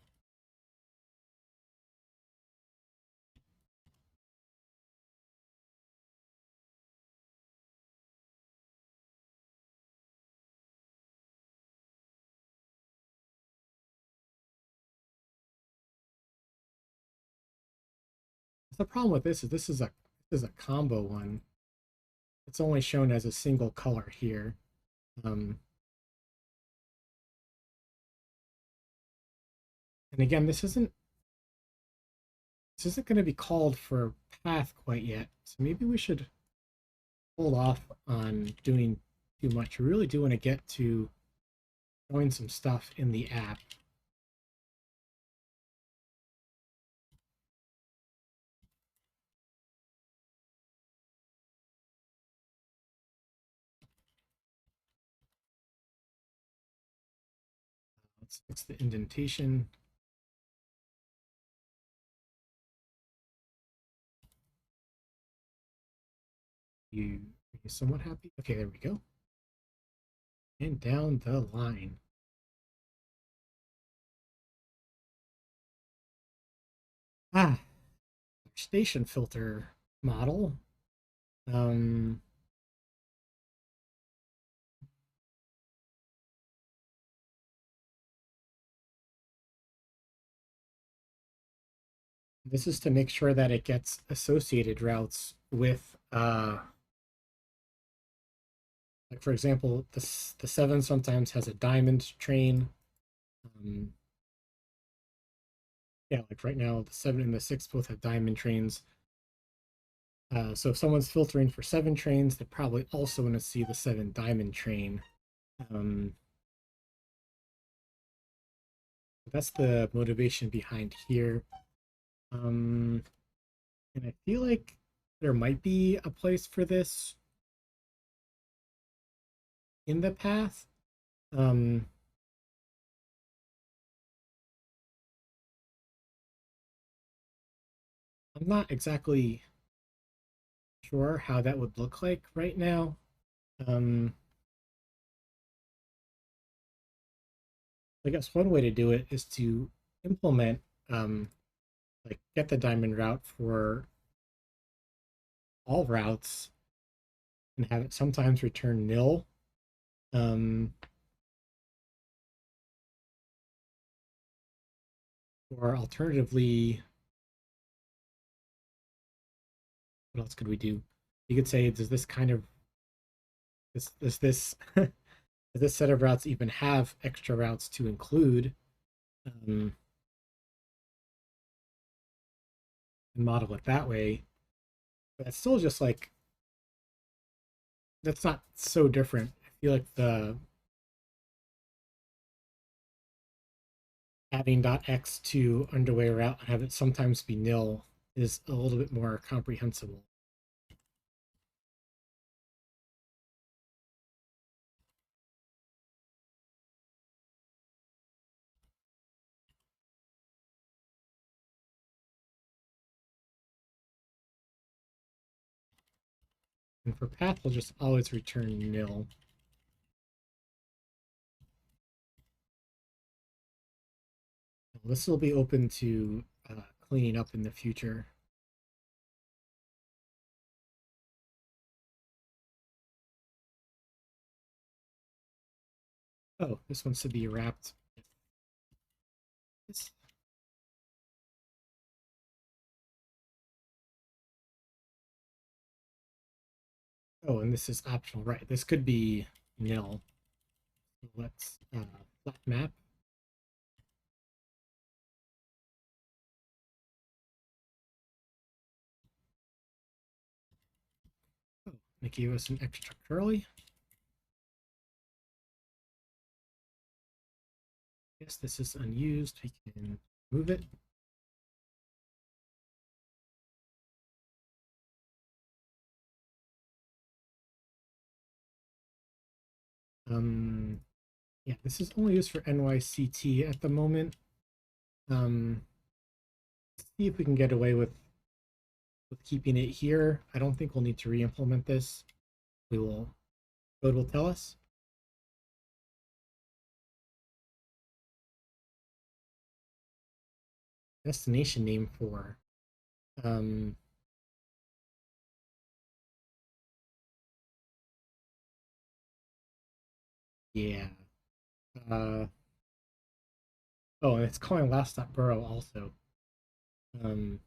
The problem with this is a combo one. It's only shown as a single color here. Um, and again, this isn't going to be called for path quite yet. So maybe we should hold off on doing too much. We really do want to get to showing some stuff in the app. Let's fix the indentation. Are you somewhat happy? Okay, there we go. And down the line. Ah, station filter model. Um, this is to make sure that it gets associated routes with Like for example, the 7 sometimes has a diamond train. Um, yeah, like right now, the 7 and the 6 both have diamond trains. So if someone's filtering for 7 trains, they're probably also going to see the 7 diamond train. Um, that's the motivation behind here. And I feel like there might be a place for this in the path. Um, I'm not exactly sure how that would look like right now. Um, I guess one way to do it is to implement, um, like, get the diamond route for all routes and have it sometimes return nil. Um, or alternatively, what else could we do? You could say, does this kind of this does this set of routes even have extra routes to include? Um, and model it that way. But it's still just like that's not so different. I feel like the adding .x to underway route and have it sometimes be nil is a little bit more comprehensible. And for path, we'll just always return nil. This will be open to cleaning up in the future. Oh, this wants to be wrapped. This, oh, and this is optional, right? This could be nil. So let's flat map. Oh, it gave us an extra curly. Yes, this is unused. We can move it. Um, yeah, this is only used for NYCT at the moment. Let's see if we can get away with keeping it here. I don't think we'll need to re-implement this. We will, code will tell us. Destination name for, um, yeah. Uh, oh, and it's calling last stop borough also. Um,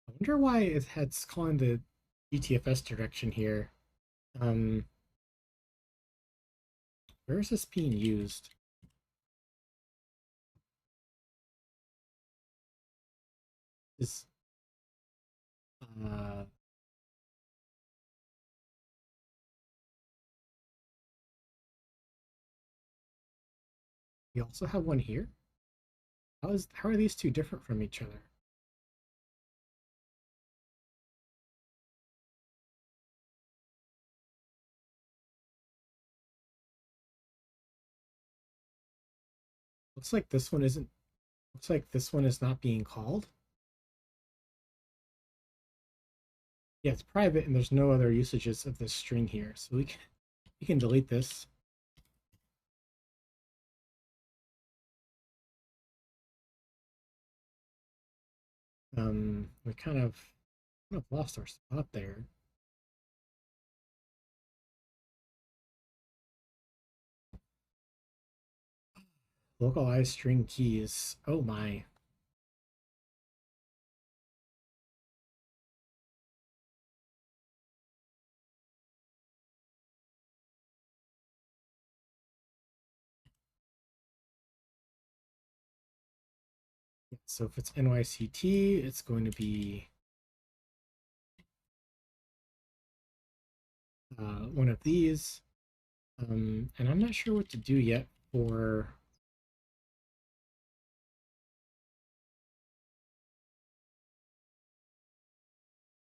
I wonder why it's calling the GTFS direction here. Um, where is this being used? Is uh, we also have one here? How are these two different from each other? Looks like this one isn't. Looks like this one is not being called. Yeah, it's private, and there's no other usages of this string here, so we can delete this. We kind of lost our spot there. Localized string keys. Oh my. So if it's NYCT, it's going to be one of these. And I'm not sure what to do yet for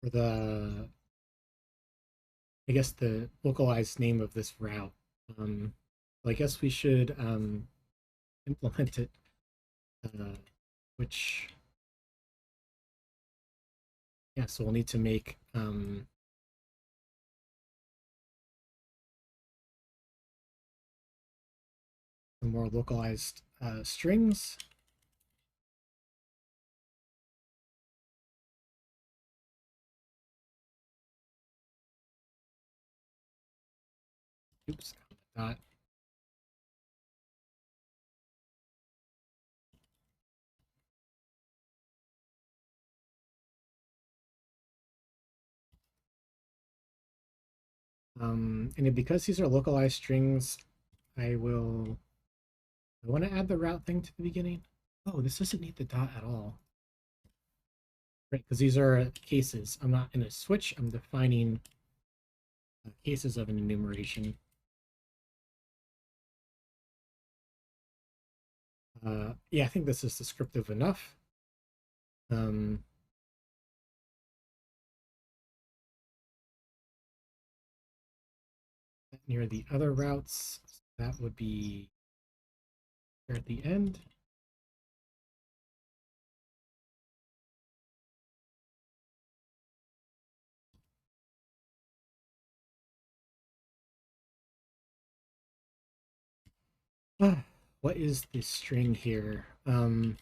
the, I guess, the localized name of this route. Um, I guess we should implement it, which, yeah, so we'll need to make some more localized strings. Oops, dot. And because these are localized strings, I want to add the route thing to the beginning. Oh, this doesn't need the dot at all. Right, because these are cases. I'm not in a switch, I'm defining cases of an enumeration. Yeah, I think this is descriptive enough. Near the other routes, that would be here at the end. What is this string here? Does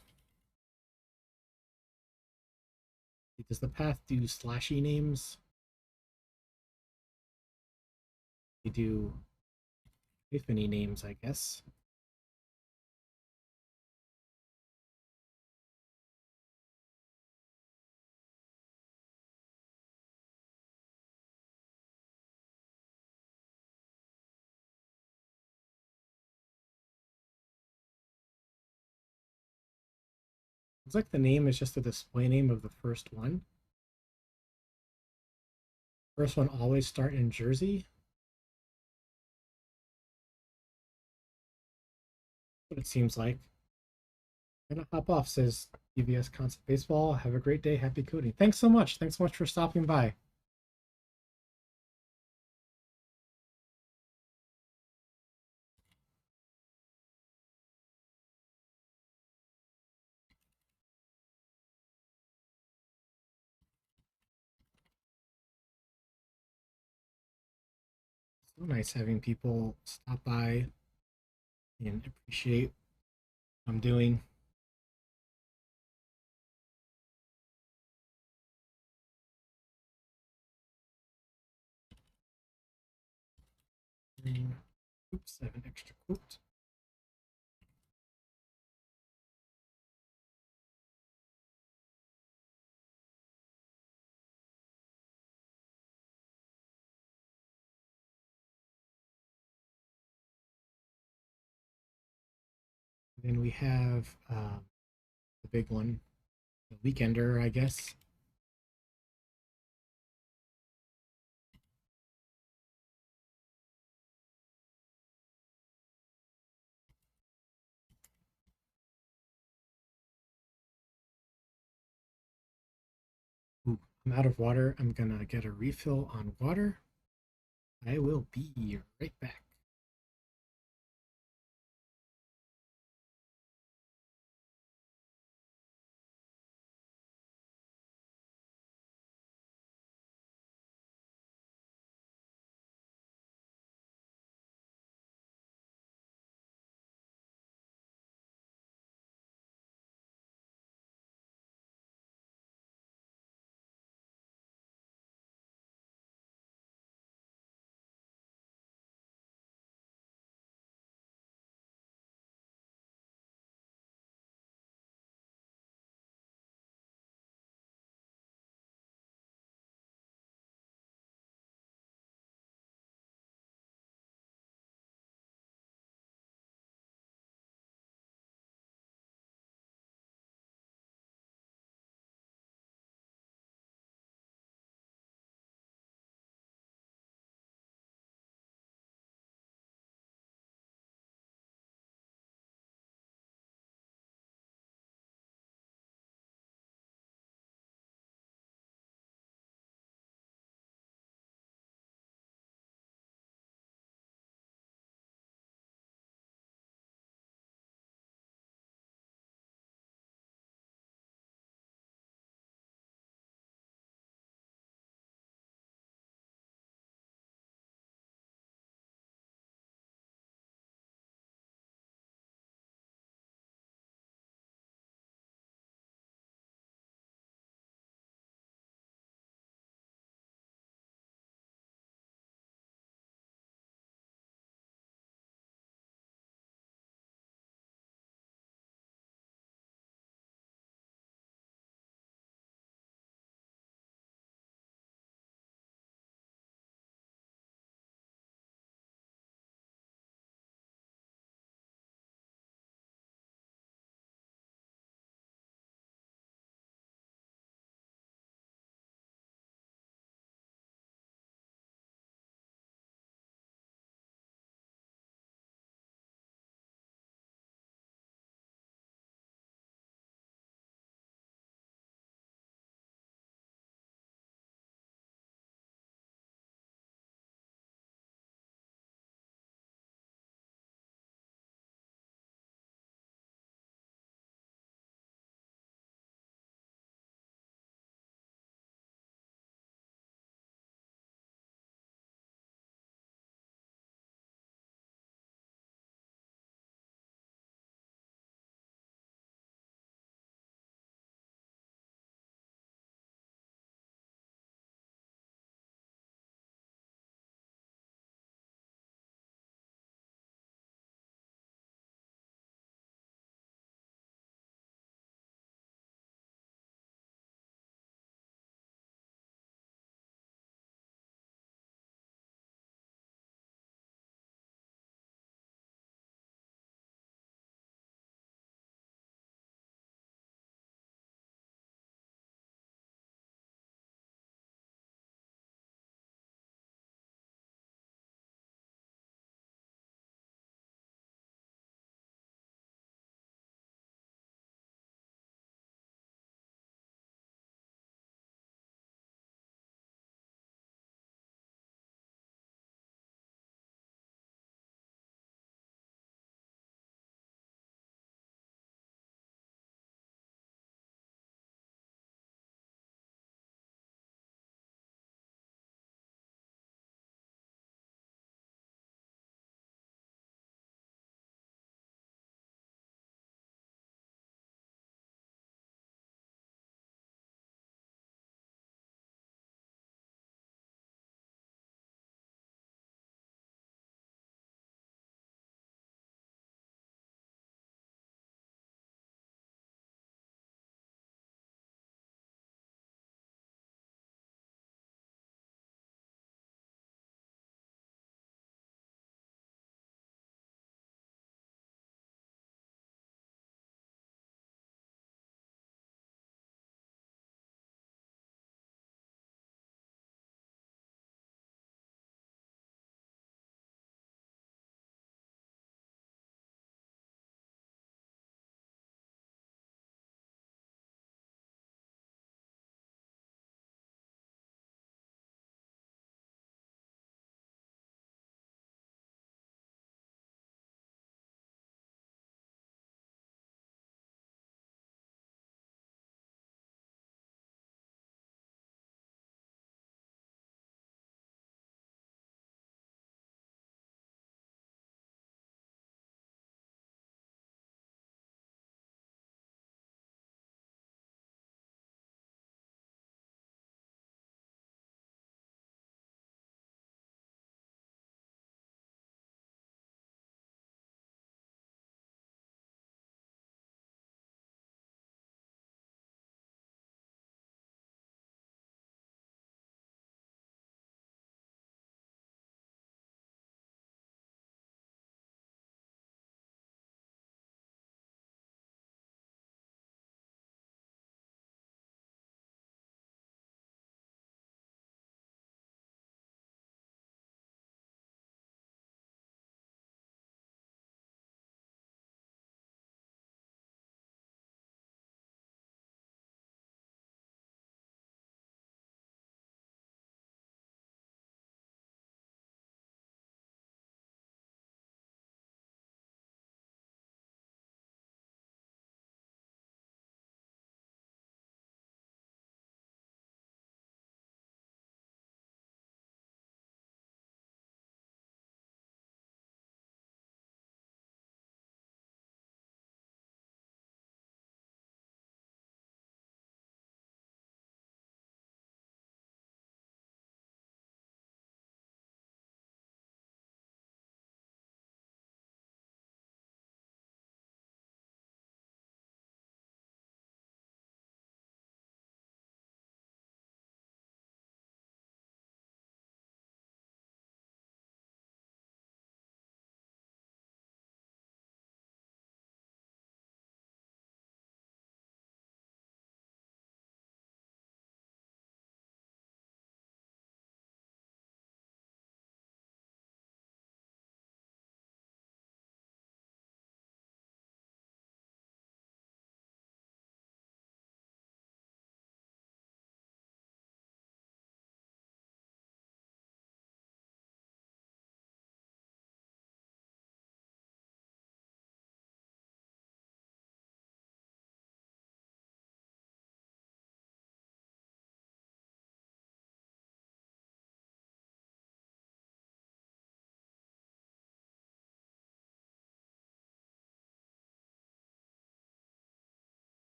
the path do slashy names? They do hypheny names, I guess. Looks like the name is just a display name of the first one. First one always start in Jersey. What it seems like. I'm gonna hop off, says UVS Concept Baseball. Have a great day. Happy coding. Thanks so much. Thanks so much for stopping by. So nice having people stop by and appreciate what I'm doing. Oops, I have an extra quote. Then we have the big one, the weekender, I guess. Ooh, I'm out of water. I'm gonna get a refill on water. I will be right back.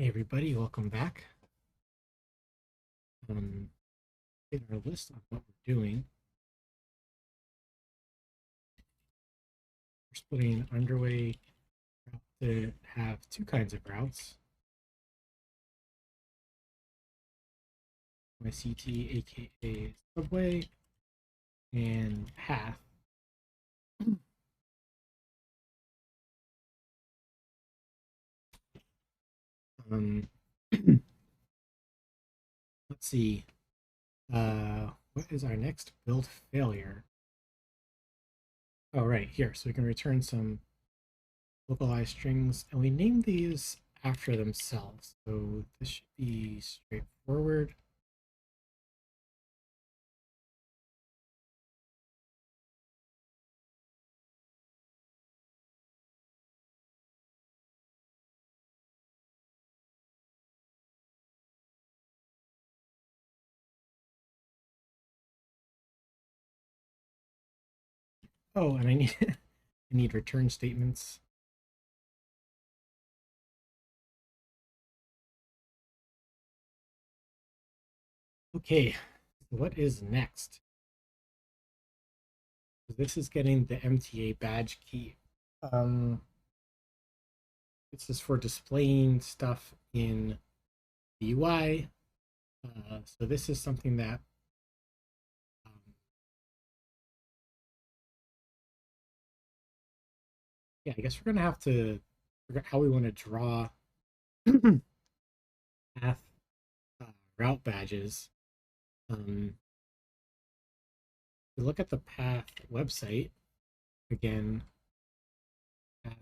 Hey everybody, welcome back. In our list of what we're doing, we're splitting Underway route to have two kinds of routes. NYCT, aka subway, and path. Um, let's see. What is our next build failure? Oh, right here. So we can return some localized strings, and we name these after themselves. So this should be straightforward. Oh, and I need I need return statements. Okay, what is next? This is getting the MTA badge key. This is for displaying stuff in the UI. So this is something that yeah, I guess we're gonna have to figure out how we want to draw path route badges. If you look at the path website again, path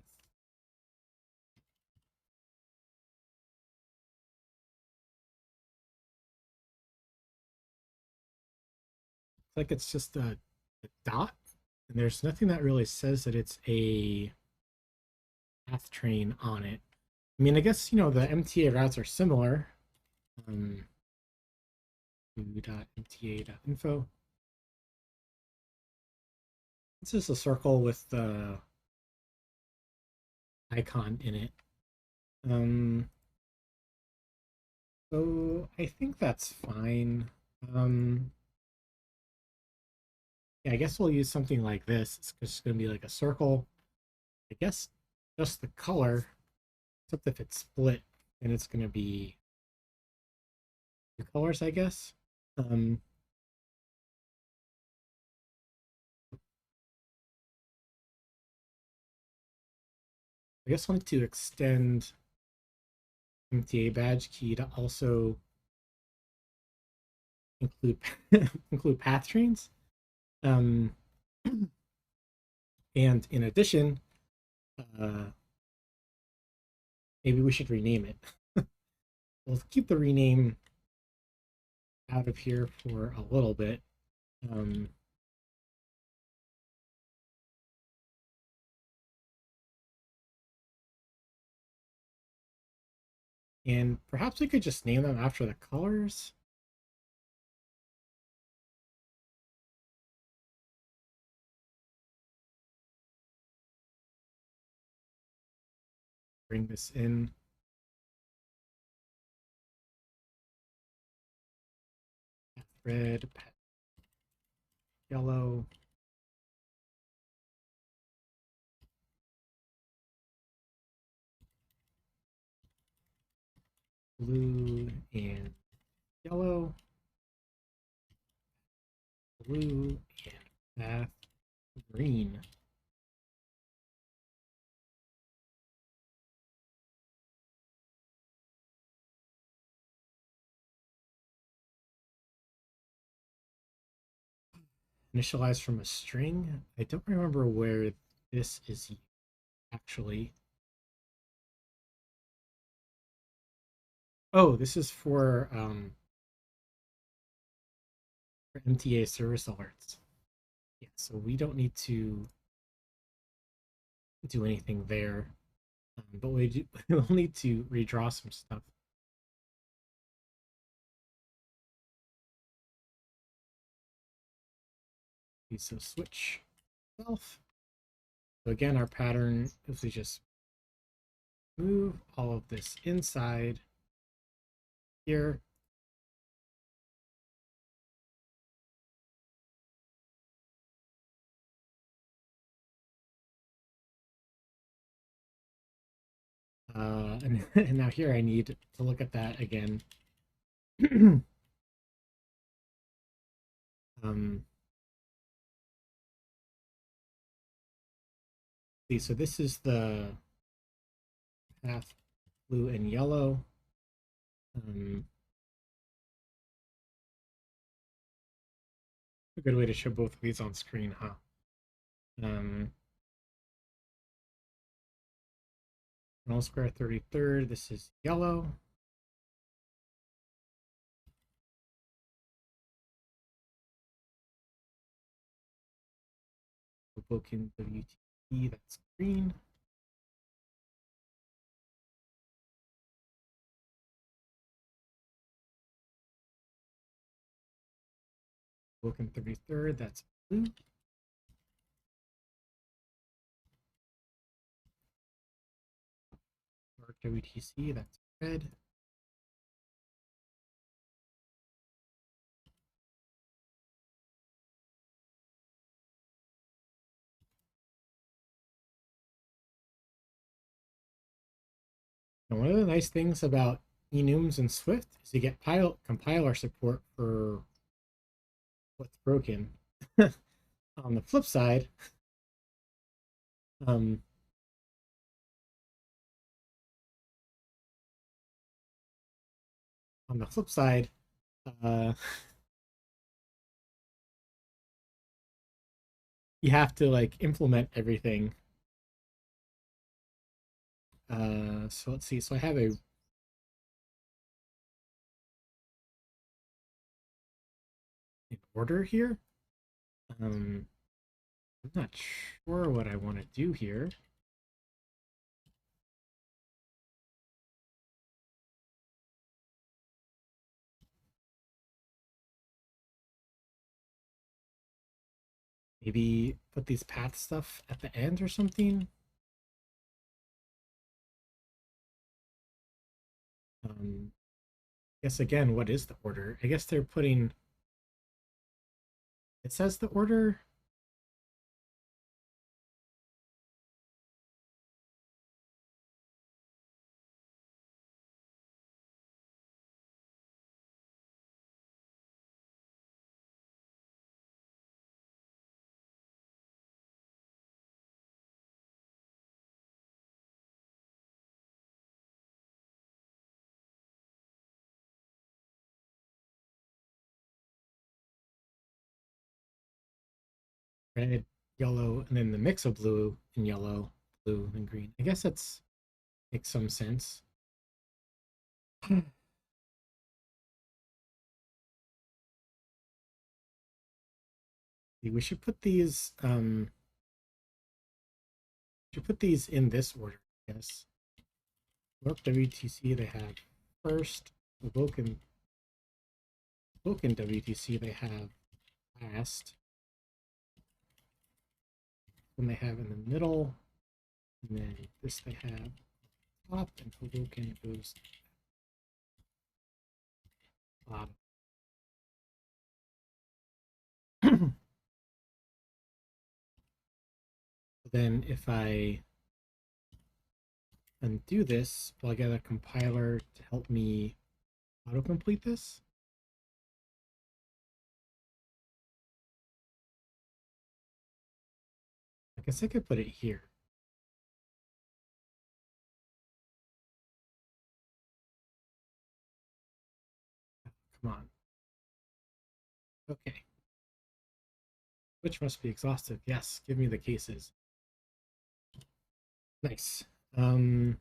it's like it's just a dot, and there's nothing that really says that it's a path train on it. I mean, I guess the MTA routes are similar. U.mta.info. It's just a circle with the icon in it. So I think that's fine. Yeah, I guess we'll use something like this. It's just going to be like a circle. I guess just the color, except if it's split, then it's going to be the colors, I guess. I guess I want to extend MTA badge key to also include include path trains. And in addition, maybe we should rename it. We'll keep the rename out of here for a little bit. And perhaps we could just name them after the colors. Bring this in. Path red, path yellow. Blue and yellow. Blue and path green. Initialized from a string. I don't remember where this is actually. Oh, this is for MTA service alerts. Yeah, so we don't need to do anything there, but we'll need to redraw some stuff. Okay, so switch self. So again, our pattern is we just move all of this inside here. And now here I need to look at that again. See, so this is the path blue and yellow. A good way to show both of these on screen, huh? Null square 33rd, this is yellow. Hoboken WTE, that's green. Hoboken 33rd, that's blue. Dark WTC, that's red. And one of the nice things about enums and Swift is you get compiler support for what's broken. On the flip side, on the flip side, you have to like implement everything. So let's see. So I have a an order here. I'm not sure what I want to do here. Maybe put these path stuff at the end or something. I guess again, what is the order? I guess they're putting. It says the order. Red, yellow, and then the mix of blue and yellow, blue and green. I guess that's makes some sense. We should put these in this order, I guess. Warp WTC they have first, Woken WTC they have last. Then they have in the middle, and then this they have top, and Hoboken goes bottom. Then if I undo this, will I get a compiler to help me autocomplete this? I guess I could put it here. Come on. Okay. Which must be exhaustive. Yes, give me the cases. Nice. Golden.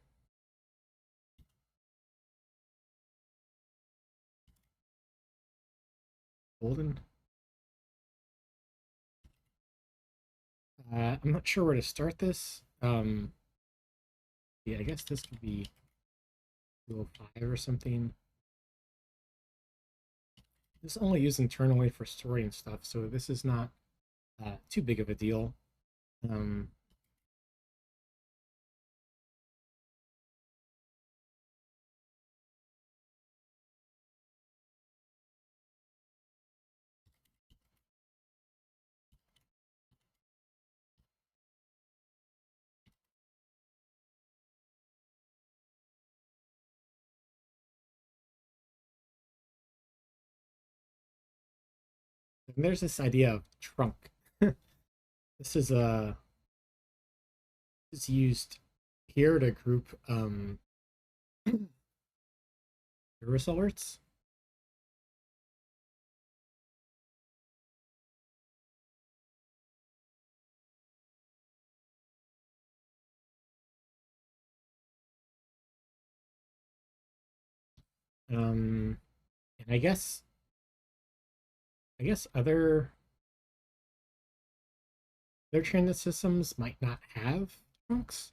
I'm not sure where to start this. Yeah, I guess this could be 205 or something. This is only used internally for storing stuff, so this is not too big of a deal. And there's this idea of trunk. This is used here to group service alerts. And I guess other transit systems might not have trunks.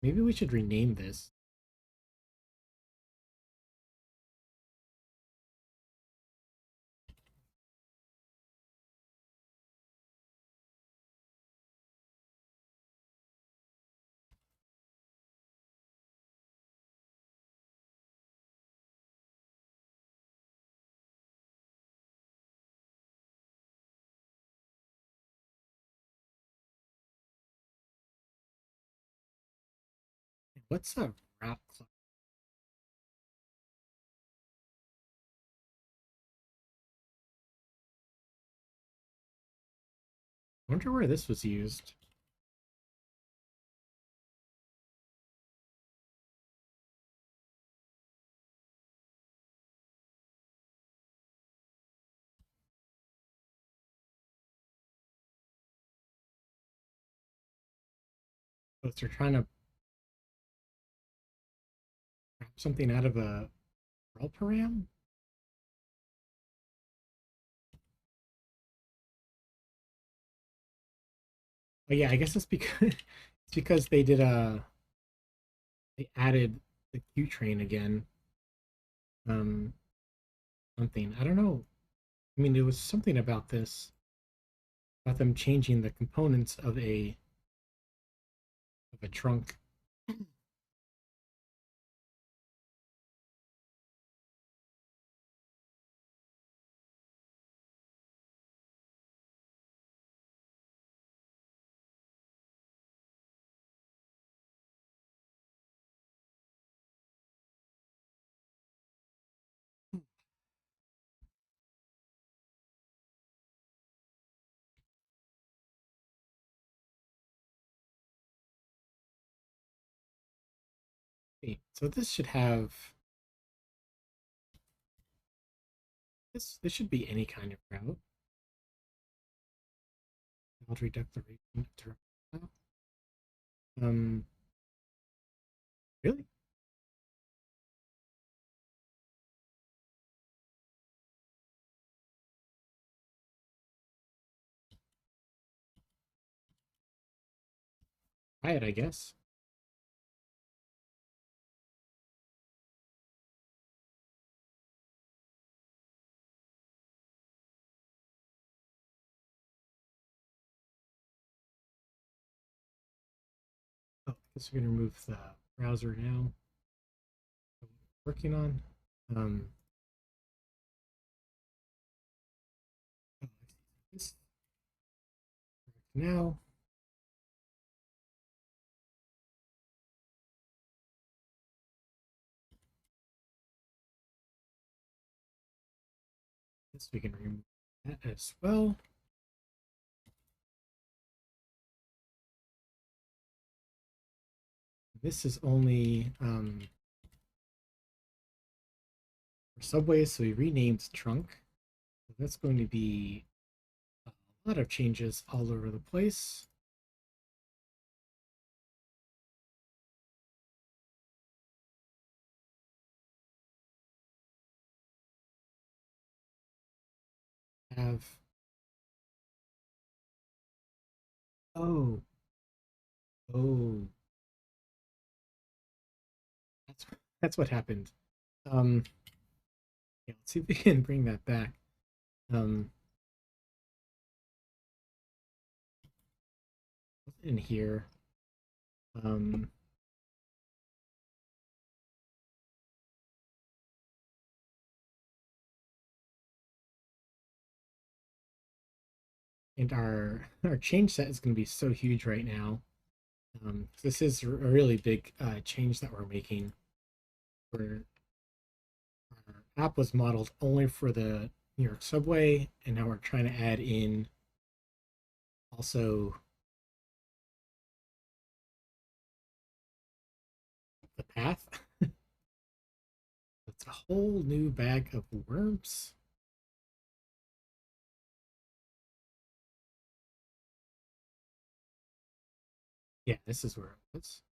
Maybe we should rename this. What's a route clock? I wonder where this was used. Oh, they're trying to grab something out of a rel param? Oh yeah, I guess it's because it's because they added the Q train again. Um something. I don't know. I mean, there was something about this, about them changing the components of a trunk. Wait, so this should have this should be any kind of route. Boundary declaration terminal. Um, really? Try it, I guess. Oh, I guess we're gonna remove the browser now. Working on. Um, oh, this now. This we can remove that as well. This is only for subways, so we renamed trunk. So that's going to be a lot of changes all over the place. Have oh oh that's that's what happened. Um, yeah, let's see if we can bring that back. Um, in here. Um, and our change set is going to be so huge right now. This is a really big change that we're making. Where our app was modeled only for the New York subway, and now we're trying to add in also the path. It's a whole new bag of worms. Yeah, this is where it was.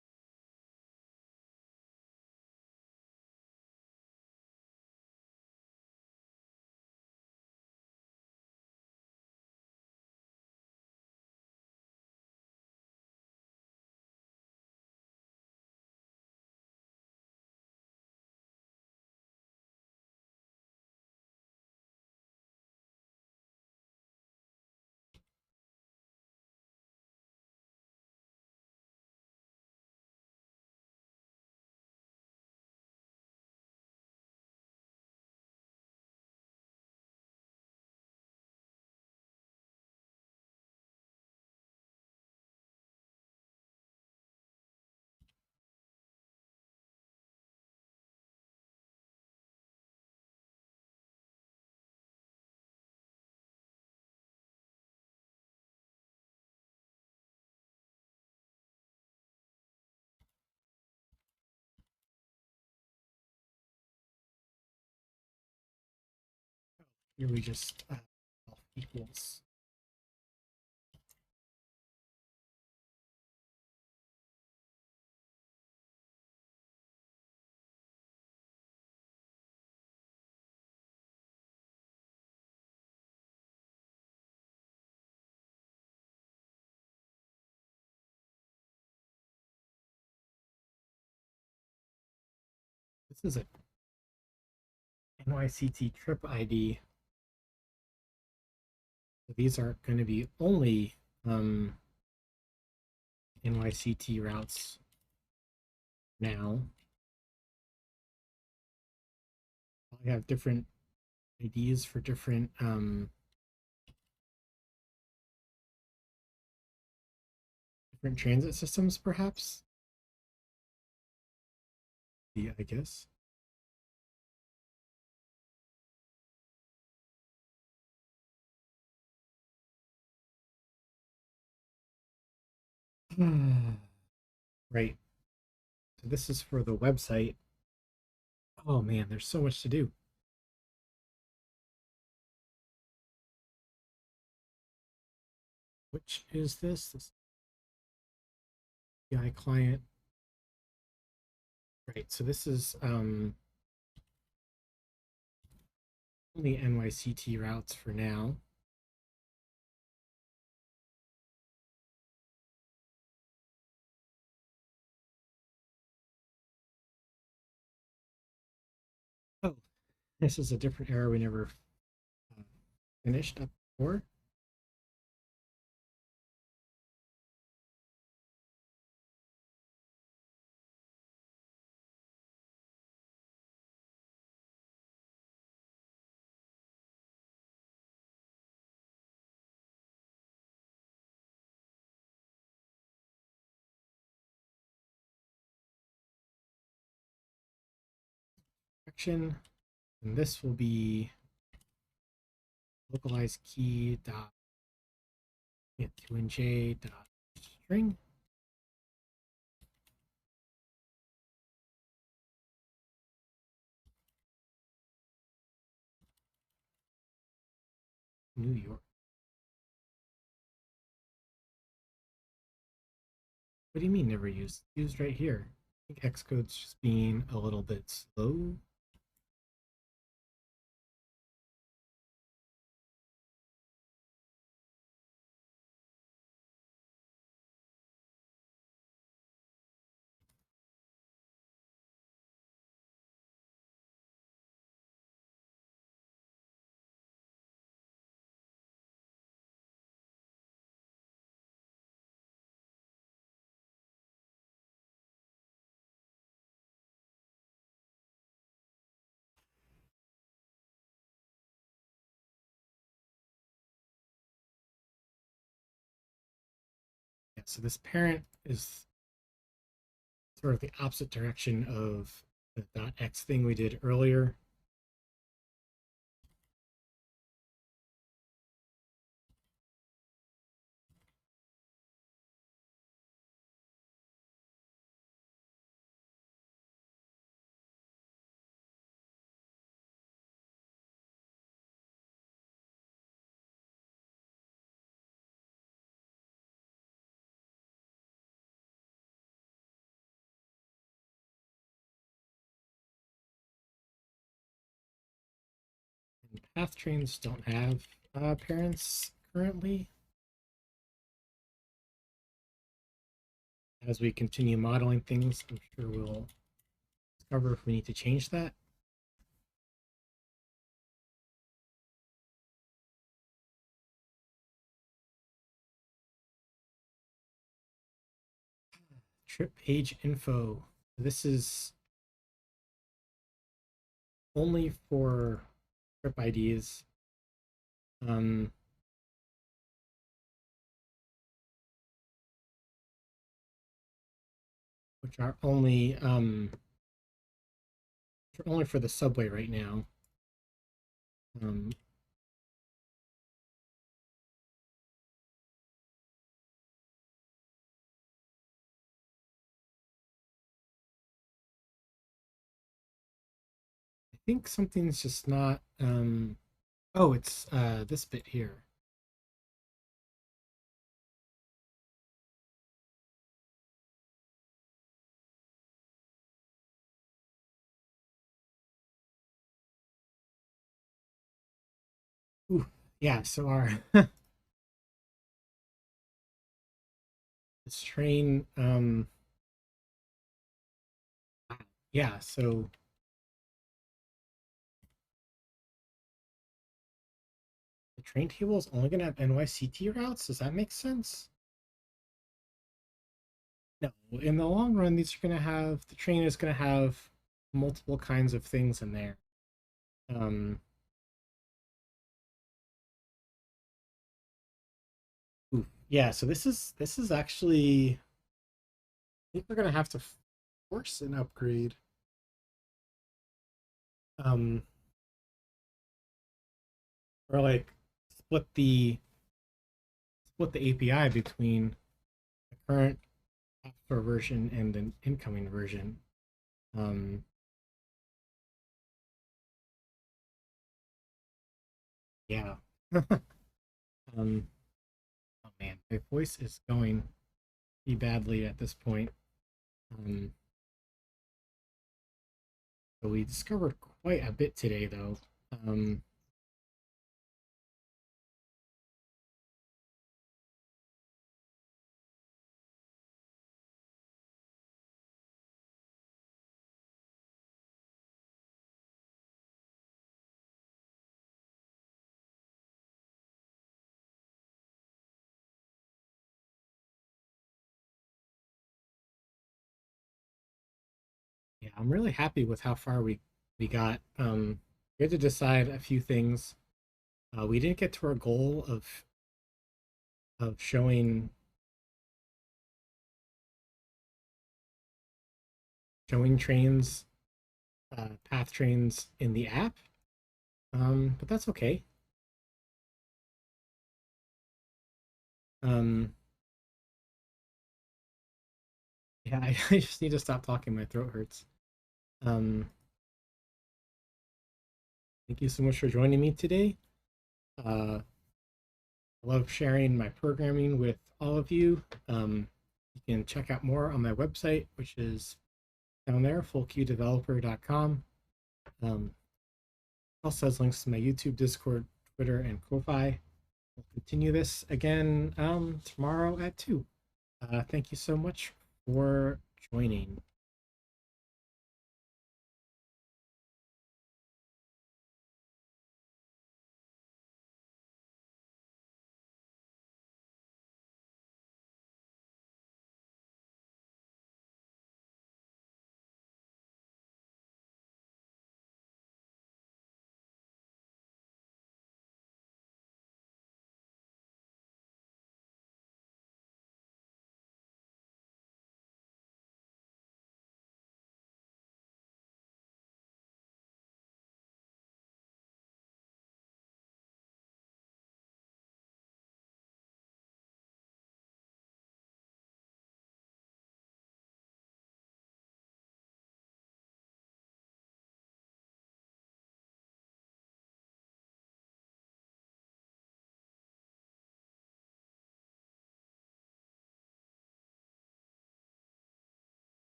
Here we just equals. This is a NYCT trip ID. So these are going to be only NYCT routes now. I have different IDs for different different transit systems, perhaps. Yeah, I guess. Right. So this is for the website. Oh man, there's so much to do. Which is this? This API client. Right. So this is only NYCT routes for now. Oh, this is a different error we never uh, finished up before. Action, and this will be localized key dot j dot string. New York. What do you mean never used? Used right here. I think Xcode's just being a little bit slow. Yeah, so this parent is sort of the opposite direction of the .x thing we did earlier. path trains don't have parents currently. As we continue modeling things, I'm sure we'll discover if we need to change that. Trip page info. This is only for trip IDs. Which are only for the subway right now. Um, I think something's just not. Oh, it's this bit here. Ooh, yeah. So our this train. Yeah. So the train table is only going to have NYCT routes. Does that make sense? No. In the long run, these are going to have the train is going to have multiple kinds of things in there. Ooh, yeah. So this is actually. I think we're going to have to force an upgrade. Um, or like split the API between the current App Store version and an incoming version. Um, yeah. um, oh man, my voice is going pretty badly at this point. Um, so we discovered quite a bit today, though. Um, yeah, I'm really happy with how far we got. We had to decide a few things. We didn't get to our goal of showing trains, path trains in the app. But that's okay. Um, yeah, I just need to stop talking. My throat hurts. Um, thank you so much for joining me today. I love sharing my programming with all of you. You can check out more on my website, which is down there, fullqueuedeveloper.com. Also has links to my YouTube, Discord, Twitter, and Ko-Fi. We'll continue this again tomorrow at 2. Thank you so much for joining.